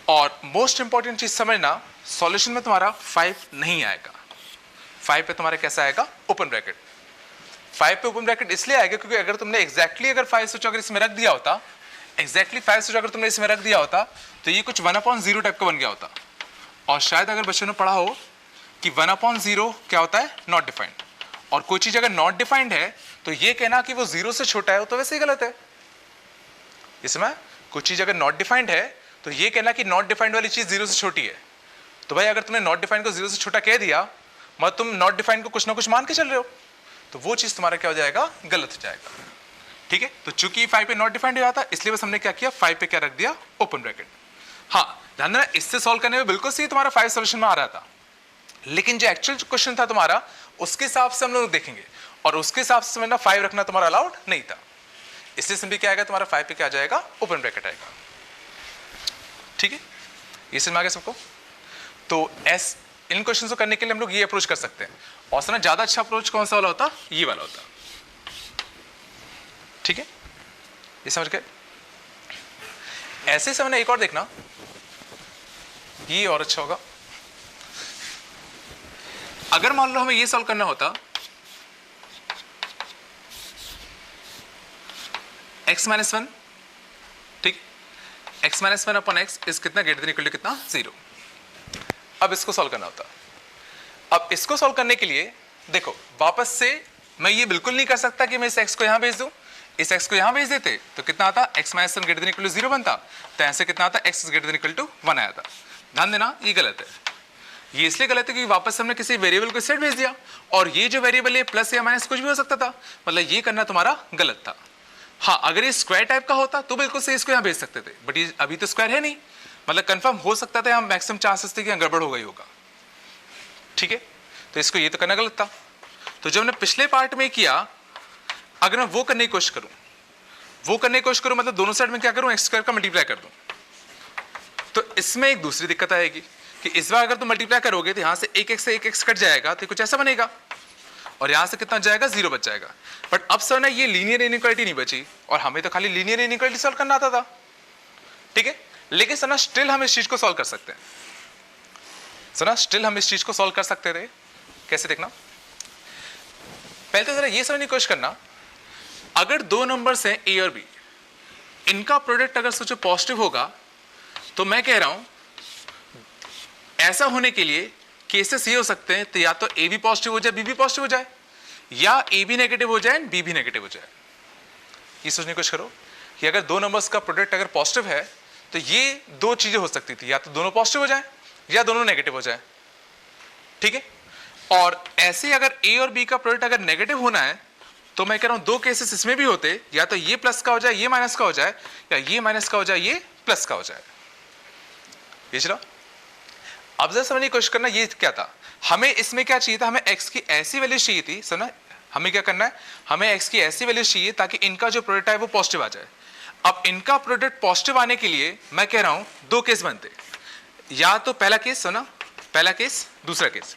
और मोस्ट इंपॉर्टेंट चीज समझना, सॉल्यूशन में तुम्हारा 5 नहीं आएगा, 5 पे तुम्हारा कैसा आएगा, ओपन ब्रैकेट। 5 पे ओपन ब्रैकेट इसलिए आएगा क्योंकि अगर तुमने एग्जैक्टली अगर 5 सोचो अगर इसमें रख दिया होता, एग्जैक्टली 5 सोचो अगर तुमने इसमें रख दिया होता तो ये कुछ 1/0 टाइप का बन गया होता, और शायद अगर बच्चों ने पढ़ा हो कि 1/0 क्या होता है, नॉट डिफाइंड, और कोई चीज अगर नॉट डिफाइंड है तो ये कहना कि वो 0 से छोटा है तो वैसे ही गलत है। इसमें कोई चीज अगर नॉट डिफाइंड है तो ये कहना कि नॉट डिफाइंड वाली चीज 0 से छोटी है, तो भाई अगर तुमने नॉट डिफाइंड को 0 से छोटा कह दिया मतलब तुम नॉट डिफाइंड को कुछ ना कुछ मान के चल रहे हो, तो वो चीज तुम्हारा क्या हो जाएगा, गलत हो जाएगा, ठीक है। तो चूंकि 5 पे नॉट डिफाइंड हुआ था इसलिए बस हमने क्या किया, 5 पे क्या रख दिया, ओपन ब्रैकेट। हाँ ध्यान देना इससे सॉल्व करने में बिल्कुल सही तुम्हारा 5 सॉल्यूशन में आ रहा था, लेकिन जो एक्चुअल क्वेश्चन था तुम्हारा उसके हिसाब से हम लोग देखेंगे, और उसके हिसाब से ना 5 रखना तुम्हारा अलाउड नहीं था, इसलिए सिंपली क्या आएगा तुम्हारा 5 पे क्या आ जाएगा, ओपन ब्रैकेट आएगा। ठीक है, ये समझ में आ गया सबको। तो इन क्वेश्चन को करने के लिए हम लोग ये अप्रोच कर सकते हैं, और ना ज्यादा अच्छा अप्रोच कौन सा वाला होता, ये वाला होता। ठीक है, ये समझ गए। ऐसे समय एक और देखना, ये और अच्छा होगा। अगर मान लो हमें ये सॉल्व करना होता x-1, ठीक, x-1 अपॉन x इस कितना ग्रेटर देन इक्वल टू कितना 0। अब इसको सॉल्व करना होता। अब इसको सॉल्व करने के लिए देखो वापस से मैं ये बिल्कुल नहीं कर सकता कि मैं इस x को यहां भेज दूं, इस x को यहां भेज देते तो कितना आता, x-1 greater than equal to 0 बनता, तो ऐसे कितना आता, x greater than equal to 1 आया था। ध्यान देना ये गलत है, ये इसलिए गलत है क्योंकि वापस हमने किसी वेरिएबल को सेट भेज दिया, और ये जो वेरिएबल है प्लस या माइनस कुछ भी हो सकता था, मतलब ये करना तुम्हारा गलत था। हाँ, अगर ये स्क्वायर टाइप का होता तो बिल्कुल से इसको यहाँ भेज सकते थे, बट ये अभी तो स्क्वायर है नहीं, मतलब कंफर्म हो सकता था, हम मैक्सिमम चांसेस थे कि यहाँ गड़बड़ हो गई होगा। ठीक है, तो इसको ये तो करना गलत था। तो जो हमने पिछले पार्ट में किया, अगर मैं वो करने की कोशिश करूं, मतलब दोनों साइड में क्या करूं, एक्स स्क्वायर का मल्टीप्लाई कर दूं, तो इसमें एक दूसरी दिक्कत आएगी कि इस बार अगर तुम मल्टीप्लाई करोगे तो यहां से एक एक्स से एक एक्स कट जाएगा, तो कुछ ऐसा बनेगा, और यहां से कितना जाएगा, 0 बच जाएगा। बट अब सर ना ये लीनियर इनइक्वालिटी नहीं बची, और हमें तो खाली लीनियर इनइक्वालिटी सॉल्व करना आता था। ठीक है, लेकिन सर ना स्टिल हम इस चीज को सॉल्व कर सकते हैं, सर ना स्टिल हम इस चीज को सॉल्व कर सकते थे। कैसे देखना, पहले तो जरा ये समझने की कोशिश करना, अगर दो नंबर्स हैं ए और बी, इनका प्रोडक्ट अगर सोचो पॉजिटिव होगा, तो मैं कह रहा हूं ऐसा होने के लिए केसेस ये हो सकते हैं, तो या तो ए भी पॉजिटिव हो जाए, बी भी पॉजिटिव हो जाए, या ए भी नेगेटिव हो जाए, बी भी नेगेटिव हो जाए। ये सोचने की कोशिश करो कि अगर दो नंबर्स का प्रोडक्ट अगर पॉजिटिव है, तो ये दो चीजें हो सकती थी, या तो दोनों पॉजिटिव हो जाए या दोनों नेगेटिव हो जाए। ठीक है, और ऐसे अगर ए और बी का प्रोडक्ट अगर नेगेटिव होना है, तो मैं कह रहा हूं दो केसेस इसमें भी होते, या तो ये प्लस का हो जाए, ये माइनस का हो जाए, या ये माइनस का हो जाए, ये प्लस का हो जाए। ये चलो, अब जरा समझने की कोशिश करना, ये क्या था, हमें इसमें क्या चाहिए था, हमें x की ऐसी वैल्यू चाहिए थी। सुना, हमें क्या करना है, हमें x की ऐसी वैल्यू चाहिए ताकि इनका जो प्रोडक्ट है वो पॉजिटिव आ जाए। अब इनका प्रोडक्ट पॉजिटिव आने के लिए मैं कह रहा हूं दो केस बनते, या तो पहला केस, सुना, पहला केस, दूसरा केस।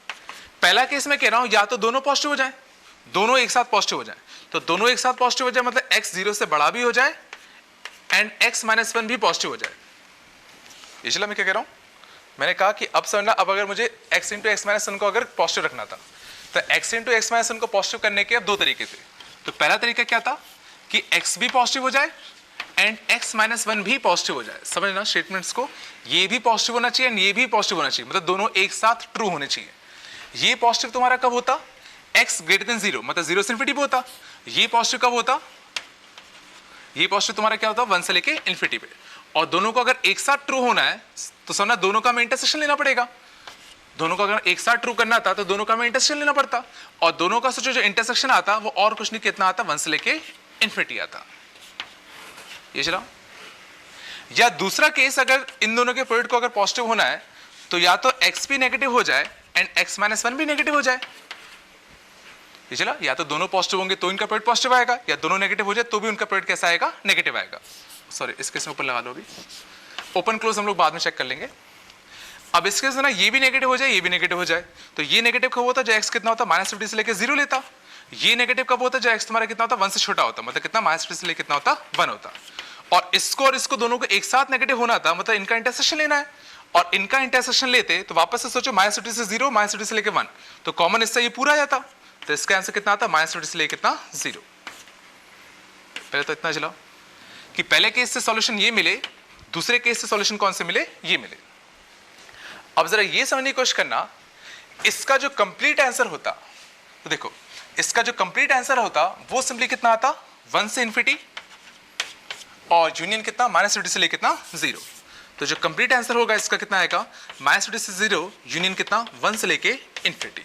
पहला केस मैं कह रहा हूं या तो दोनों पॉजिटिव हो जाए, दोनों एक साथ पॉजिटिव हो जाए, तो दोनों एक साथ पॉजिटिव हो जाए मतलब x 0 से बड़ा भी हो जाए एंड x-1 भी पॉजिटिव हो जाए। ये चला मैं क्या कह रहा हूं, मैंने कहा कि अब समझना, अब अगर मुझे x इंटू x-1 को अगर पॉजिटिव रखना था, तो x इंटू x-1 को पॉजिटिव करने के अब दो तरीके थे। तो पहला तरीका क्या था कि x भी पॉजिटिव हो जाए एंड x-1 भी पॉजिटिव हो जाए। समझना स्टेटमेंट्स को, ये भी पॉजिटिव होना चाहिए एंड ये भी पॉजिटिव होना चाहिए, मतलब दोनों एक साथ ट्रू होने चाहिए। ये पॉजिटिव तुम्हारा कब होता, x ग्रेटर देन 0, मतलब 0 से इन्फिनिटी पे होता। ये पॉजिटिव कब होता, ये पॉजिटिव तुम्हारा क्या होता, 1 से लेके इन्फिनिटी पे। और दोनों को अगर एक साथ ट्रू होना है तो समझना दोनों का हमें इंटरसेक्शन लेना पड़ेगा। दोनों को अगर एक साथ ट्रू करना था तो दोनों का हमें इंटरसेक्शन लेना पड़ता, और दोनों का सोचो जो इंटरसेक्शन आता वो और कुछ नहीं, कितना आता, 1 से लेके इन्फिनिटी आता। ये चला, या दूसरा केस, अगर इन दोनों के प्रोडक्ट को अगर पॉजिटिव होना है तो या तो x भी नेगेटिव हो जाए एंड x-1 भी नेगेटिव हो जाए। ये चला, या तो दोनों पॉजिटिव होंगे तो इनका प्रोडक्ट पॉजिटिव आएगा, या दोनों नेगेटिव हो जाए तो भी उनका प्रोडक्ट कैसा आएगा, नेगेटिव आएगा। सॉरी, इस केस में ऊपर लगा लो, अभी ओपन क्लोज हम लोग बाद में चेक कर लेंगे। अब इस केस में ना ये भी नेगेटिव हो जाए, ये भी नेगेटिव हो जाए, तो ये नेगेटिव कब होता, जो x कितना होता, -50 से लेकर 0 लेता। ये नेगेटिव कब होता, जो x तुम्हारा कितना होता, 1 से छोटा होता, मतलब कितना, -50 से लेकर कितना होता, 1 होता। और इसको दोनों को एक साथ नेगेटिव होना था, मतलब इनका इंटरसेक्शन लेना है, और इनका इंटरसेक्शन लेते तो वापस से सोचो -50 से 0, -50 से लेकर 1, तो कॉमन इससे ये पूरा आ जाता। तो इसका आंसर कितना आता, -50 से लेकर कितना, 0। पहले तो इतना चला कि पहले केस से सॉल्यूशन ये मिले, दूसरे केस से सॉल्यूशन कौन से मिले, ये मिले। अब जरा ये समझने की कोशिश करना, इसका जो कंप्लीट आंसर होता, तो देखो इसका जो कंप्लीट आंसर होता वो सिंपली कितना आता, 1 से इन्फिनिटी, और यूनियन कितना, -50 से लेकर कितना, 0। तो जो कंप्लीट आंसर होगा इसका कितना आएगा, -50 से 0, यूनियन कितना, 1 से लेके इन्फिनिटी।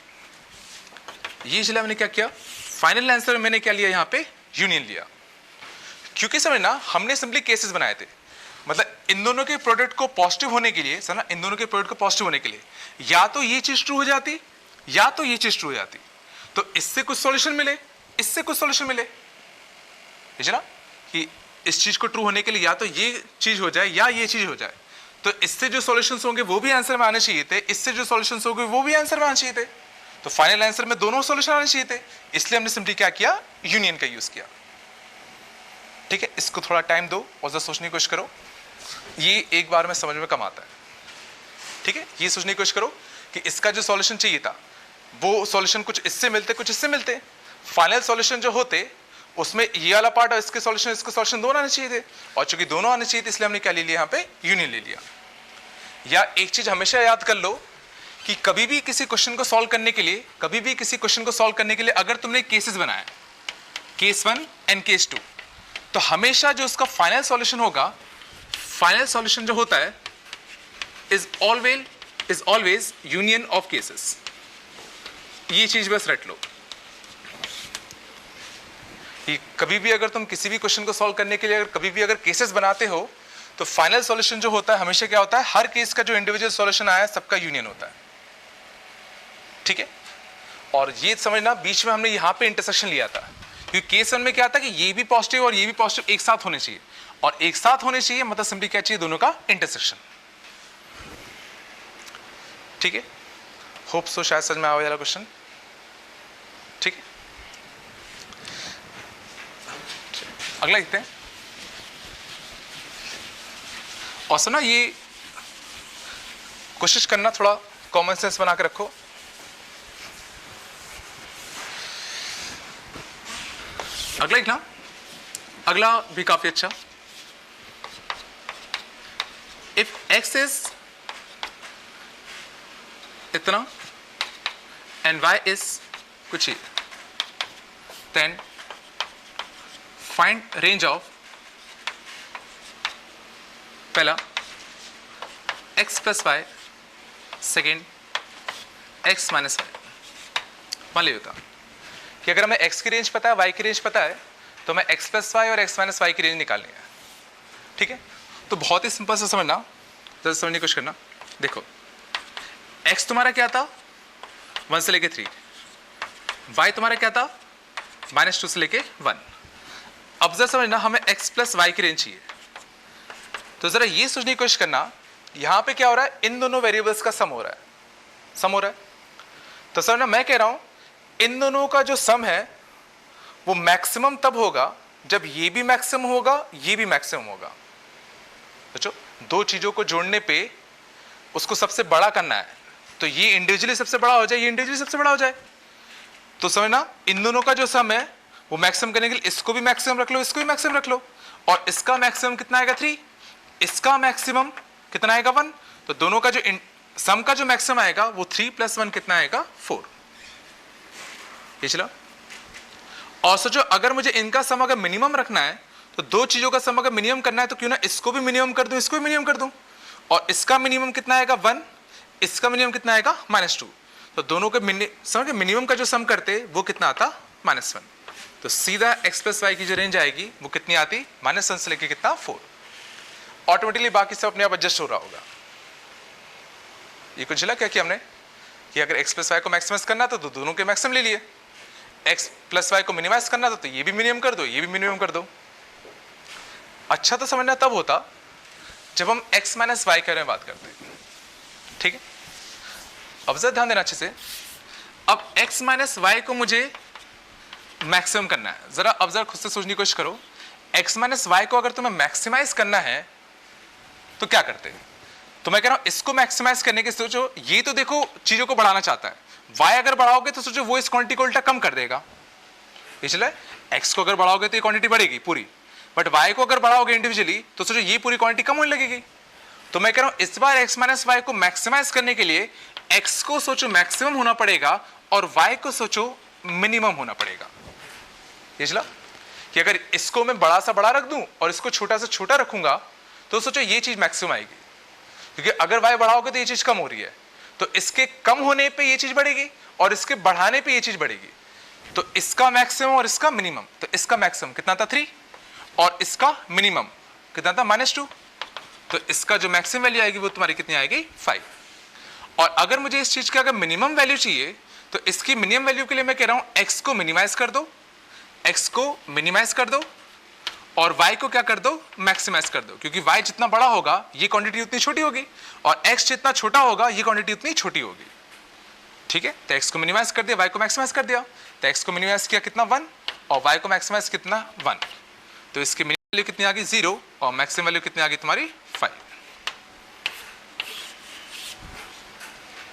ये चला मैंने क्या किया, फाइनल आंसर मैंने क्या लिया, यहाँ पे यूनियन लिया। क्योंकि समझना हमने सिंपली केसेस बनाए थे, मतलब इन दोनों के प्रोडक्ट को पॉजिटिव होने के लिए, समझना इन दोनों के प्रोडक्ट को पॉजिटिव होने के लिए या तो ये चीज ट्रू हो जाती या तो ये चीज ट्रू हो जाती। तो इससे कुछ सॉल्यूशन मिले, इससे कुछ सॉल्यूशन मिले, ठीक है ना, कि इस चीज को ट्रू होने के लिए या तो ये चीज हो जाए या ये चीज हो जाए। तो इससे जो सॉल्यूशंस होंगे वो भी आंसर में आने चाहिए थे, इससे जो सॉल्यूशंस होंगे वो भी आंसर में आने चाहिए थे। तो फाइनल आंसर में दोनों सॉल्यूशन आने चाहिए थे, इसलिए हमने सिंपली क्या किया, यूनियन का यूज किया। ठीक है, इसको थोड़ा टाइम दो और जरा सोचने की कोशिश करो, ये एक बार में समझ में कम आता है। ठीक है, ये सोचने की कोशिश करो कि इसका जो सॉल्यूशन चाहिए था वो सॉल्यूशन कुछ इससे मिलते, कुछ इससे मिलते, फाइनल सॉल्यूशन जो होते उसमें ये वाला पार्ट और इसके सॉल्यूशन दोनों आने चाहिए थे, और चूंकि दोनों आने चाहिए थे इसलिए हमने क्या ले लिया, यहाँ पे यूनियन ले लिया। या एक चीज हमेशा याद कर लो कि कभी भी किसी क्वेश्चन को सॉल्व करने के लिए, कभी भी किसी क्वेश्चन को सॉल्व करने के लिए अगर तुमने केसेस बनाए, केस 1 एंड केस 2, तो हमेशा जो उसका फाइनल सॉल्यूशन होगा, फाइनल सॉल्यूशन जो होता है is always union of cases. ये चीज बस रट लो कि कभी भी अगर तुम किसी भी क्वेश्चन को सॉल्व करने के लिए अगर कभी भी अगर केसेस बनाते हो तो फाइनल सॉल्यूशन जो होता है हमेशा क्या होता है, हर केस का जो इंडिविजुअल सॉल्यूशन आया है सबका यूनियन होता है। ठीक है, और ये समझना बीच में हमने यहां पे इंटरसेक्शन लिया था, क्योंकि केस 1 में क्या था कि ये भी पॉजिटिव और ये भी पॉजिटिव एक साथ होने चाहिए, और एक साथ होने चाहिए मतलब सिंपली क्या चाहिए, दोनों का इंटरसेक्शन। ठीक है, होप सो शायद समझ में आया वाला क्वेश्चन। ठीक है, अगला देखते हैं। और सुना, ये कोशिश करना थोड़ा कॉमन सेंस बना के रखो। अगला लिखना, अगला भी काफी अच्छा। इफ x इज इतना एंड y इज कुछ ही, देन फाइंड रेंज ऑफ, पहला x plus y, second x minus y. मान लिया था कि अगर हमें x की रेंज पता है, y की रेंज पता है, तो हमें x प्लस वाई और x माइनस वाई की रेंज निकालनी है। ठीक है, तो बहुत ही सिंपल से समझना, जरा समझने की कोशिश करना। देखो x तुम्हारा क्या था, 1 से लेके 3, y तुम्हारा क्या था, -2 से लेके 1। अब जरा समझना, हमें x प्लस वाई की रेंज चाहिए, तो जरा ये सोचने की कोशिश करना यहां पे क्या हो रहा है, इन दोनों वेरिएबल्स का सम हो रहा है, सम हो रहा है। तो समझना, मैं कह रहा हूं इन दोनों का जो सम है वो मैक्सिमम तब होगा जब ये भी मैक्सिमम होगा, ये भी मैक्सिमम होगा। बच्चों, दो चीजों को जोड़ने पे उसको सबसे बड़ा करना है, तो ये इंडिविजुअली सबसे बड़ा हो जाए, ये इंडिविजुअली सबसे बड़ा हो जाए। तो समझना, इन दोनों का जो सम है वो मैक्सिमम करने के लिए इसको भी मैक्सिमम रख लो, इसको भी मैक्सिमम रख लो, और इसका मैक्सिमम कितना आएगा 3, इसका मैक्सिमम कितना आएगा 1, तो दोनों का जो सम का जो मैक्सिमम आएगा वो 3 + 1 कितना आएगा 4। ये चलो, और सोचो अगर मुझे इनका सम अगर मिनिमम रखना है, तो दो चीजों का सम अगर मिनिमम करना है तो क्यों ना इसको भी मिनिमम कर दूं, इसको भी मिनिमम कर दूं, और इसका मिनिमम कितना आएगा 1, इसका मिनिमम कितना आएगा -2, तो दोनों के मिनिमम का जो सम करते वो कितना आता -1। तो सीधा x प्लस वाई की जो रेंज आएगी वो कितनी आती, -1 से लेके कितना 4। ऑटोमेटिकली बाकी सब अपने आप एडजस्ट हो रहा होगा। ये कुछ झिला क्या किया हमने कि अगर x प्लस वाई को मैक्सिमाइज करना था तो दोनों के मैक्सिमम ले लिए, x प्लस वाई को मिनिमाइज करना था तो ये भी मिनिमम कर दो, ये भी मिनिमम कर दो। अच्छा तो समझना तब होता जब हम x माइनस वाई के बारे में बात करते हैं। ठीक है, अब जरा ध्यान देना अच्छे से। अब x माइनस वाई को मुझे मैक्सिमम करना है, जरा अब जरा खुद से सोचने की कोशिश करो, x माइनस वाई को अगर तुम्हें मैक्सिमाइज करना है तो क्या करते हैं। तो मैं कह रहा हूं इसको मैक्सिमाइज करने के सोचो, ये तो देखो चीजों को बढ़ाना चाहता है, y अगर बढ़ाओगे तो सोचो वो इस क्वांटिटी को उल्टा कम कर देगा। इसलिए x को अगर बढ़ाओगे तो ये क्वांटिटी बढ़ेगी पूरी, बट y को अगर बढ़ाओगे इंडिविजुअली तो सोचो ये पूरी क्वांटिटी कम होने लगेगी। तो मैं कह रहा हूं इस बार x माइनस वाई को मैक्सिमाइज करने के लिए x को सोचो मैक्सिमम होना पड़ेगा और y को सोचो मिनिमम होना पड़ेगा। ये चला कि अगर इसको मैं बड़ा सा बड़ा रख दूं और इसको छोटा सा छोटा रखूंगा तो सोचो ये चीज मैक्सिमम आएगी, क्योंकि अगर y बढ़ाओगे तो ये चीज कम हो रही है, तो इसके कम होने पे ये चीज बढ़ेगी और इसके बढ़ाने पे ये चीज बढ़ेगी। तो इसका मैक्सिमम और इसका मिनिमम, तो इसका मैक्सिमम कितना था 3 और इसका मिनिमम कितना था -2, तो इसका जो मैक्सिमम वैल्यू आएगी वो तुम्हारी कितनी आएगी 5। और अगर मुझे इस चीज का अगर मिनिमम वैल्यू चाहिए तो इसकी मिनिमम वैल्यू के लिए मैं कह रहा हूं x को मिनिमाइज कर दो, x को मिनिमाइज कर दो और y को क्या कर दो, मैक्सिमाइज कर दो, क्योंकि y जितना बड़ा होगा ये क्वांटिटी उतनी छोटी होगी और x जितना छोटा होगा ये क्वांटिटी उतनी छोटी होगी। ठीक है, तो x को मिनिमाइज कर दिया, y को मैक्सिमाइज कर दिया, तो x को मिनिमाइज किया कितना 1 और y को मैक्सिमाइज कितना 1, तो इसकी मिनिमम वैल्यू कितनी आ गई 0 और मैक्सिमम वैल्यू कितनी आ गई तुम्हारी 5।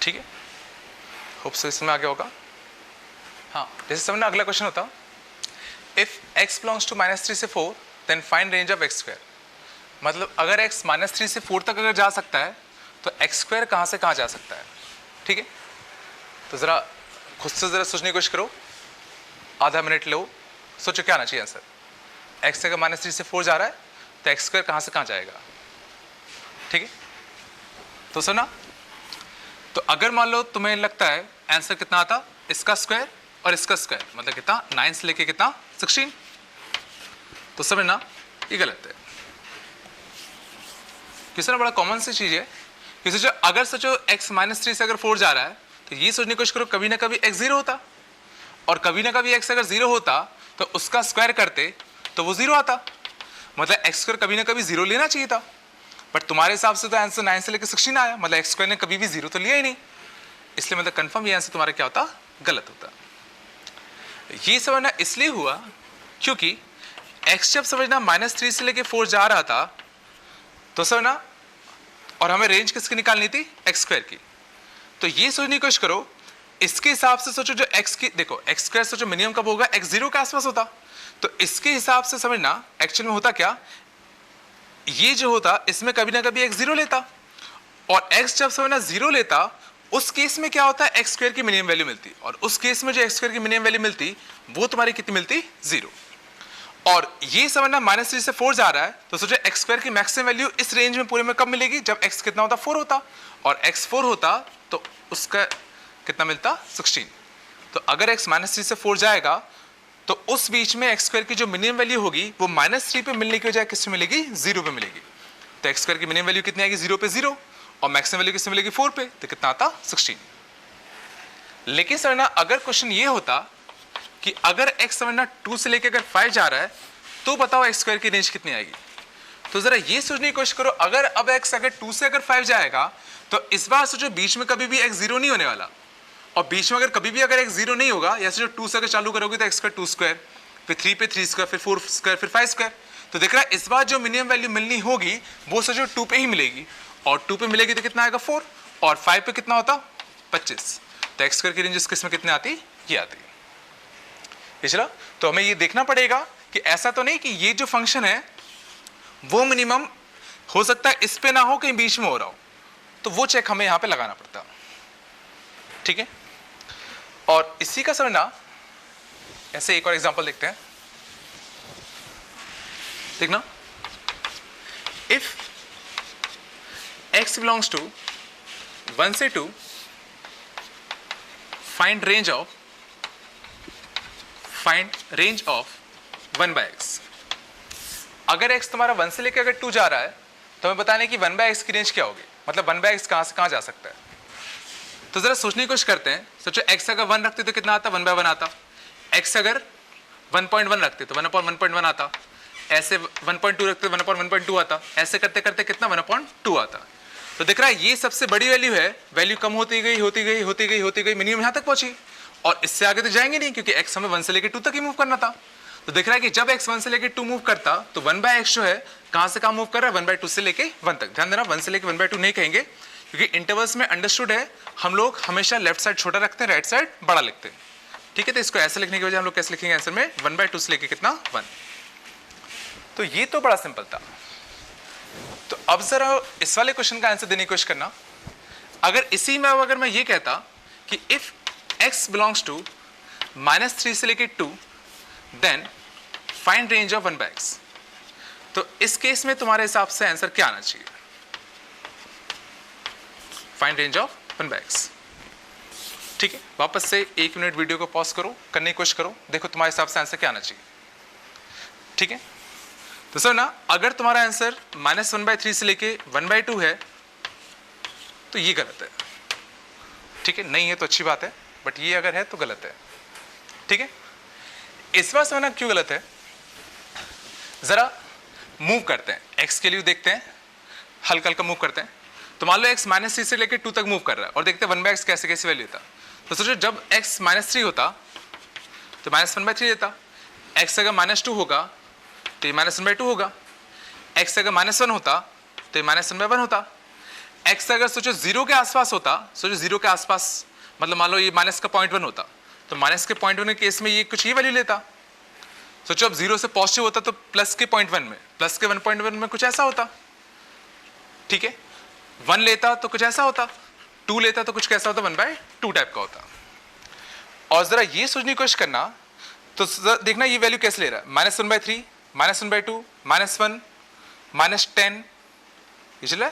ठीक है, होप सो इसमें आ गया होगा। हाँ, जैसे समझना अगला क्वेश्चन होता, इफ x बिलोंग्स टू -3 से 4 then find range of x square. मतलब अगर x -3 से 4 तक अगर जा सकता है तो x स्क्वायर कहाँ से कहाँ जा सकता है। ठीक है, तो ज़रा खुद से ज़रा सोचने की कोशिश करो, आधा मिनट लो, सोचो क्या आना चाहिए आंसर। x अगर -3 से 4 जा रहा है तो x स्क्वायर कहाँ से कहाँ जाएगा। ठीक है, तो सुना, तो अगर मान लो तुम्हें लगता है आंसर कितना आता, इसका स्क्वायर और इसका स्क्वायर, मतलब कितना 9 से लेके कितना 16, तो समझना ये गलत है। किसी बड़ा कॉमन सी चीज़ है कि सोचो अगर सोचो x -3 से अगर 4 जा रहा है तो ये सोचने की कोशिश करो कभी ना कभी x 0 होता और कभी ना कभी x अगर 0 होता तो उसका स्क्वायर करते तो वो 0 आता, मतलब x स्क्वायर कभी ना कभी 0 लेना चाहिए था, बट तुम्हारे हिसाब से तो आंसर 9 से लेकर 16 आया, मतलब x स्क्वायर ने कभी भी 0 तो लिया ही नहीं, इसलिए मतलब कंफर्म ये आंसर तुम्हारा क्या होता, गलत होता। ये समझना इसलिए हुआ क्योंकि x जब समझना -3 से लेकर 4 जा रहा था तो समझना, और हमें रेंज किसकी निकालनी थी, x स्क्वायर की, तो ये सोचने की कोशिश करो इसके हिसाब से सोचो जो x की, देखो x स्क्वायर सोचो मिनिमम कब होगा, x 0 के आसपास होता, तो इसके हिसाब से समझना एक्चुअल में होता क्या, ये जो होता इसमें कभी ना कभी x 0 लेता और x जब समझना 0 लेता उस केस में क्या होता है, x स्क्वायर की मिनिमम वैल्यू मिलती, और उस केस में जो x स्क्वायर की मिनिमम वैल्यू मिलती वो तुम्हारी कितनी मिलती 0, और ये समझना -3 से 4 जा रहा है तो सोचो x स्क्वायर की मैक्सिमम वैल्यू इस रेंज में पूरे में कब मिलेगी, जब x कितना होता 4 होता, और x 4 होता तो उसका कितना मिलता 16, तो अगर x -3 से 4 जाएगा तो उस बीच में x स्क्वायर की जो मिनिमम वैल्यू होगी वो -3 पे मिलने की बजाय किस में मिलेगी, 0 पे मिलेगी, तो x स्क्वायर की मिनिमम वैल्यू कितनी आएगी 0 पे 0 और मैक्सिमम वैल्यू किस में मिलेगी 4 पे, तो कितना आता 16। लेकिन समझना अगर क्वेश्चन ये होता कि अगर x समझना 2 से लेकर अगर 5 जा रहा है तो बताओ x स्क्वायर की रेंज कितनी आएगी, तो जरा ये सोचने की कोशिश करो अगर अब x अगर 2 से अगर 5 जाएगा तो इस बार सोचो बीच में कभी भी x 0 नहीं होने वाला, और बीच में अगर कभी भी अगर x 0 नहीं होगा, या सोचो 2 से अगर चालू करोगे तो x स्क्वायर 2 स्क्वायर, फिर 3 पे 3 स्क्वायर, फिर 4 स्क्वायर, फिर 5 स्क्वायर, तो देख रहा है इस बार जो मिनिमम वैल्यू मिलनी होगी वो सोचो 2 पे ही मिलेगी, और 2 पे मिलेगी तो कितना आएगा 4, और 5 पे कितना होता 25, तो x स्क्वायर की रेंज किस में कितने आती, ये आती। चला, तो हमें ये देखना पड़ेगा कि ऐसा तो नहीं कि ये जो फंक्शन है वो मिनिमम हो सकता है इस पे ना हो, कहीं बीच में हो रहा हो, तो वो चेक हमें यहां पे लगाना पड़ता। ठीक है, और इसी का समझना ऐसे एक और एग्जांपल देखते हैं, देखना, इफ x बिलोंग्स टू 1 से 2 फाइंड रेंज ऑफ 1/x। अगर x तुम्हारा 1 से लेकर अगर 2 जा रहा है तो हमें बताने की 1/x की रेंज क्या होगी, मतलब 1/x कहां से कहां जा सकता है, तो जरा सोचने की कोशिश करते हैं। सोचो x अगर 1 रखते तो कितना आता, 1/1 आता, x अगर 1.1 रखते तो 1/1.1 आता, ऐसे 1.2 रखते तो 1/1.2 आता, ऐसे करते करते कितना 1/2 आता, तो दिख रहा है ये सबसे बड़ी वैल्यू है, वैल्यू कम होती गई मिनिमम यहां तक पहुंची, और इससे आगे तो जाएंगे नहीं क्योंकि x हमें 1 से लेकर 2 तक ही मूव करना था, तो दिख रहा है कि जब x 1 से लेकर 2 मूव करता तो 1/x जो है कहां से कहां मूव कर रहा है, 1/2 से लेकर 1 तक। ध्यान देना 1 से लेकर 1/2 नहीं कहेंगे क्योंकि इंटरवल्स में अंडरस्टूड है हम लोग हमेशा लेफ्ट साइड छोटा रखते हैं, राइट साइड बड़ा लिखते हैं। ठीक है, तो इसको ऐसे लिखने की वजह हम लोग कैसे लिखेंगे आंसर में, 1/2 से लेकर कितना 1, तो ये तो बड़ा सिंपल था। तो अब जरा इस वाले क्वेश्चन का आंसर देने की कोशिश करना, अगर इसी में अगर मैं ये कहता कि इफ x बिलोंग्स टू -3 से लेकर 2 then find range of 1/x, तो इस केस में तुम्हारे हिसाब से आंसर क्या आना चाहिए, फाइंड रेंज ऑफ 1/x। ठीक है, वापस से 1 मिनट वीडियो को पॉज करो, करने की कोशिश करो, देखो तुम्हारे हिसाब से आंसर क्या आना चाहिए। ठीक है, तो सर ना अगर तुम्हारा आंसर -1/3 से लेके 1/2 है तो ये गलत है। ठीक है, नहीं है तो अच्छी बात है, बट ये अगर है तो गलत है, ठीक है। इस बार समझना क्यों गलत है, जरा मूव करते हैं, x के लिए देखते हैं, हल्का हल्का मूव करते हैं। तो मान लो x -3 से लेकर 2 तक मूव कर रहा है और देखते हैं 1/x कैसे कैसे वैल्यू देता। तो सोचो जब x -3 होता तो -1/3 देता, x अगर -2 होगा तो ये -1/2 होगा, x अगर -1 होता तो ये -1/1 होता, x अगर सोचो 0 के आसपास होता, सोचो 0 के आसपास मतलब मान लो ये माइनस का 0.1 होता तो माइनस के 0.1 के केस में ये कुछ ये वैल्यू लेता। सोचो अब 0 से पॉजिटिव होता तो प्लस के 0.1 में, प्लस के 1.1 में कुछ ऐसा होता, ठीक है। 1 लेता तो कुछ ऐसा होता, 2 लेता तो कुछ कैसा होता, 1/2 टाइप का होता। और जरा ये सोचने की कोशिश करना, तो देखना ये वैल्यू कैसे ले रहा है, -1/3, -1/2, -1, -10, ये चला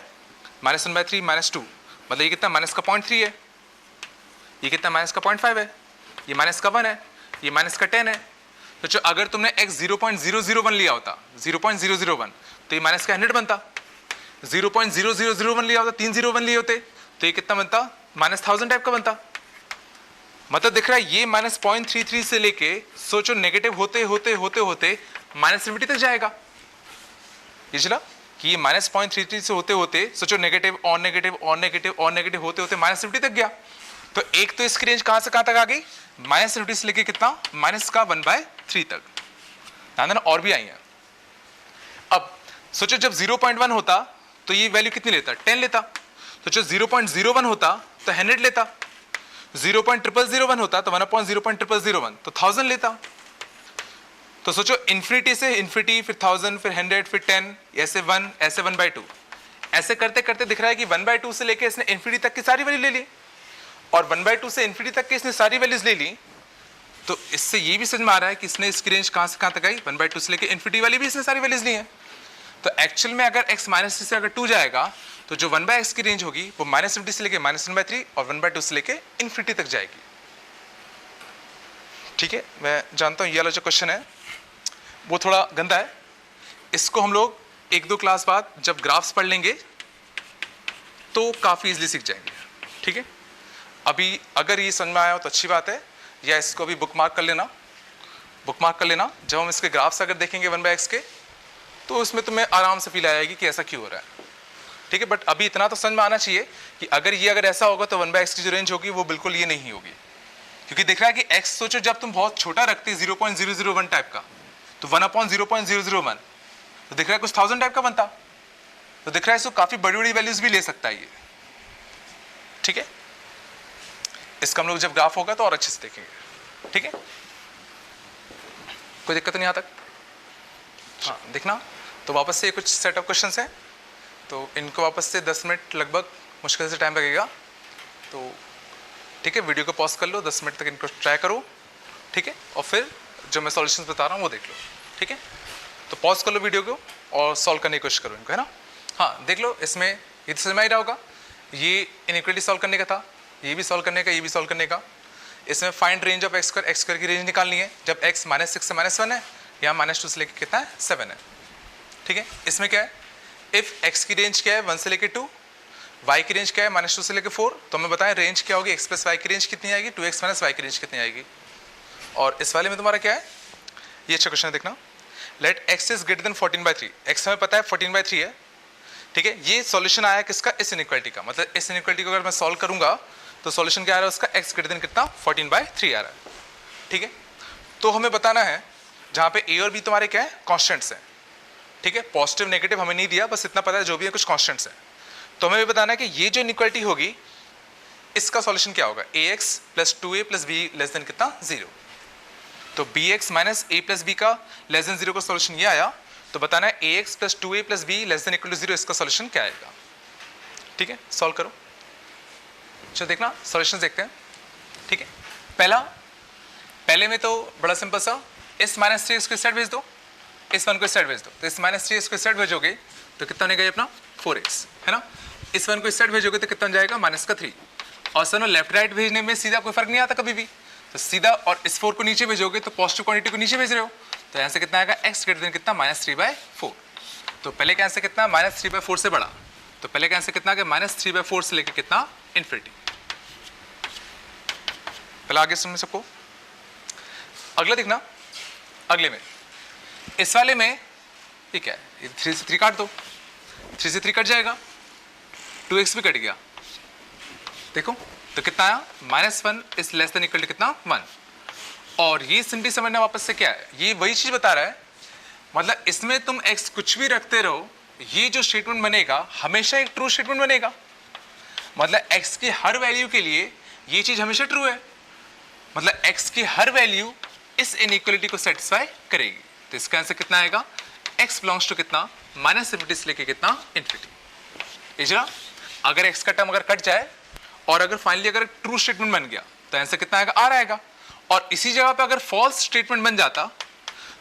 -1/3, -2, मतलब ये कितना माइनस का 0.3 है, ये कितना माइनस का 0.5 है, ये माइनस का 1 है, ये माइनस का 10 है। तो जो अगर तुमने x 0.001 लिया होता, 0.001, तो ये माइनस का 100 बनता। 0.0001 लिया होता, 3 0 1 लिए होते तो ये कितना बनता, -1000 टाइप का बनता। मतलब दिख रहा है ये -0.33 से लेके सोचो नेगेटिव होते होते होते होते -∞ तक जाएगा। ये चला कि ये -0.33 से होते होते सोचो नेगेटिव और नेगेटिव और नेगेटिव और नेगेटिव होते होते -∞ तक गया। तो एक तो इसकी रेंज कहां से कहां तक आ गई, -∞ से लेके कितना, माइनस का 1/3 तक, ध्यान देना और भी आई है। अब सोचो जब 0.1 होता तो ये वैल्यू कितनी लेता, 10 लेता। सोचो 0.01 होता तो 100 लेता, 0.0001 होता तो 1/0.0001 तो 1000 लेता। तो सोचो इन्फिनिटी से इन्फिनिटी, फिर 1000, फिर 100, फिर 10, ऐसे 1, ऐसे 1/2, ऐसे करते करते दिख रहा है कि 1/2 से लेके इसने इन्फिनिटी तक की सारी वैल्यू ले ली, और 1/2 से इन्फिनिटी तक की इसने सारी वैल्यूज ले ली। तो इससे ये भी समझ में आ रहा है कि इसने इसकी रेंज कहां से कहां तक आई, 1/2 से लेके इन्फिनिटी वाली भी इसने सारी वैल्यूज ली है। तो एक्चुअल में अगर x -3 से अगर 2 जाएगा तो जो 1/x की रेंज होगी वो -∞ से लेके -1/3 और 1/2 से लेके इन्फिनिटी तक जाएगी, ठीक है। मैं जानता हूँ ये वाला जो क्वेश्चन है वो थोड़ा गंदा है, इसको हम लोग 1-2 क्लास बाद जब ग्राफ्स पढ़ लेंगे तो काफ़ी इजीली सीख जाएंगे, ठीक है। अभी अगर ये समझ में आया हो तो अच्छी बात है, या इसको अभी बुकमार्क कर लेना, बुकमार्क कर लेना। जब हम इसके ग्राफ्स अगर देखेंगे 1/x के तो उसमें तुम्हें आराम से फील आएगी कि ऐसा क्यों हो रहा है, ठीक है। बट अभी इतना तो समझ में आना चाहिए कि अगर ऐसा होगा तो 1/x की जो रेंज होगी वो बिल्कुल ये नहीं होगी, क्योंकि दिख रहा है कि x सोचो जब तुम बहुत छोटा रखते 0.001 टाइप का तो 1/0.001 तो दिख रहा है कुछ 1000 टाइप का बनता। तो दिख रहा है इसको काफी बड़ी बड़ी वैल्यूज भी ले सकता है ये, ठीक है। इसका हम लोग जब ग्राफ होगा तो और अच्छे से देखेंगे, ठीक है। कोई दिक्कत नहीं यहाँ तक, हाँ देखना। तो वापस से कुछ सेट ऑफ क्वेश्चंस हैं, तो इनको वापस से 10 मिनट लगभग मुश्किल से टाइम लगेगा, तो ठीक है। वीडियो को पॉज कर लो, 10 मिनट तक इनको ट्राई करो, ठीक है। और फिर जो मैं सॉल्यूशंस बता रहा हूँ वो देख लो, ठीक है। तो पॉज कर लो वीडियो को और सॉल्व करने की कोशिश करो इनको, है ना। हाँ देख लो, इसमें ये तो समझ में आ रहा होगा, ये इनइक्वालिटी सॉल्व करने का था, ये भी सॉल्व करने का, ये भी सॉल्व करने का। इसमें find range of x square की रेंज निकालनी है जब x -6 से -1 है, या -2 से लेकर कितना है 7 है, ठीक है। इसमें क्या है, इफ x की रेंज क्या है 1 से लेकर 2, y की रेंज क्या है -2 से लेकर 4, तो हमें बताएं रेंज क्या होगी, x + y की रेंज कितनी आएगी, 2x - y की रेंज कितनी आएगी। और इस वाले में तुम्हारा क्या है, ये अच्छा क्वेश्चन है, देखना। Let x is greater than 14/3, x हमें पता है 14/3 है, ठीक है। ये सॉल्यूशन आया किसका, इस इनइक्वालिटी का, मतलब इस इनइक्वालिटी को अगर मैं सॉल्व करूंगा तो सॉल्यूशन क्या आ रहा है उसका, x ग्रेटर देन कितना 14/3 आ रहा है, ठीक है। तो हमें बताना है जहाँ पे a और b तुम्हारे क्या है, कॉन्स्टेंट्स हैं, ठीक है। पॉजिटिव नेगेटिव हमें नहीं दिया, बस इतना पता है जो भी है कुछ कॉन्स्टेंट्स हैं। तो हमें भी बताना है कि ये जो इनइक्वालिटी होगी इसका सॉल्यूशन क्या होगा, ax + 2a + b less then कितना 0। तो bx - a + b का लेस देन 0 का सॉल्यूशन ये आया, तो बताना है ax + 2a + b less than equal to 0 इसका सॉल्यूशन क्या आएगा, ठीक है। सॉल्व करो, चलो देखना सॉल्यूशन देखते हैं, ठीक है। पहले में तो बड़ा सिंपल सा, इस -3 इसको साइड भेज दो, इस 1 को साइड भेज दो, तो इस -3 इसको साइड भेजोगे तो कितना बनेगा अपना 4x, है ना। इस 1 को साइड भेजोगे तो कितना जाएगा -3, और सर लेफ्ट राइट भेजने में सीधा कोई फर्क नहीं आता कभी भी, तो सीधा, और इस 4 को नीचे भेजोगे तो पॉजिटिव क्वांटिटी को नीचे भेज रहे हो, तो यहाँ से कितना आएगा x ग्रेटर देन कितना -3/4। तो पहले का आंसर कितना, -3/4 से बड़ा, तो पहले का आंसर कितना आ गया, -3/4 से लेकर कितना इन्फिनिटी। पहले आगे सुन सबको। अगला देखना, अगले में इस वाले में ये क्या है, ये 3 से 3 काट दो, 3 से 3 कट जाएगा, 2x भी कट गया। देखो तो कितना आया, -1 is less than equal to कितना 1। और ये सिंपली समझना वापस से क्या है, ये वही चीज बता रहा है, मतलब इसमें तुम x कुछ भी रखते रहो, ये जो स्टेटमेंट बनेगा हमेशा एक ट्रू स्टेटमेंट बनेगा। मतलब x की हर वैल्यू के लिए ये चीज हमेशा ट्रू है, मतलब x की हर वैल्यू इस इनइक्वालिटी को सेटिस्फाई करेगी। तो इसका आंसर कितना आएगा, x बिलोंग्स टू कितना -∞ से लेके कितना ∞। इजरा अगर x का टर्म अगर कट जाए और अगर फाइनली अगर ट्रू स्टेटमेंट बन गया तो आंसर कितना आएगा, r आएगा। और इसी जगह पे अगर फॉल्स स्टेटमेंट बन जाता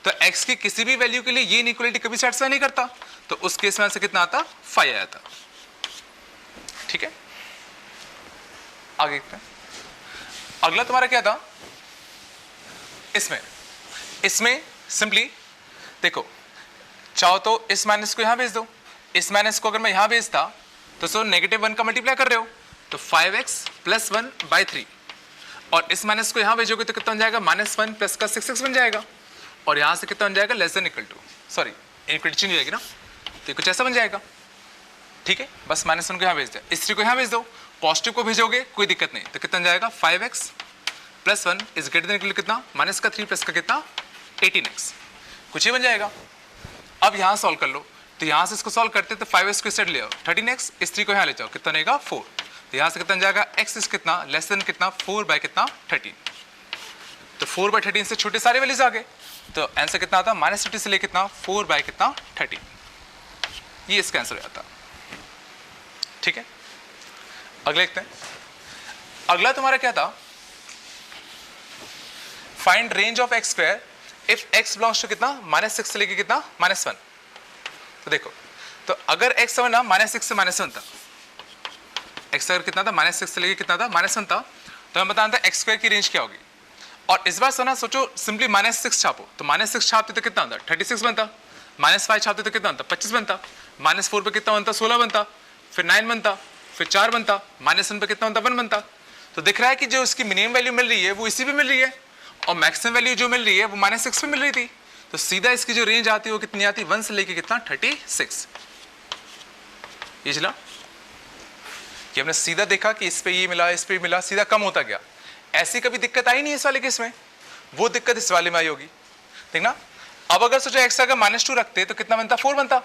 तो x की किसी भी वैल्यू के लिए ये इनइक्वालिटी कभी सेटिस्फाई नहीं करता, तो उस केस में आंसर कितना आता, 5 आया था। ठीक है, आगे देखते हैं। अगला तुम्हारा क्या था, इसमें सिंपली देखो, चाहो तो इस माइनस को यहां भेज दो, इस माइनस को अगर मैं यहां भेजता तो सो -1 का मल्टीप्लाई कर रहे हो तो 5x + 1/3, और इस माइनस को यहां भेजोगे तो कितना बन जाएगा, -1 प्लस का 6x बन जाएगा, और यहां से कितना बन जाएगा, less than equal to, sorry inequality change हो जाएगी ना, तो कुछ ऐसा बन जाएगा। ठीक है, बस -1 को यहां भेज दिया, इस 3 को यहां भेज दो, पॉजिटिव को भेजोगे कोई दिक्कत नहीं, तो कितना बन जाएगा, 5x + 1 is greater than equal to कितना, -3 प्लस का कितना 18x, कुछ ही बन जाएगा। अब यहां सॉल्व कर लो, तो यहां से इसको सॉल्व करते तो 5x को इस साइड ले आओ 13x, इस 3 को यहां ले जाओ, कितना बनेगा 4, तो यहां से कितना जाएगा, x इज कितना लेस देन कितना 4/13, तो 4/13 से छोटे सारे वैल्यूज आ गए, तो आंसर कितना आता, -50 से लेकर कितना 4/13, ये इसका आंसर हो जाता। ठीक है, अगले देखते हैं। अगला तुम्हारा क्या था, find range of x square if x belongs to कितना -6 से लेके कितना -1। तो देखो, तो अगर x समझना -6 से -1 था, x अगर कितना था, -6 से लेके कितना था, -1 था, तो हम बताना था x स्क्वायर की रेंज क्या होगी। और इस बार सुना, सोचो सिंपली -6 छापो, तो -6 छापते तो कितना बनता, 36 बनता, -5 छापते तो कितना बनता, 25 बनता, -4 पे कितना बनता, 16 बनता, फिर 9 बनता, फिर 4 बनता, -1 पे कितना बनता, 1 बनता। तो दिख रहा है कि जो इसकी मिनिमम वैल्यू मिल रही है वो इसी पे मिल रही है, और मैक्सिमम वैल्यू जो मिल रही है वो -6 पे मिल रही थी, तो सीधा इसकी जो रेंज आती है वो कितनी आती है, 1 से लेके कितना 36। ये चला कि हमने सीधा देखा कि इस पे ये मिला, इस पे मिला, सीधा कम होता गया। ऐसी कभी दिक्कत आई नहीं इस वाले केस में, वो दिक्कत इस वाले में आई होगी। देखना, अब अगर सोचो x अगर -2 रखते तो कितना बनता, 4 बनता,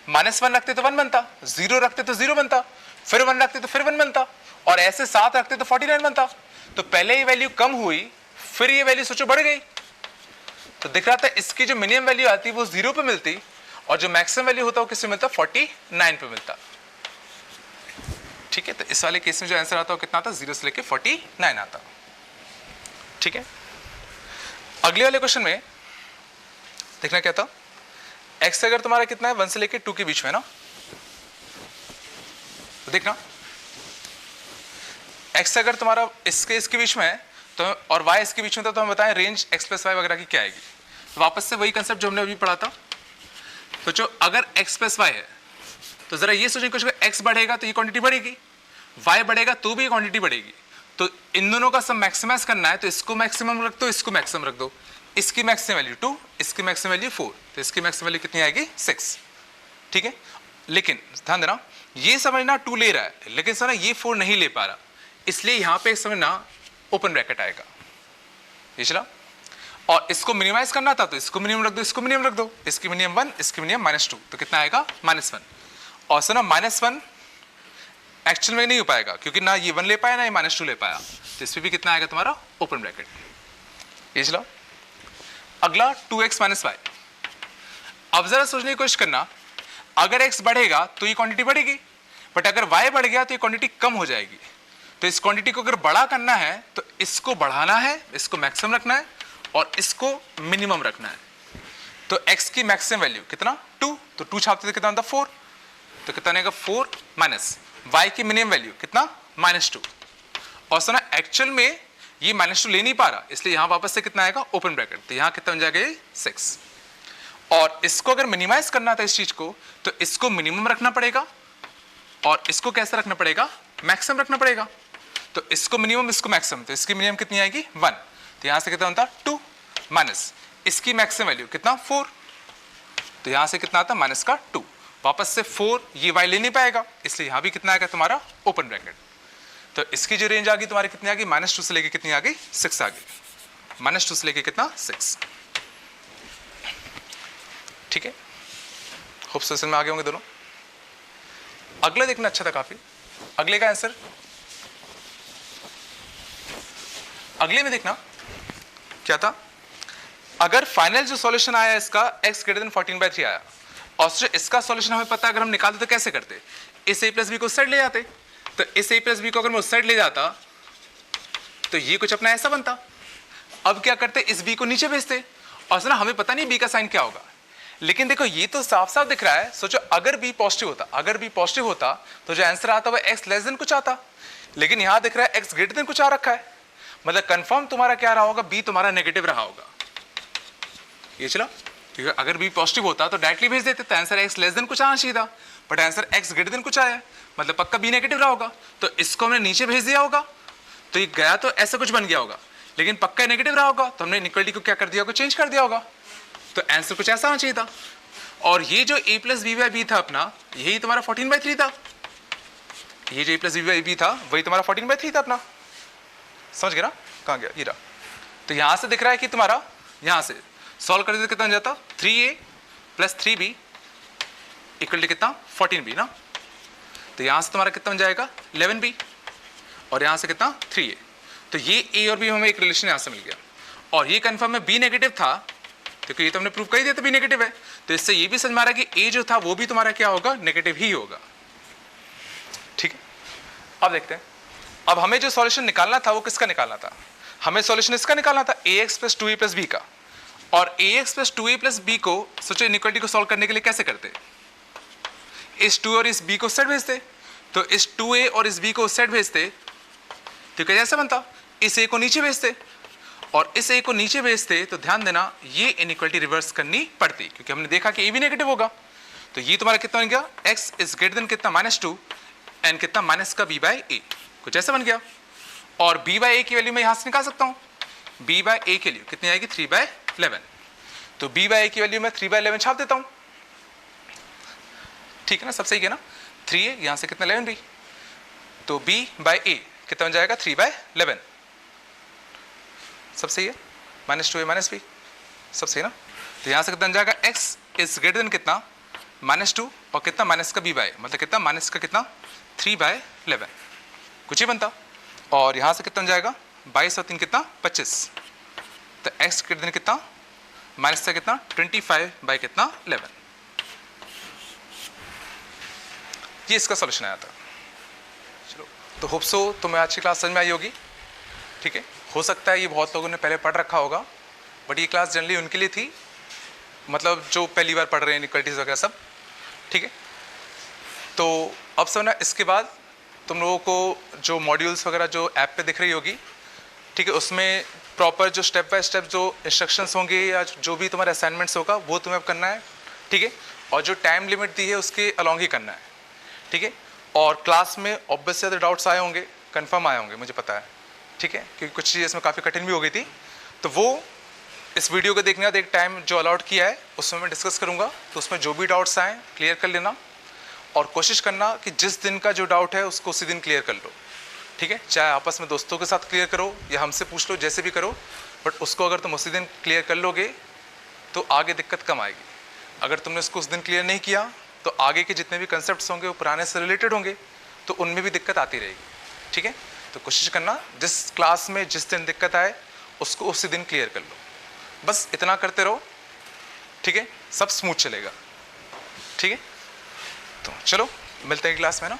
-1 रखते तो 1 बनता, 0 रखते तो 0 बनता, फिर 1 रखते तो फिर 1 बनता, और ऐसे 7 रखते तो 49 बनता। तो पहले ये वैल्यू कम हुई, फिर ये वैल्यू सोचो बढ़ गई, तो दिख रहा था इसकी जो मिनिमम वैल्यू आती वो 0 पे मिलती, और जो मैक्सिमम वैल्यू होता वो किसमें मिलता, 49 पे मिलता। ठीक है, तो इस वाले केस में जो आंसर आता है कितना आता, 0 से लेके 49 आता। ठीक है, अगले वाले क्वेश्चन में देखना क्या था, x अगर तुम्हारा कितना है 1 से लेके 2 के बीच में ना, तो देखना x अगर तुम्हारा इसके बीच में है तो, और y इसके बीच में था, तो हम बताएं रेंज x + y वगैरह की क्या आएगी। तो वापस से वही कंसेप्ट जो हमने अभी पढ़ा था, तो जो अगर x + y है तो जरा ये सोचें, कुछ x बढ़ेगा तो ये क्वांटिटी बढ़ेगी, y बढ़ेगा तो भी ये क्वांटिटी बढ़ेगी, तो इन दोनों का सम मैक्सिमाइज करना है, तो इसको मैक्सिमम रख दो, इसको मैक्सिमम रख दो, इसकी मैक्सिमम वैल्यू 2, इसकी मैक्सिमम वैल्यू 4, तो इसकी मैक्सिमम वैल्यू कितनी आएगी, 6। ठीक है, लेकिन ध्यान देना, ये समझना 2 ले रहा है, लेकिन सर ये 4 नहीं ले पा रहा, इसलिए यहां पे समझना ओपन ब्रैकेट आएगा, ये चला। और इसको मिनिमाइज करना था, तो इसको मिनिमम रख दो, इसको मिनिमम रख दो, इसकी मिनिमम 1, इसकी मिनिमम -2, तो कितना आएगा, -1। और सर -1 एक्चुअल में नहीं हो पाएगा, क्योंकि ना ये 1 ले पाया ना ये -2 ले पाया, तो इसमें भी कितना आएगा तुम्हारा, ओपन ब्रैकेट। ये चलो, अगला 2x - y। अब जरा सोचने की कोशिश करना, अगर x बढ़ेगा तो ये क्वांटिटी बढ़ेगी, बट अगर y बढ़ गया तो ये क्वांटिटी कम हो जाएगी। तो इस क्वांटिटी को अगर बड़ा करना है तो इसको बढ़ाना है, इसको मैक्सिमम रखना है, और इसको मिनिमम रखना है। तो x की मैक्सिमम वैल्यू कितना 2, तो 2 छापते थे कितना होता 4, तो कितना आएगा 4 माइनस y की मिनिमम वैल्यू कितना -2, और सुना एक्चुअल में ये -2 ले नहीं पा रहा, इसलिए यहां वापस से कितना आएगा, ओपन ब्रैकेट, तो यहां कितना बन जाएगा ये 6। और इसको अगर मिनिमाइज करना था इस चीज को, तो इसको मिनिमम रखना पड़ेगा, और इसको कैसे रखना पड़ेगा, मैक्सिमम रखना पड़ेगा। तो इसको मिनिमम इसको मैक्सिमम, तो इसकी मिनिमम कितनी आएगी 1, तो यहां से कितना होता 2 माइनस इसकी मैक्सिमम वैल्यू कितना 4, तो यहां से कितना आता माइनस का 2, वापस से 4 ये y ले नहीं पाएगा इसलिए यहां भी कितना आएगा तुम्हारा ओपन ब्रैकेट। तो इसकी जो रेंज आ गई तुम्हारी कितनी आ गई -2 से लेके कितनी आ गई 6 आ गई, -2 से लेके कितना 6। ठीक है, होप सेशन में आगे होंगे दोनों। अगला देखना अच्छा था काफी, अगले का आंसर, अगले में देखना क्या था, अगर फाइनल जो सॉल्यूशन आया इसका x > 14/3 आया और इसका सॉल्यूशन हमें पता है अगर हम निकालते तो कैसे करते, इस a + b को उस साइड ले जाते, तो इस a + b को अगर मैं उस साइड ले जाता तो ये कुछ अपना ऐसा बनता। अब क्या करते, इस b को नीचे भेजते और सुना हमें पता नहीं b का साइन क्या होगा, लेकिन देखो ये तो साफ साफ दिख रहा है। सोचो अगर b पॉजिटिव होता, अगर b पॉजिटिव होता तो जो आंसर आता वो x लेस देन कुछ आता, लेकिन यहां दिख रहा है x ग्रेटर देन कुछ आ रखा है, मतलब कंफर्म तुम्हारा क्या रहा होगा, b तुम्हारा नेगेटिव रहा होगा। ये चला, क्योंकि अगर b पॉजिटिव होता तो डायरेक्टली भेज देते तो आंसर x लेस देन कुछ आना चाहिए था, but answer x greater then कुछ आया, मतलब पक्का b नेगेटिव रहा होगा, तो इसको हमने नीचे भेज दिया होगा तो ये गया तो ऐसा कुछ बन गया होगा, लेकिन पक्का नेगेटिव रहा होगा तो हमने इक्वलिटी को क्या कर दिया होगा, चेंज कर दिया होगा, तो आंसर कुछ ऐसा आना चाहिए था। और ये जो a + b/b था अपना, यही तुम्हारा 14/3 था, ये जो a + b/b था वही तुम्हारा 14/3 था अपना, समझ गए ना, कहाँ गया ये रहा। तो यहां से दिख रहा है कि तुम्हारा यहां से सॉल्व कर देते कितना बन जाता 3a + 3b = कितना 14b ना, तो यहां से तुम्हारा कितना बन जाएगा 11b और यहां से कितना 3a, तो ये a और b हमें एक रिलेशन यहां से मिल गया। और ये कंफर्म है b नेगेटिव था, क्योंकि ये तो हमने प्रूव कर ही दिया था b नेगेटिव है, तो इससे ये भी समझ में आ रहा है कि a जो था वो भी तुम्हारा क्या होगा, नेगेटिव ही होगा। ठीक है, अब देखते हैं, अब हमें जो सॉल्यूशन निकालना था वो किसका निकालना था, हमें सॉल्यूशन इसका निकालना था ax + 2a + b का। और ax + 2a + b को सोचो इनइक्वालिटी को सॉल्व करने के लिए कैसे करते, इस 2 और इस b को सेट भेजते, तो इस 2a और इस b को सेट भेजते तो क्या जैसा बनता, इस a को नीचे भेजते और इस a को नीचे भेजते, तो ध्यान देना ये इनइक्वालिटी रिवर्स करनी पड़ती, क्योंकि हमने देखा कि a भी नेगेटिव होगा, तो ये तुम्हारा कितना बन गया x > कितना -2 एंड कितना माइनस का b/a, कुछ ऐसा बन गया। और b/a की वैल्यू मैं यहां से निकाल सकता हूं, b/a के लिए कितनी आएगी 3/11, तो b/a की वैल्यू मैं 3/11 छाप देता हूं, ठीक है ना, सब सही है ना, 3a यहां से कितना 11b, तो b/a कितना बन जाएगा 3/11, सब सही है, -2a -b, सब सही ना, तो यहां से कितना बन जाएगा x > कितना -2 और कितना माइनस का b/a, मतलब कितना माइनस का कितना 3/11, कुछ ही बनता। और यहां से कितना बन जाएगा 22 और 3 कितना 25, तो x > कितना माइनस का कितना 25 कितना 11, ये इसका सॉल्यूशन आया था। चलो, तो होप सो तुम्हें आज की क्लास समझ में आई होगी। ठीक है, हो सकता है ये बहुत लोगों ने पहले पढ़ रखा होगा, बट ये क्लास जनरली उनके लिए थी, मतलब जो पहली बार पढ़ रहे हैं इनइक्वालिटीज वगैरह सब। ठीक है, तो अब सब ना इसके बाद तुम लोगों को जो मॉड्यूल्स वगैरह जो ऐप पे दिख रही होगी, ठीक है, उसमें प्रॉपर जो स्टेप बाय स्टेप जो इंस्ट्रक्शंस होंगे या जो भी तुम्हारा असाइनमेंट्स होगा वो तुम्हें अब करना है। ठीक है, और जो टाइम लिमिट दी है उसके अलॉन्ग ही करना है। ठीक है, और क्लास में ऑब्वियस ज़्यादा डाउट्स आए होंगे, कंफर्म आए होंगे, मुझे पता है। ठीक है, क्योंकि कुछ चीज़ें इसमें काफ़ी कठिन भी हो गई थी, तो वो इस वीडियो को देखने का एक टाइम जो अलॉट किया है उसमें मैं डिस्कस करूँगा, तो उसमें जो भी डाउट्स आएँ क्लियर कर लेना और कोशिश करना कि जिस दिन का जो डाउट है उसको उसी दिन क्लियर कर लो। ठीक है, चाहे आपस में दोस्तों के साथ क्लियर करो या हमसे पूछ लो, जैसे भी करो, बट उसको अगर तुम उसी दिन क्लियर कर लोगे तो आगे दिक्कत कम आएगी। अगर तुमने उसको उस दिन क्लियर नहीं किया तो आगे के जितने भी कंसेप्ट्स होंगे वो पुराने से रिलेटेड होंगे, तो उनमें भी दिक्कत आती रहेगी। ठीक है, तो कोशिश करना जिस क्लास में जिस दिन दिक्कत आए उसको उसी दिन क्लियर कर लो, बस इतना करते रहो। ठीक है, सब स्मूथ चलेगा। ठीक है, तो चलो मिलते हैं क्लास में ना।